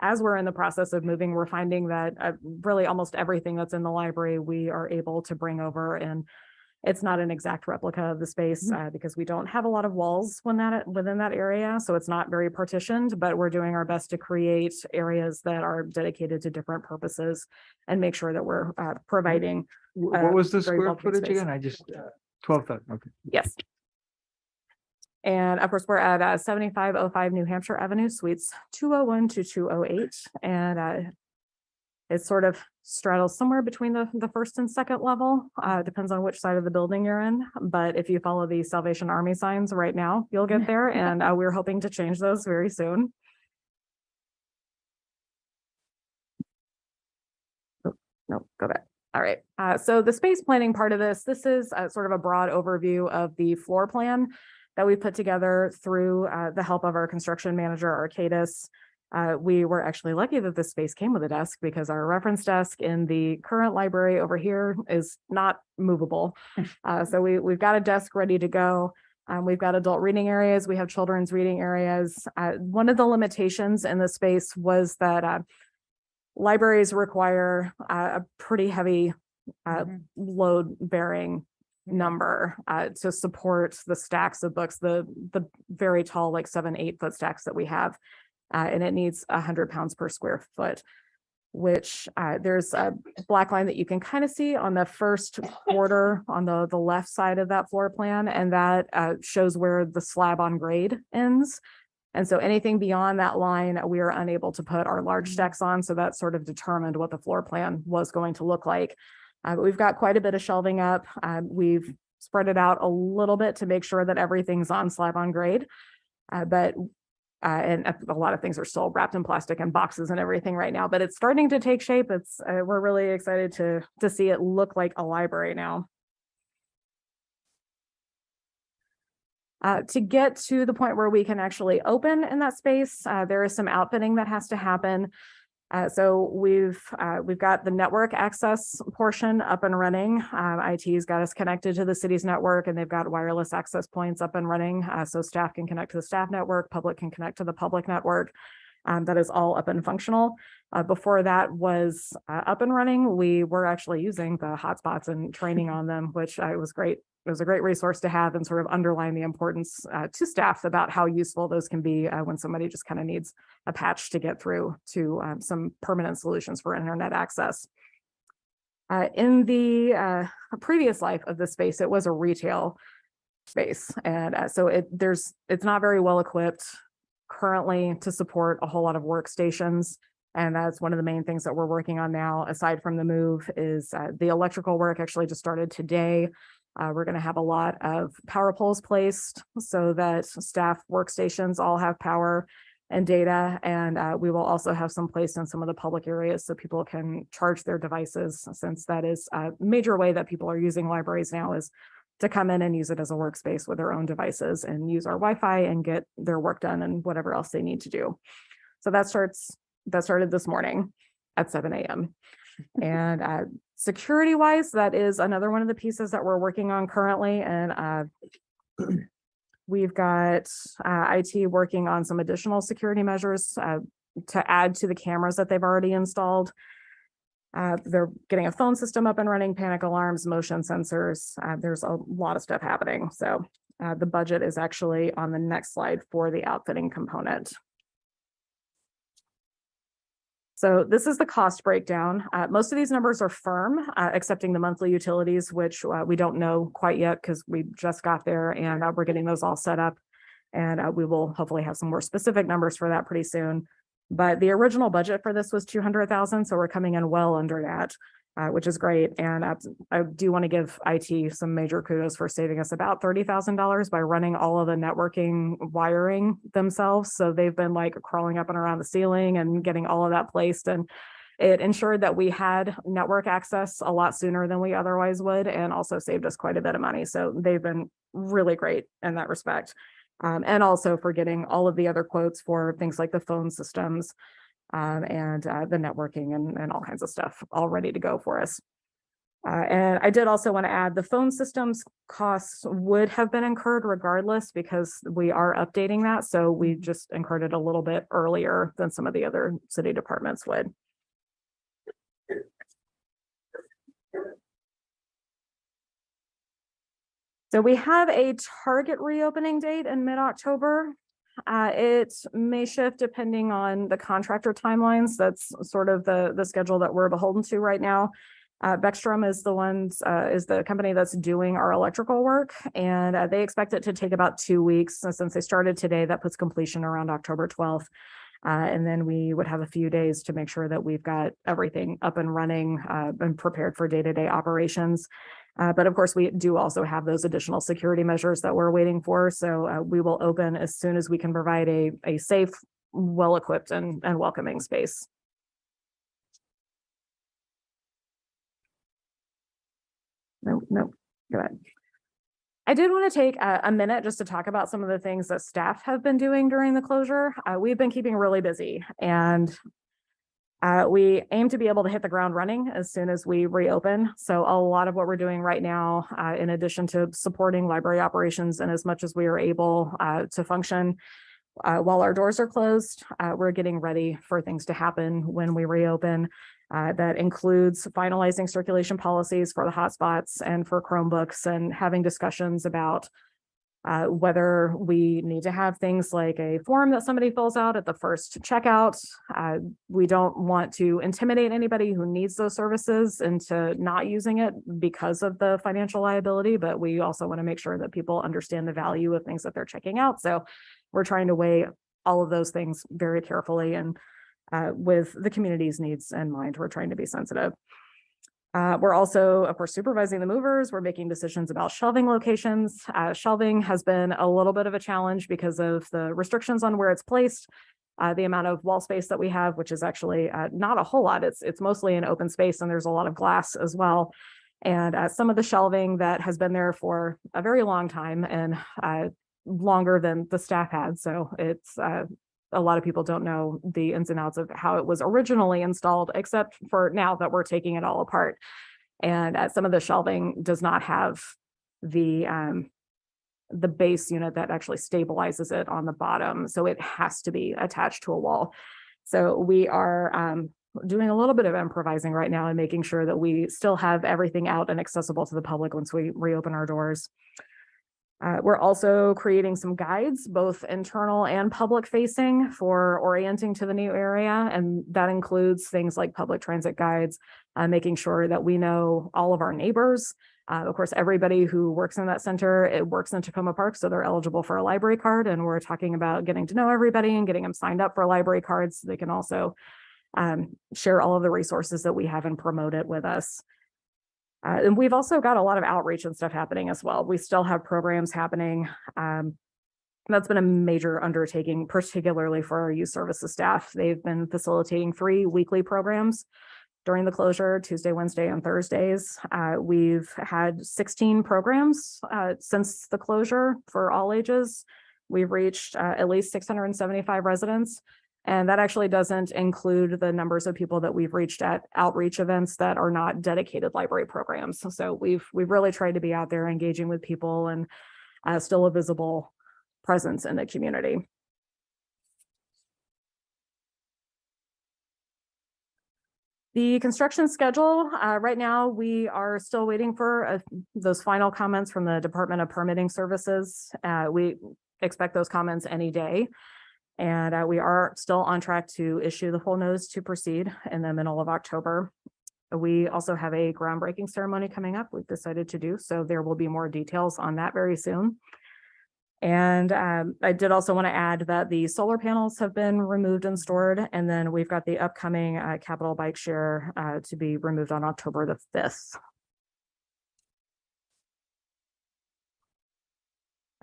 as we're in the process of moving, we're finding that really almost everything that's in the library, we are able to bring over, and it's not an exact replica of the space because we don't have a lot of walls within that area. So it's not very partitioned, but we're doing our best to create areas that are dedicated to different purposes and make sure that we're providing. What was the very square welcoming footage space. again? I just, 12,000, okay. Yes. And of course, we're at 7505 New Hampshire Avenue, suites 201 to 208. And it sort of straddles somewhere between the first and second level. Depends on which side of the building you're in. But if you follow the Salvation Army signs right now, you'll get there. And we're hoping to change those very soon. Oh, no, go back. All right. So the space planning part of this is sort of a broad overview of the floor plan that we put together through the help of our construction manager, Arcadis. We were actually lucky that this space came with a desk because our reference desk in the current library over here is not movable. So we've got a desk ready to go. We've got adult reading areas. We have children's reading areas. One of the limitations in the space was that libraries require a pretty heavy load bearing number to support the stacks of books, the very tall, like 7-8 foot stacks that we have. And it needs 100 pounds per square foot, which there's a black line that you can kind of see on the first quarter on the left side of that floor plan. And that shows where the slab on grade ends. And so anything beyond that line, we are unable to put our large stacks on. So that sort of determined what the floor plan was going to look like. But we've got quite a bit of shelving up. We've spread it out a little bit to make sure that everything's on slab on grade. And a lot of things are still wrapped in plastic and boxes and everything right now, but it's starting to take shape. We're really excited to see it look like a library now. To get to the point where we can actually open in that space, there is some outfitting that has to happen. So we've got the network access portion up and running. IT's got us connected to the city's network, and they've got wireless access points up and running. So staff can connect to the staff network, public can connect to the public network. That is all up and functional. Before that was up and running, we were actually using the hotspots and training on them, which was great. It was a great resource to have and sort of underline the importance to staff about how useful those can be when somebody just kind of needs a patch to get through to some permanent solutions for internet access. In the previous life of the space, it was a retail space. And so it's not very well equipped currently to support a whole lot of workstations. And that's one of the main things that we're working on now, aside from the move, is the electrical work actually just started today. We're going to have a lot of power poles placed so that staff workstations all have power and data. And we will also have some placed in some of the public areas so people can charge their devices, since that is a major way that people are using libraries now, is to come in and use it as a workspace with their own devices and use our Wi-Fi and get their work done and whatever else they need to do. So that started this morning at 7 a.m. And security wise, that is another one of the pieces that we're working on currently. And we've got IT working on some additional security measures to add to the cameras that they've already installed. They're getting a phone system up and running, panic alarms, motion sensors. There's a lot of stuff happening. So the budget is actually on the next slide for the outfitting component. So this is the cost breakdown. Most of these numbers are firm, excepting the monthly utilities, which we don't know quite yet because we just got there and we're getting those all set up. And we will hopefully have some more specific numbers for that pretty soon. But the original budget for this was $200,000, so we're coming in well under that. which is great. And I do want to give IT some major kudos for saving us about $30,000 by running all of the networking wiring themselves. So they've been like crawling up and around the ceiling and getting all of that placed. And it ensured that we had network access a lot sooner than we otherwise would, and also saved us quite a bit of money. So they've been really great in that respect. And also for getting all of the other quotes for things like the phone systems and the networking and all kinds of stuff all ready to go for us. And I did also want to add the phone systems costs would have been incurred regardless because we are updating that. So we just incurred it a little bit earlier than some of the other city departments would. So we have a target reopening date in mid-October. It may shift depending on the contractor timelines. That's sort of the schedule that we're beholden to right now. Beckstrom is the company that's doing our electrical work, and they expect it to take about 2 weeks. So since they started today, that puts completion around October 12th. And then we would have a few days to make sure that we've got everything up and running and prepared for day-to-day operations. But of course, we do also have those additional security measures that we're waiting for. So we will open as soon as we can provide a safe, well-equipped and welcoming space. No, go ahead. I did want to take a minute just to talk about some of the things that staff have been doing during the closure. We've been keeping really busy, and we aim to be able to hit the ground running as soon as we reopen. So a lot of what we're doing right now, in addition to supporting library operations and as much as we are able to function while our doors are closed, we're getting ready for things to happen when we reopen. That includes finalizing circulation policies for the hotspots and for Chromebooks, and having discussions about whether we need to have things like a form that somebody fills out at the first checkout. We don't want to intimidate anybody who needs those services into not using it because of the financial liability, but we also want to make sure that people understand the value of things that they're checking out. So we're trying to weigh all of those things very carefully, and with the community's needs in mind, we're trying to be sensitive. We're also, of course, supervising the movers. We're making decisions about shelving locations. Shelving has been a little bit of a challenge because of the restrictions on where it's placed, the amount of wall space that we have, which is actually not a whole lot. It's mostly an open space, and there's a lot of glass as well. And some of the shelving that has been there for a very long time, and longer than the staff had. So it's a lot of people don't know the ins and outs of how it was originally installed, except for now that we're taking it all apart. And some of the shelving does not have the base unit that actually stabilizes it on the bottom. So it has to be attached to a wall. So we are doing a little bit of improvising right now and making sure that we still have everything out and accessible to the public once we reopen our doors. We're also creating some guides, both internal and public facing, for orienting to the new area. And that includes things like public transit guides, making sure that we know all of our neighbors. Of course, everybody who works in that center, it works in Tacoma Park, so they're eligible for a library card. And we're talking about getting to know everybody and getting them signed up for library cards so they can also share all of the resources that we have and promote it with us. And we've also got a lot of outreach and stuff happening as well. We still have programs happening. That's been a major undertaking, particularly for our youth services staff. They've been facilitating 3 weekly programs during the closure, Tuesday, Wednesday, and Thursdays. We've had 16 programs since the closure for all ages. We've reached at least 675 residents. And that actually doesn't include the numbers of people that we've reached at outreach events that are not dedicated library programs. So we've really tried to be out there engaging with people and still a visible presence in the community. The construction schedule, right now, we are still waiting for those final comments from the Department of Permitting Services. We expect those comments any day. And we are still on track to issue the full notice to proceed in the middle of October. We also have a groundbreaking ceremony coming up we've decided to do, so there will be more details on that very soon. And I did also want to add that the solar panels have been removed and stored. And then we've got the upcoming capital bike share to be removed on October the 5th.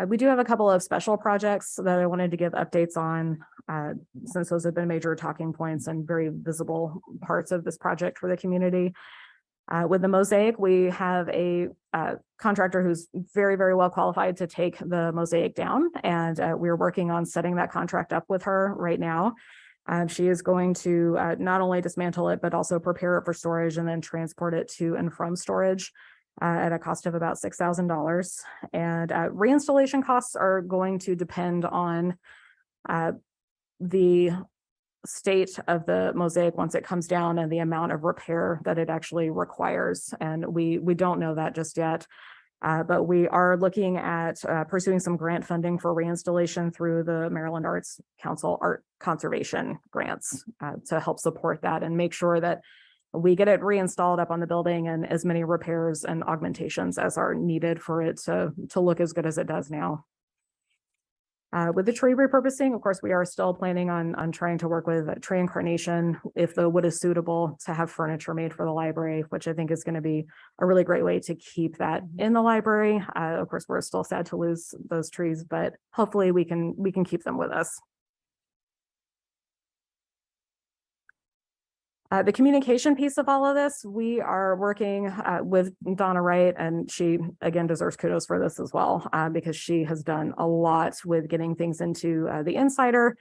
We do have a couple of special projects that I wanted to give updates on, since those have been major talking points and very visible parts of this project for the community. With the Mosaic, we have a contractor who's very, very well qualified to take the Mosaic down, and we're working on setting that contract up with her right now. She is going to not only dismantle it, but also prepare it for storage and then transport it to and from storage at a cost of about $6,000. And reinstallation costs are going to depend on the state of the Mosaic once it comes down and the amount of repair that it actually requires. And we don't know that just yet, but we are looking at pursuing some grant funding for reinstallation through the Maryland Arts Council Art Conservation grants to help support that and make sure that we get it reinstalled up on the building and as many repairs and augmentations as are needed for it to look as good as it does now. With the tree repurposing, of course, we are still planning on trying to work with Tree Incarnation if the wood is suitable to have furniture made for the library, which I think is going to be a really great way to keep that in the library. Of course, we're still sad to lose those trees, but hopefully we can keep them with us. The communication piece of all of this, we are working with Donna Wright, and she again deserves kudos for this as well, because she has done a lot with getting things into the Insider,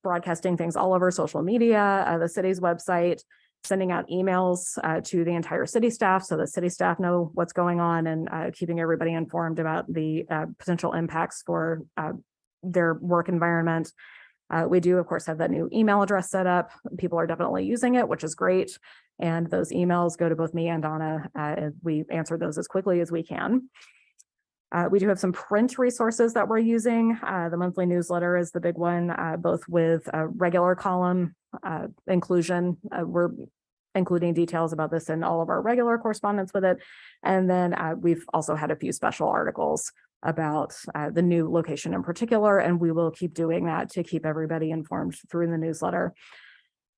broadcasting things all over social media, the city's website, sending out emails to the entire city staff so that city staff know what's going on, and keeping everybody informed about the potential impacts for their work environment. We do, of course, have that new email address set up. People are definitely using it, which is great. And those emails go to both me and Donna. And we answer those as quickly as we can. We do have some print resources that we're using. The monthly newsletter is the big one, both with a regular column inclusion. We're including details about this in all of our regular correspondence with it. And then we've also had a few special articles about the new location in particular, and we will keep doing that to keep everybody informed through the newsletter.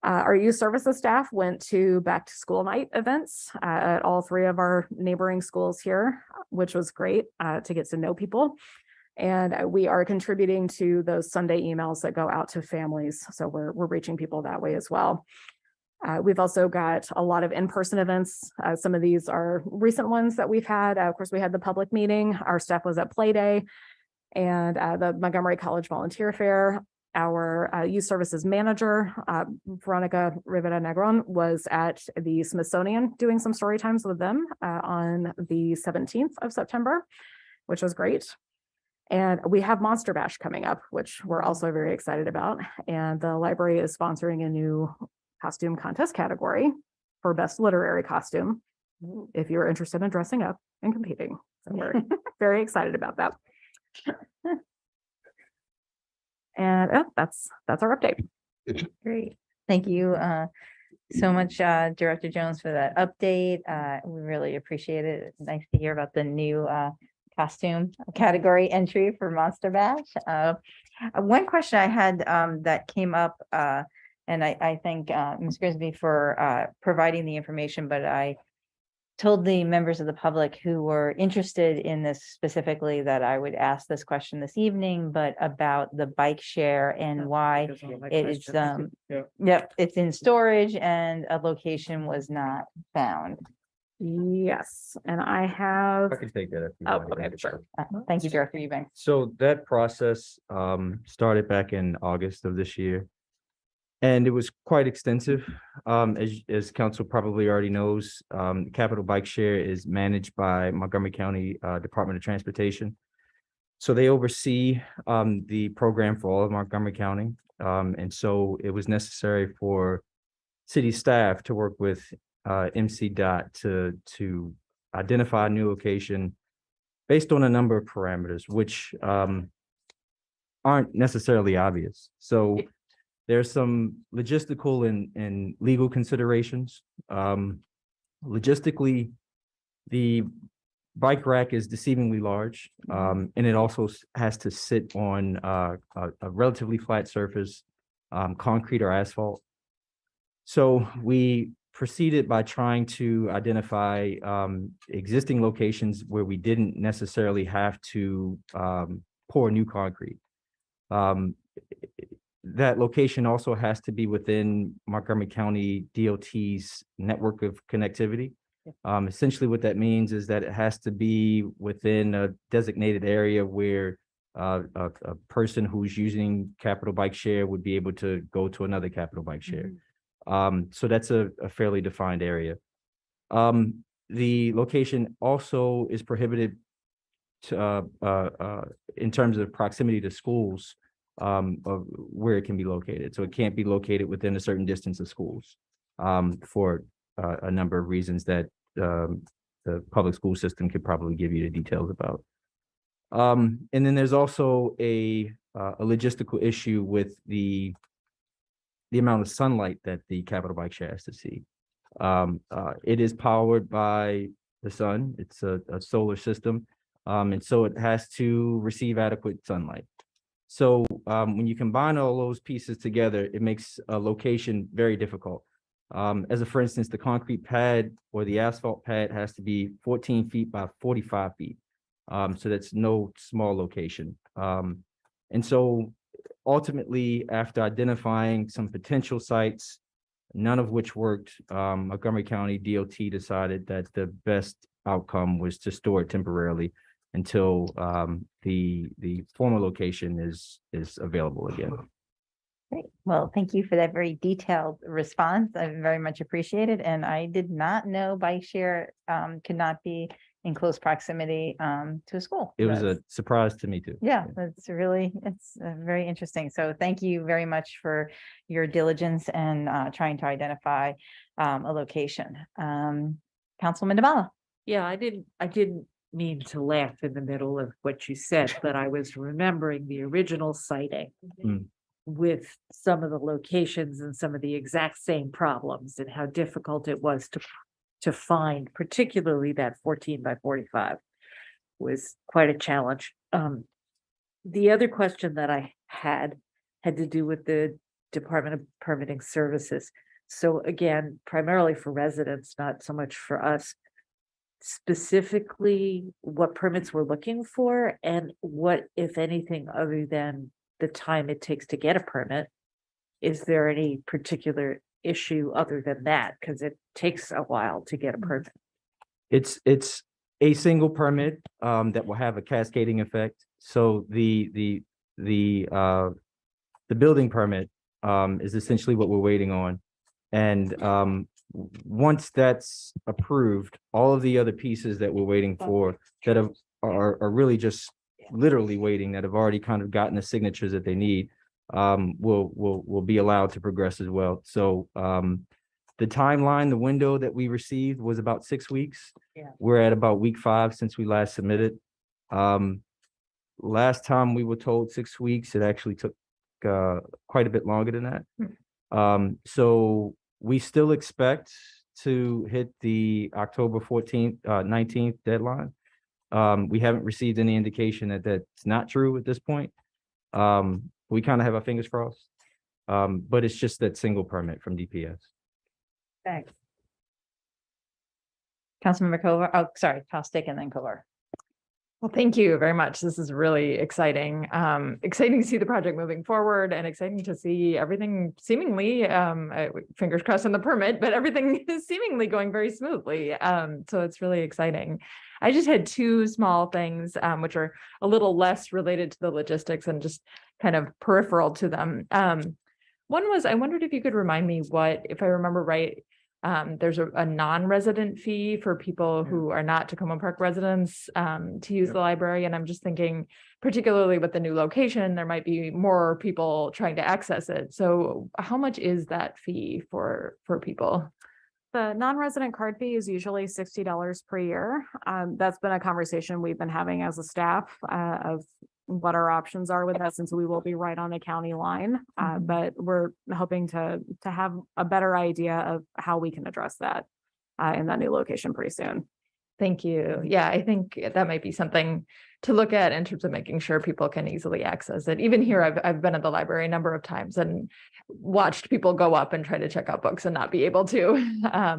Our youth services staff went to back to school night events at all three of our neighboring schools here, which was great to get to know people. And we are contributing to those Sunday emails that go out to families. So we're reaching people that way as well. We've also got a lot of in-person events. Some of these are recent ones that we've had. Of course, we had the public meeting. Our staff was at Play Day and the Montgomery College Volunteer Fair. Our youth services manager, Veronica Rivera Negron, was at the Smithsonian doing some story times with them on the 17th of September, which was great. And we have Monster Bash coming up, which we're also very excited about. And the library is sponsoring a new costume contest category for best literary costume, if you're interested in dressing up and competing. So we're very excited about that. And that's our update. Great. Thank you so much, Director Jones, for that update. We really appreciate it. It's nice to hear about the new costume category entry for Monster Bash. One question I had that came up, and I thank Ms. Grisby for providing the information, but I told the members of the public who were interested in this specifically that I would ask this question this evening, but about the bike share and why it is, yep, it's in storage and a location was not found. Yes, and I have. I can take that. If you Oh, want. okay, sure. Thank you, Director Eubanks. So that process started back in August of this year. And it was quite extensive. As council probably already knows, Capital Bike Share is managed by Montgomery County Department of Transportation. So they oversee the program for all of Montgomery County. And so it was necessary for city staff to work with MC-DOT to identify a new location based on a number of parameters, which aren't necessarily obvious. So there's some logistical and legal considerations. Logistically, the bike rack is deceivingly large, and it also has to sit on a relatively flat surface, concrete or asphalt. So we proceeded by trying to identify existing locations where we didn't necessarily have to pour new concrete. That location also has to be within Montgomery County DOT's network of connectivity. Essentially what that means is that it has to be within a designated area where a person who's using Capital Bike Share would be able to go to another Capital Bike Share. So that's a fairly defined area. The location also is prohibited to, in terms of proximity to schools, of where it can be located. So it can't be located within a certain distance of schools, for a number of reasons that the public school system could probably give you the details about. And then there's also a logistical issue with the amount of sunlight that the Capital Bike Share has to see. It is powered by the sun. It's a solar system. And so it has to receive adequate sunlight. So when you combine all those pieces together, it makes a location very difficult. For instance, the concrete pad or the asphalt pad has to be 14 feet by 45 feet. So that's no small location. And so ultimately, after identifying some potential sites, none of which worked, Montgomery County DOT decided that the best outcome was to store it temporarily until the former location is available again. Great. Well, thank you for that very detailed response. I very much appreciate it. And I did not know bike share could not be in close proximity to a school. It was a surprise to me too. Yeah, it's very interesting. So thank you very much for your diligence and trying to identify a location. Councilwoman Devala. Yeah, I didn't mean to laugh in the middle of what you said, but I was remembering the original sighting with some of the locations and some of the exact same problems and how difficult it was to find, particularly that 14 by 45 was quite a challenge. The other question that I had to do with the Department of Permitting Services. So again, primarily for residents, not so much for us. Specifically, what permits we're looking for and what, if anything, other than the time it takes to get a permit, is there any particular issue other than that? Because it takes a while to get a permit. It's a single permit that will have a cascading effect. So the building permit is essentially what we're waiting on. And once that's approved, all of the other pieces that we're waiting for that are really just literally waiting, that have already kind of gotten the signatures that they need, will be allowed to progress as well. So the timeline, the window that we received was about 6 weeks. Yeah. We're at about week 5 since we last submitted. Last time we were told 6 weeks, it actually took quite a bit longer than that. So we still expect to hit the October 14th, 19th deadline. We haven't received any indication that that's not true at this point. We kind of have our fingers crossed, but it's just that single permit from DPS. Thanks. Councilmember Kovar. Oh, sorry, Costick and then Kovar. Well, thank you very much. This is really exciting. Exciting to see the project moving forward and exciting to see everything seemingly, fingers crossed on the permit, but everything is seemingly going very smoothly. So it's really exciting. I just had 2 small things, which are a little less related to the logistics and just kind of peripheral to them. One was, I wondered if you could remind me what, if I remember right, there's a non-resident fee for people who are not Tacoma Park residents to use the library. And I'm just thinking, particularly with the new location, there might be more people trying to access it. So how much is that fee for people? The non-resident card fee is usually $60 per year. That's been a conversation we've been having as a staff of what our options are with that, since we will be right on the county line. But we're hoping to have a better idea of how we can address that in that new location pretty soon. Thank you. Yeah, I think that might be something to look at in terms of making sure people can easily access it. Even here, I've been at the library a number of times and watched people go up and try to check out books and not be able to.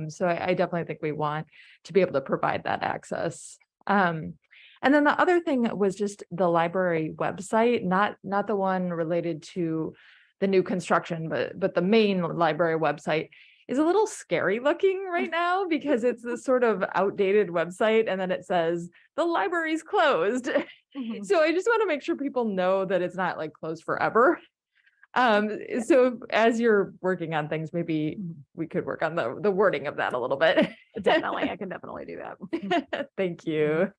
So I definitely think we want to be able to provide that access. And then the other thing was just the library website, not the one related to the new construction, but the main library website is a little scary looking right now because it's this sort of outdated website and then it says the library's closed. So I just want to make sure people know that it's not like closed forever. So as you're working on things, maybe we could work on the wording of that a little bit. Definitely, I can definitely do that. Thank you.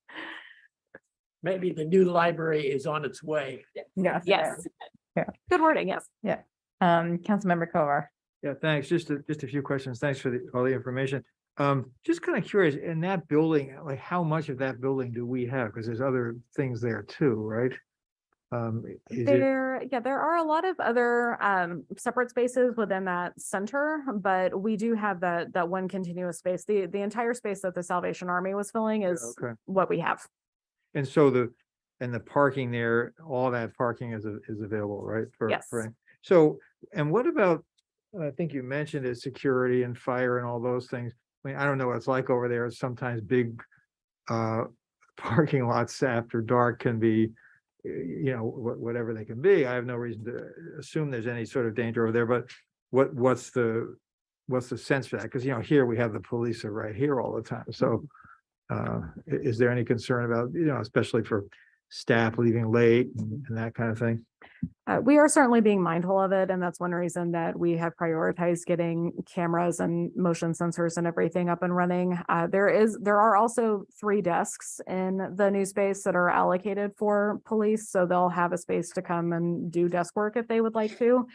Maybe the new library is on its way. Yes. Yes. Yeah. Good wording, yes. Yeah. Councilmember Kovar. Yeah, thanks. Just a few questions. Thanks for all the information. Just kind of curious, in that building, like how much of that building do we have? Because there's other things there too, right? There are a lot of other separate spaces within that center, but we do have that one continuous space. The entire space that the Salvation Army was filling is okay. what we have. And so the parking there, all that parking is available, right? Yes. Right. So, and what about, I think you mentioned is security and fire and all those things. I mean, I don't know what it's like over there. Sometimes big parking lots after dark can be, whatever they can be. I have no reason to assume there's any sort of danger over there, but what's the sense for that? Because, here we have the police are right here all the time. So is there any concern about, especially for staff leaving late and that kind of thing? We are certainly being mindful of it, and that's one reason that we have prioritized getting cameras and motion sensors and everything up and running. There are also 3 desks in the new space that are allocated for police, so they'll have a space to come and do desk work if they would like to.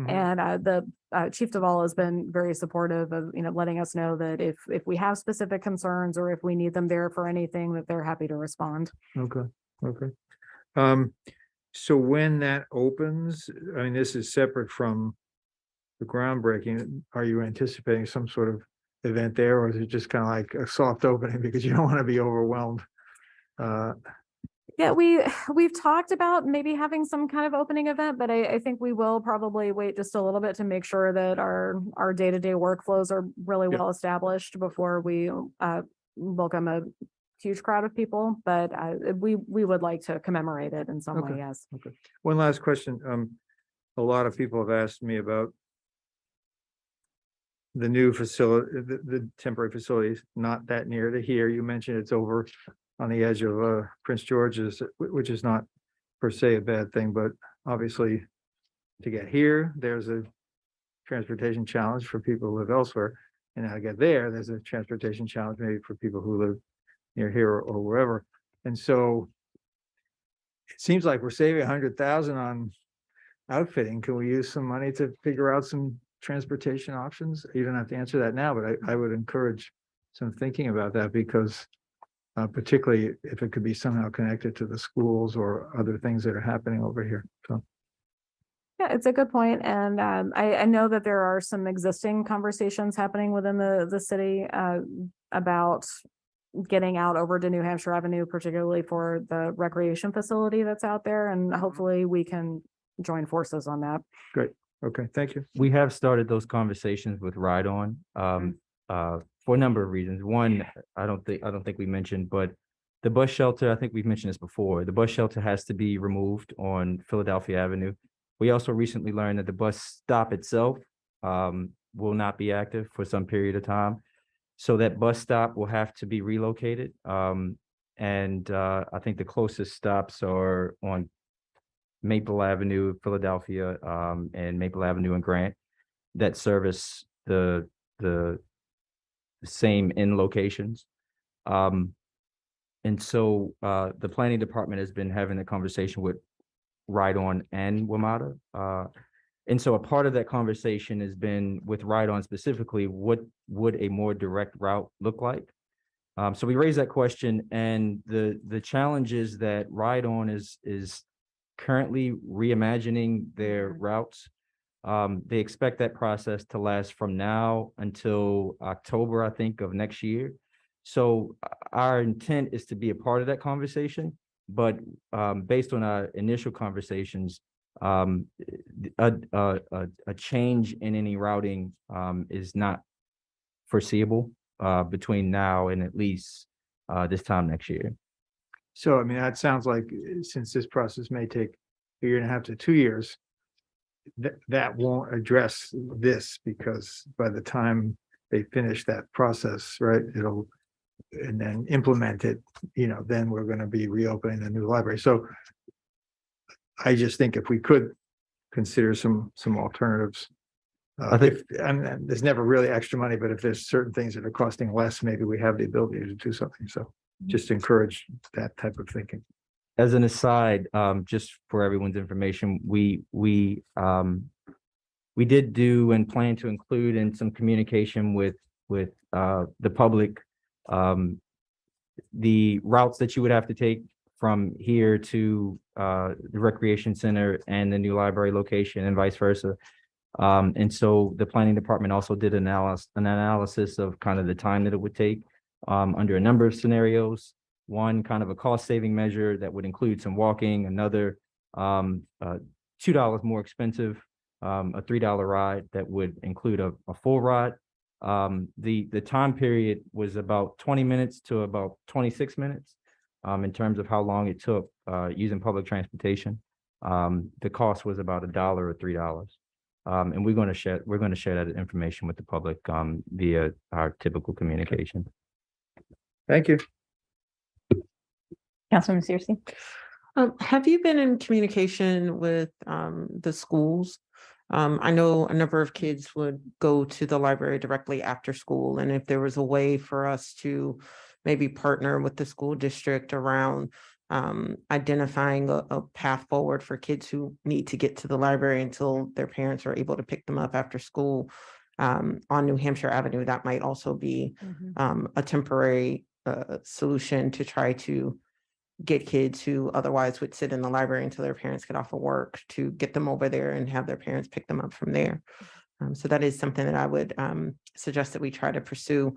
And the Chief Duvall has been very supportive of letting us know that if we have specific concerns or if we need them there for anything, that they're happy to respond. Okay. So when that opens, I mean, this is separate from the groundbreaking. Are you anticipating some sort of event there, or is it just kind of like a soft opening because you don't want to be overwhelmed? Yeah, we've talked about maybe having some kind of opening event, but I think we will probably wait just a little bit to make sure that our day-to-day workflows are really well established before we welcome a huge crowd of people. But we would like to commemorate it in some way. Yes. Okay. One last question. A lot of people have asked me about the new facility, the temporary facilities, not that near to here. You mentioned it's over on the edge of Prince George's, which is not per se a bad thing, but obviously to get here, there's a transportation challenge for people who live elsewhere. And now to get there's a transportation challenge maybe for people who live near here or wherever. And so it seems like we're saving 100,000 on outfitting. Can we use some money to figure out some transportation options? You don't have to answer that now, but I would encourage some thinking about that, because particularly if it could be somehow connected to the schools or other things that are happening over here. So. Yeah, it's a good point. And I know that there are some existing conversations happening within the city about getting out over to New Hampshire Avenue, particularly for the recreation facility that's out there. And hopefully we can join forces on that. Great. Okay. Thank you. We have started those conversations with Ride On for a number of reasons. One, I don't think we mentioned, but the bus shelter, I think we've mentioned this before, the bus shelter has to be removed on Philadelphia Avenue. We also recently learned that the bus stop itself will not be active for some period of time. So that bus stop will have to be relocated. And I think the closest stops are on Maple Avenue, Philadelphia, and Maple Avenue and Grant, that service the same in locations. And so the planning department has been having a conversation with Ride On and WMATA. And so a part of that conversation has been with Ride On specifically, what would a more direct route look like? So we raised that question, and the challenge is that Ride On is currently reimagining their routes. They expect that process to last from now until October, I think, of next year. So our intent is to be a part of that conversation, but based on our initial conversations, a change in any routing is not foreseeable between now and at least this time next year. So, I mean, that sounds like since this process may take a year and a half to 2 years, that won't address this because by the time they finish that process, right, it'll, and then implement it, then we're going to be reopening the new library. So I just think if we could consider some alternatives. I think- And there's never really extra money, but if there's certain things that are costing less, maybe we have the ability to do something. So just encourage that type of thinking. As an aside, just for everyone's information, we did do and plan to include in some communication with the public, the routes that you would have to take from here to the recreation center and the new library location and vice versa. And so the planning department also did an analysis of kind of the time that it would take under a number of scenarios. One, kind of a cost saving measure that would include some walking, another $2 more expensive, a $3 ride that would include a full ride. The time period was about 20 minutes to about 26 minutes in terms of how long it took using public transportation. The cost was about $1 or $3. And we're going to share that information with the public via our typical communication. Thank you. Councilwoman Searcy. Have you been in communication with the schools? I know a number of kids would go to the library directly after school, and if there was a way for us to maybe partner with the school district around identifying a path forward for kids who need to get to the library until their parents are able to pick them up after school on New Hampshire Avenue, that might also be a temporary solution to try to get kids who otherwise would sit in the library until their parents get off of work to get them over there and have their parents pick them up from there. So that is something that I would suggest that we try to pursue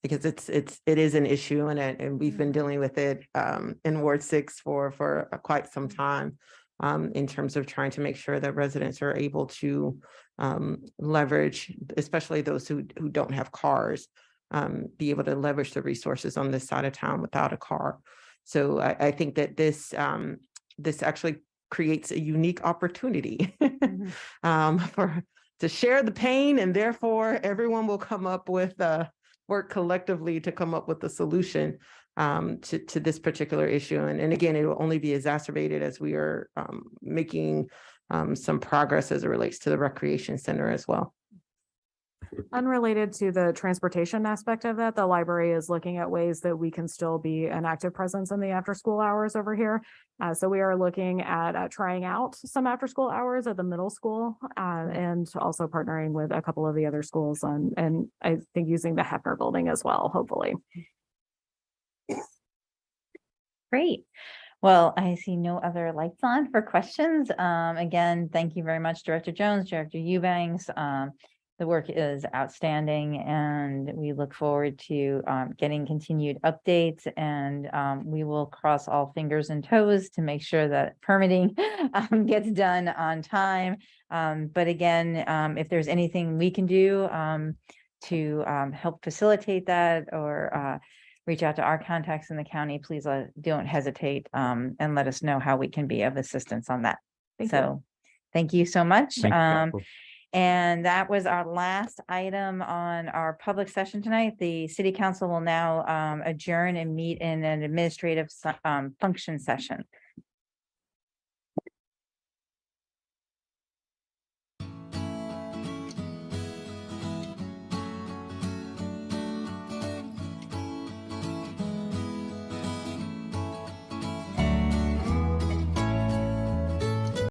because it is an issue and we've been dealing with it in Ward 6 for quite some time in terms of trying to make sure that residents are able to leverage, especially those who don't have cars, be able to leverage the resources on this side of town without a car. So I think that this actually creates a unique opportunity to share the pain, and therefore everyone will come up with work collectively to come up with a solution to this particular issue. And again, it will only be exacerbated as we are making some progress as it relates to the recreation center as well. Unrelated to the transportation aspect of that, the library is looking at ways that we can still be an active presence in the after school hours over here. So we are looking at trying out some after school hours at the middle school and also partnering with a couple of the other schools and I think using the Hefner building as well, hopefully. Great. Well, I see no other lights on for questions. Again, thank you very much, Director Jones, Director Eubanks. The work is outstanding and we look forward to getting continued updates, and we will cross all fingers and toes to make sure that permitting gets done on time. But again, if there's anything we can do to help facilitate that or reach out to our contacts in the county, please don't hesitate and let us know how we can be of assistance on that. Thank you so much. Thank you, Council. And that was our last item on our public session tonight. The city council will now adjourn and meet in an administrative function session.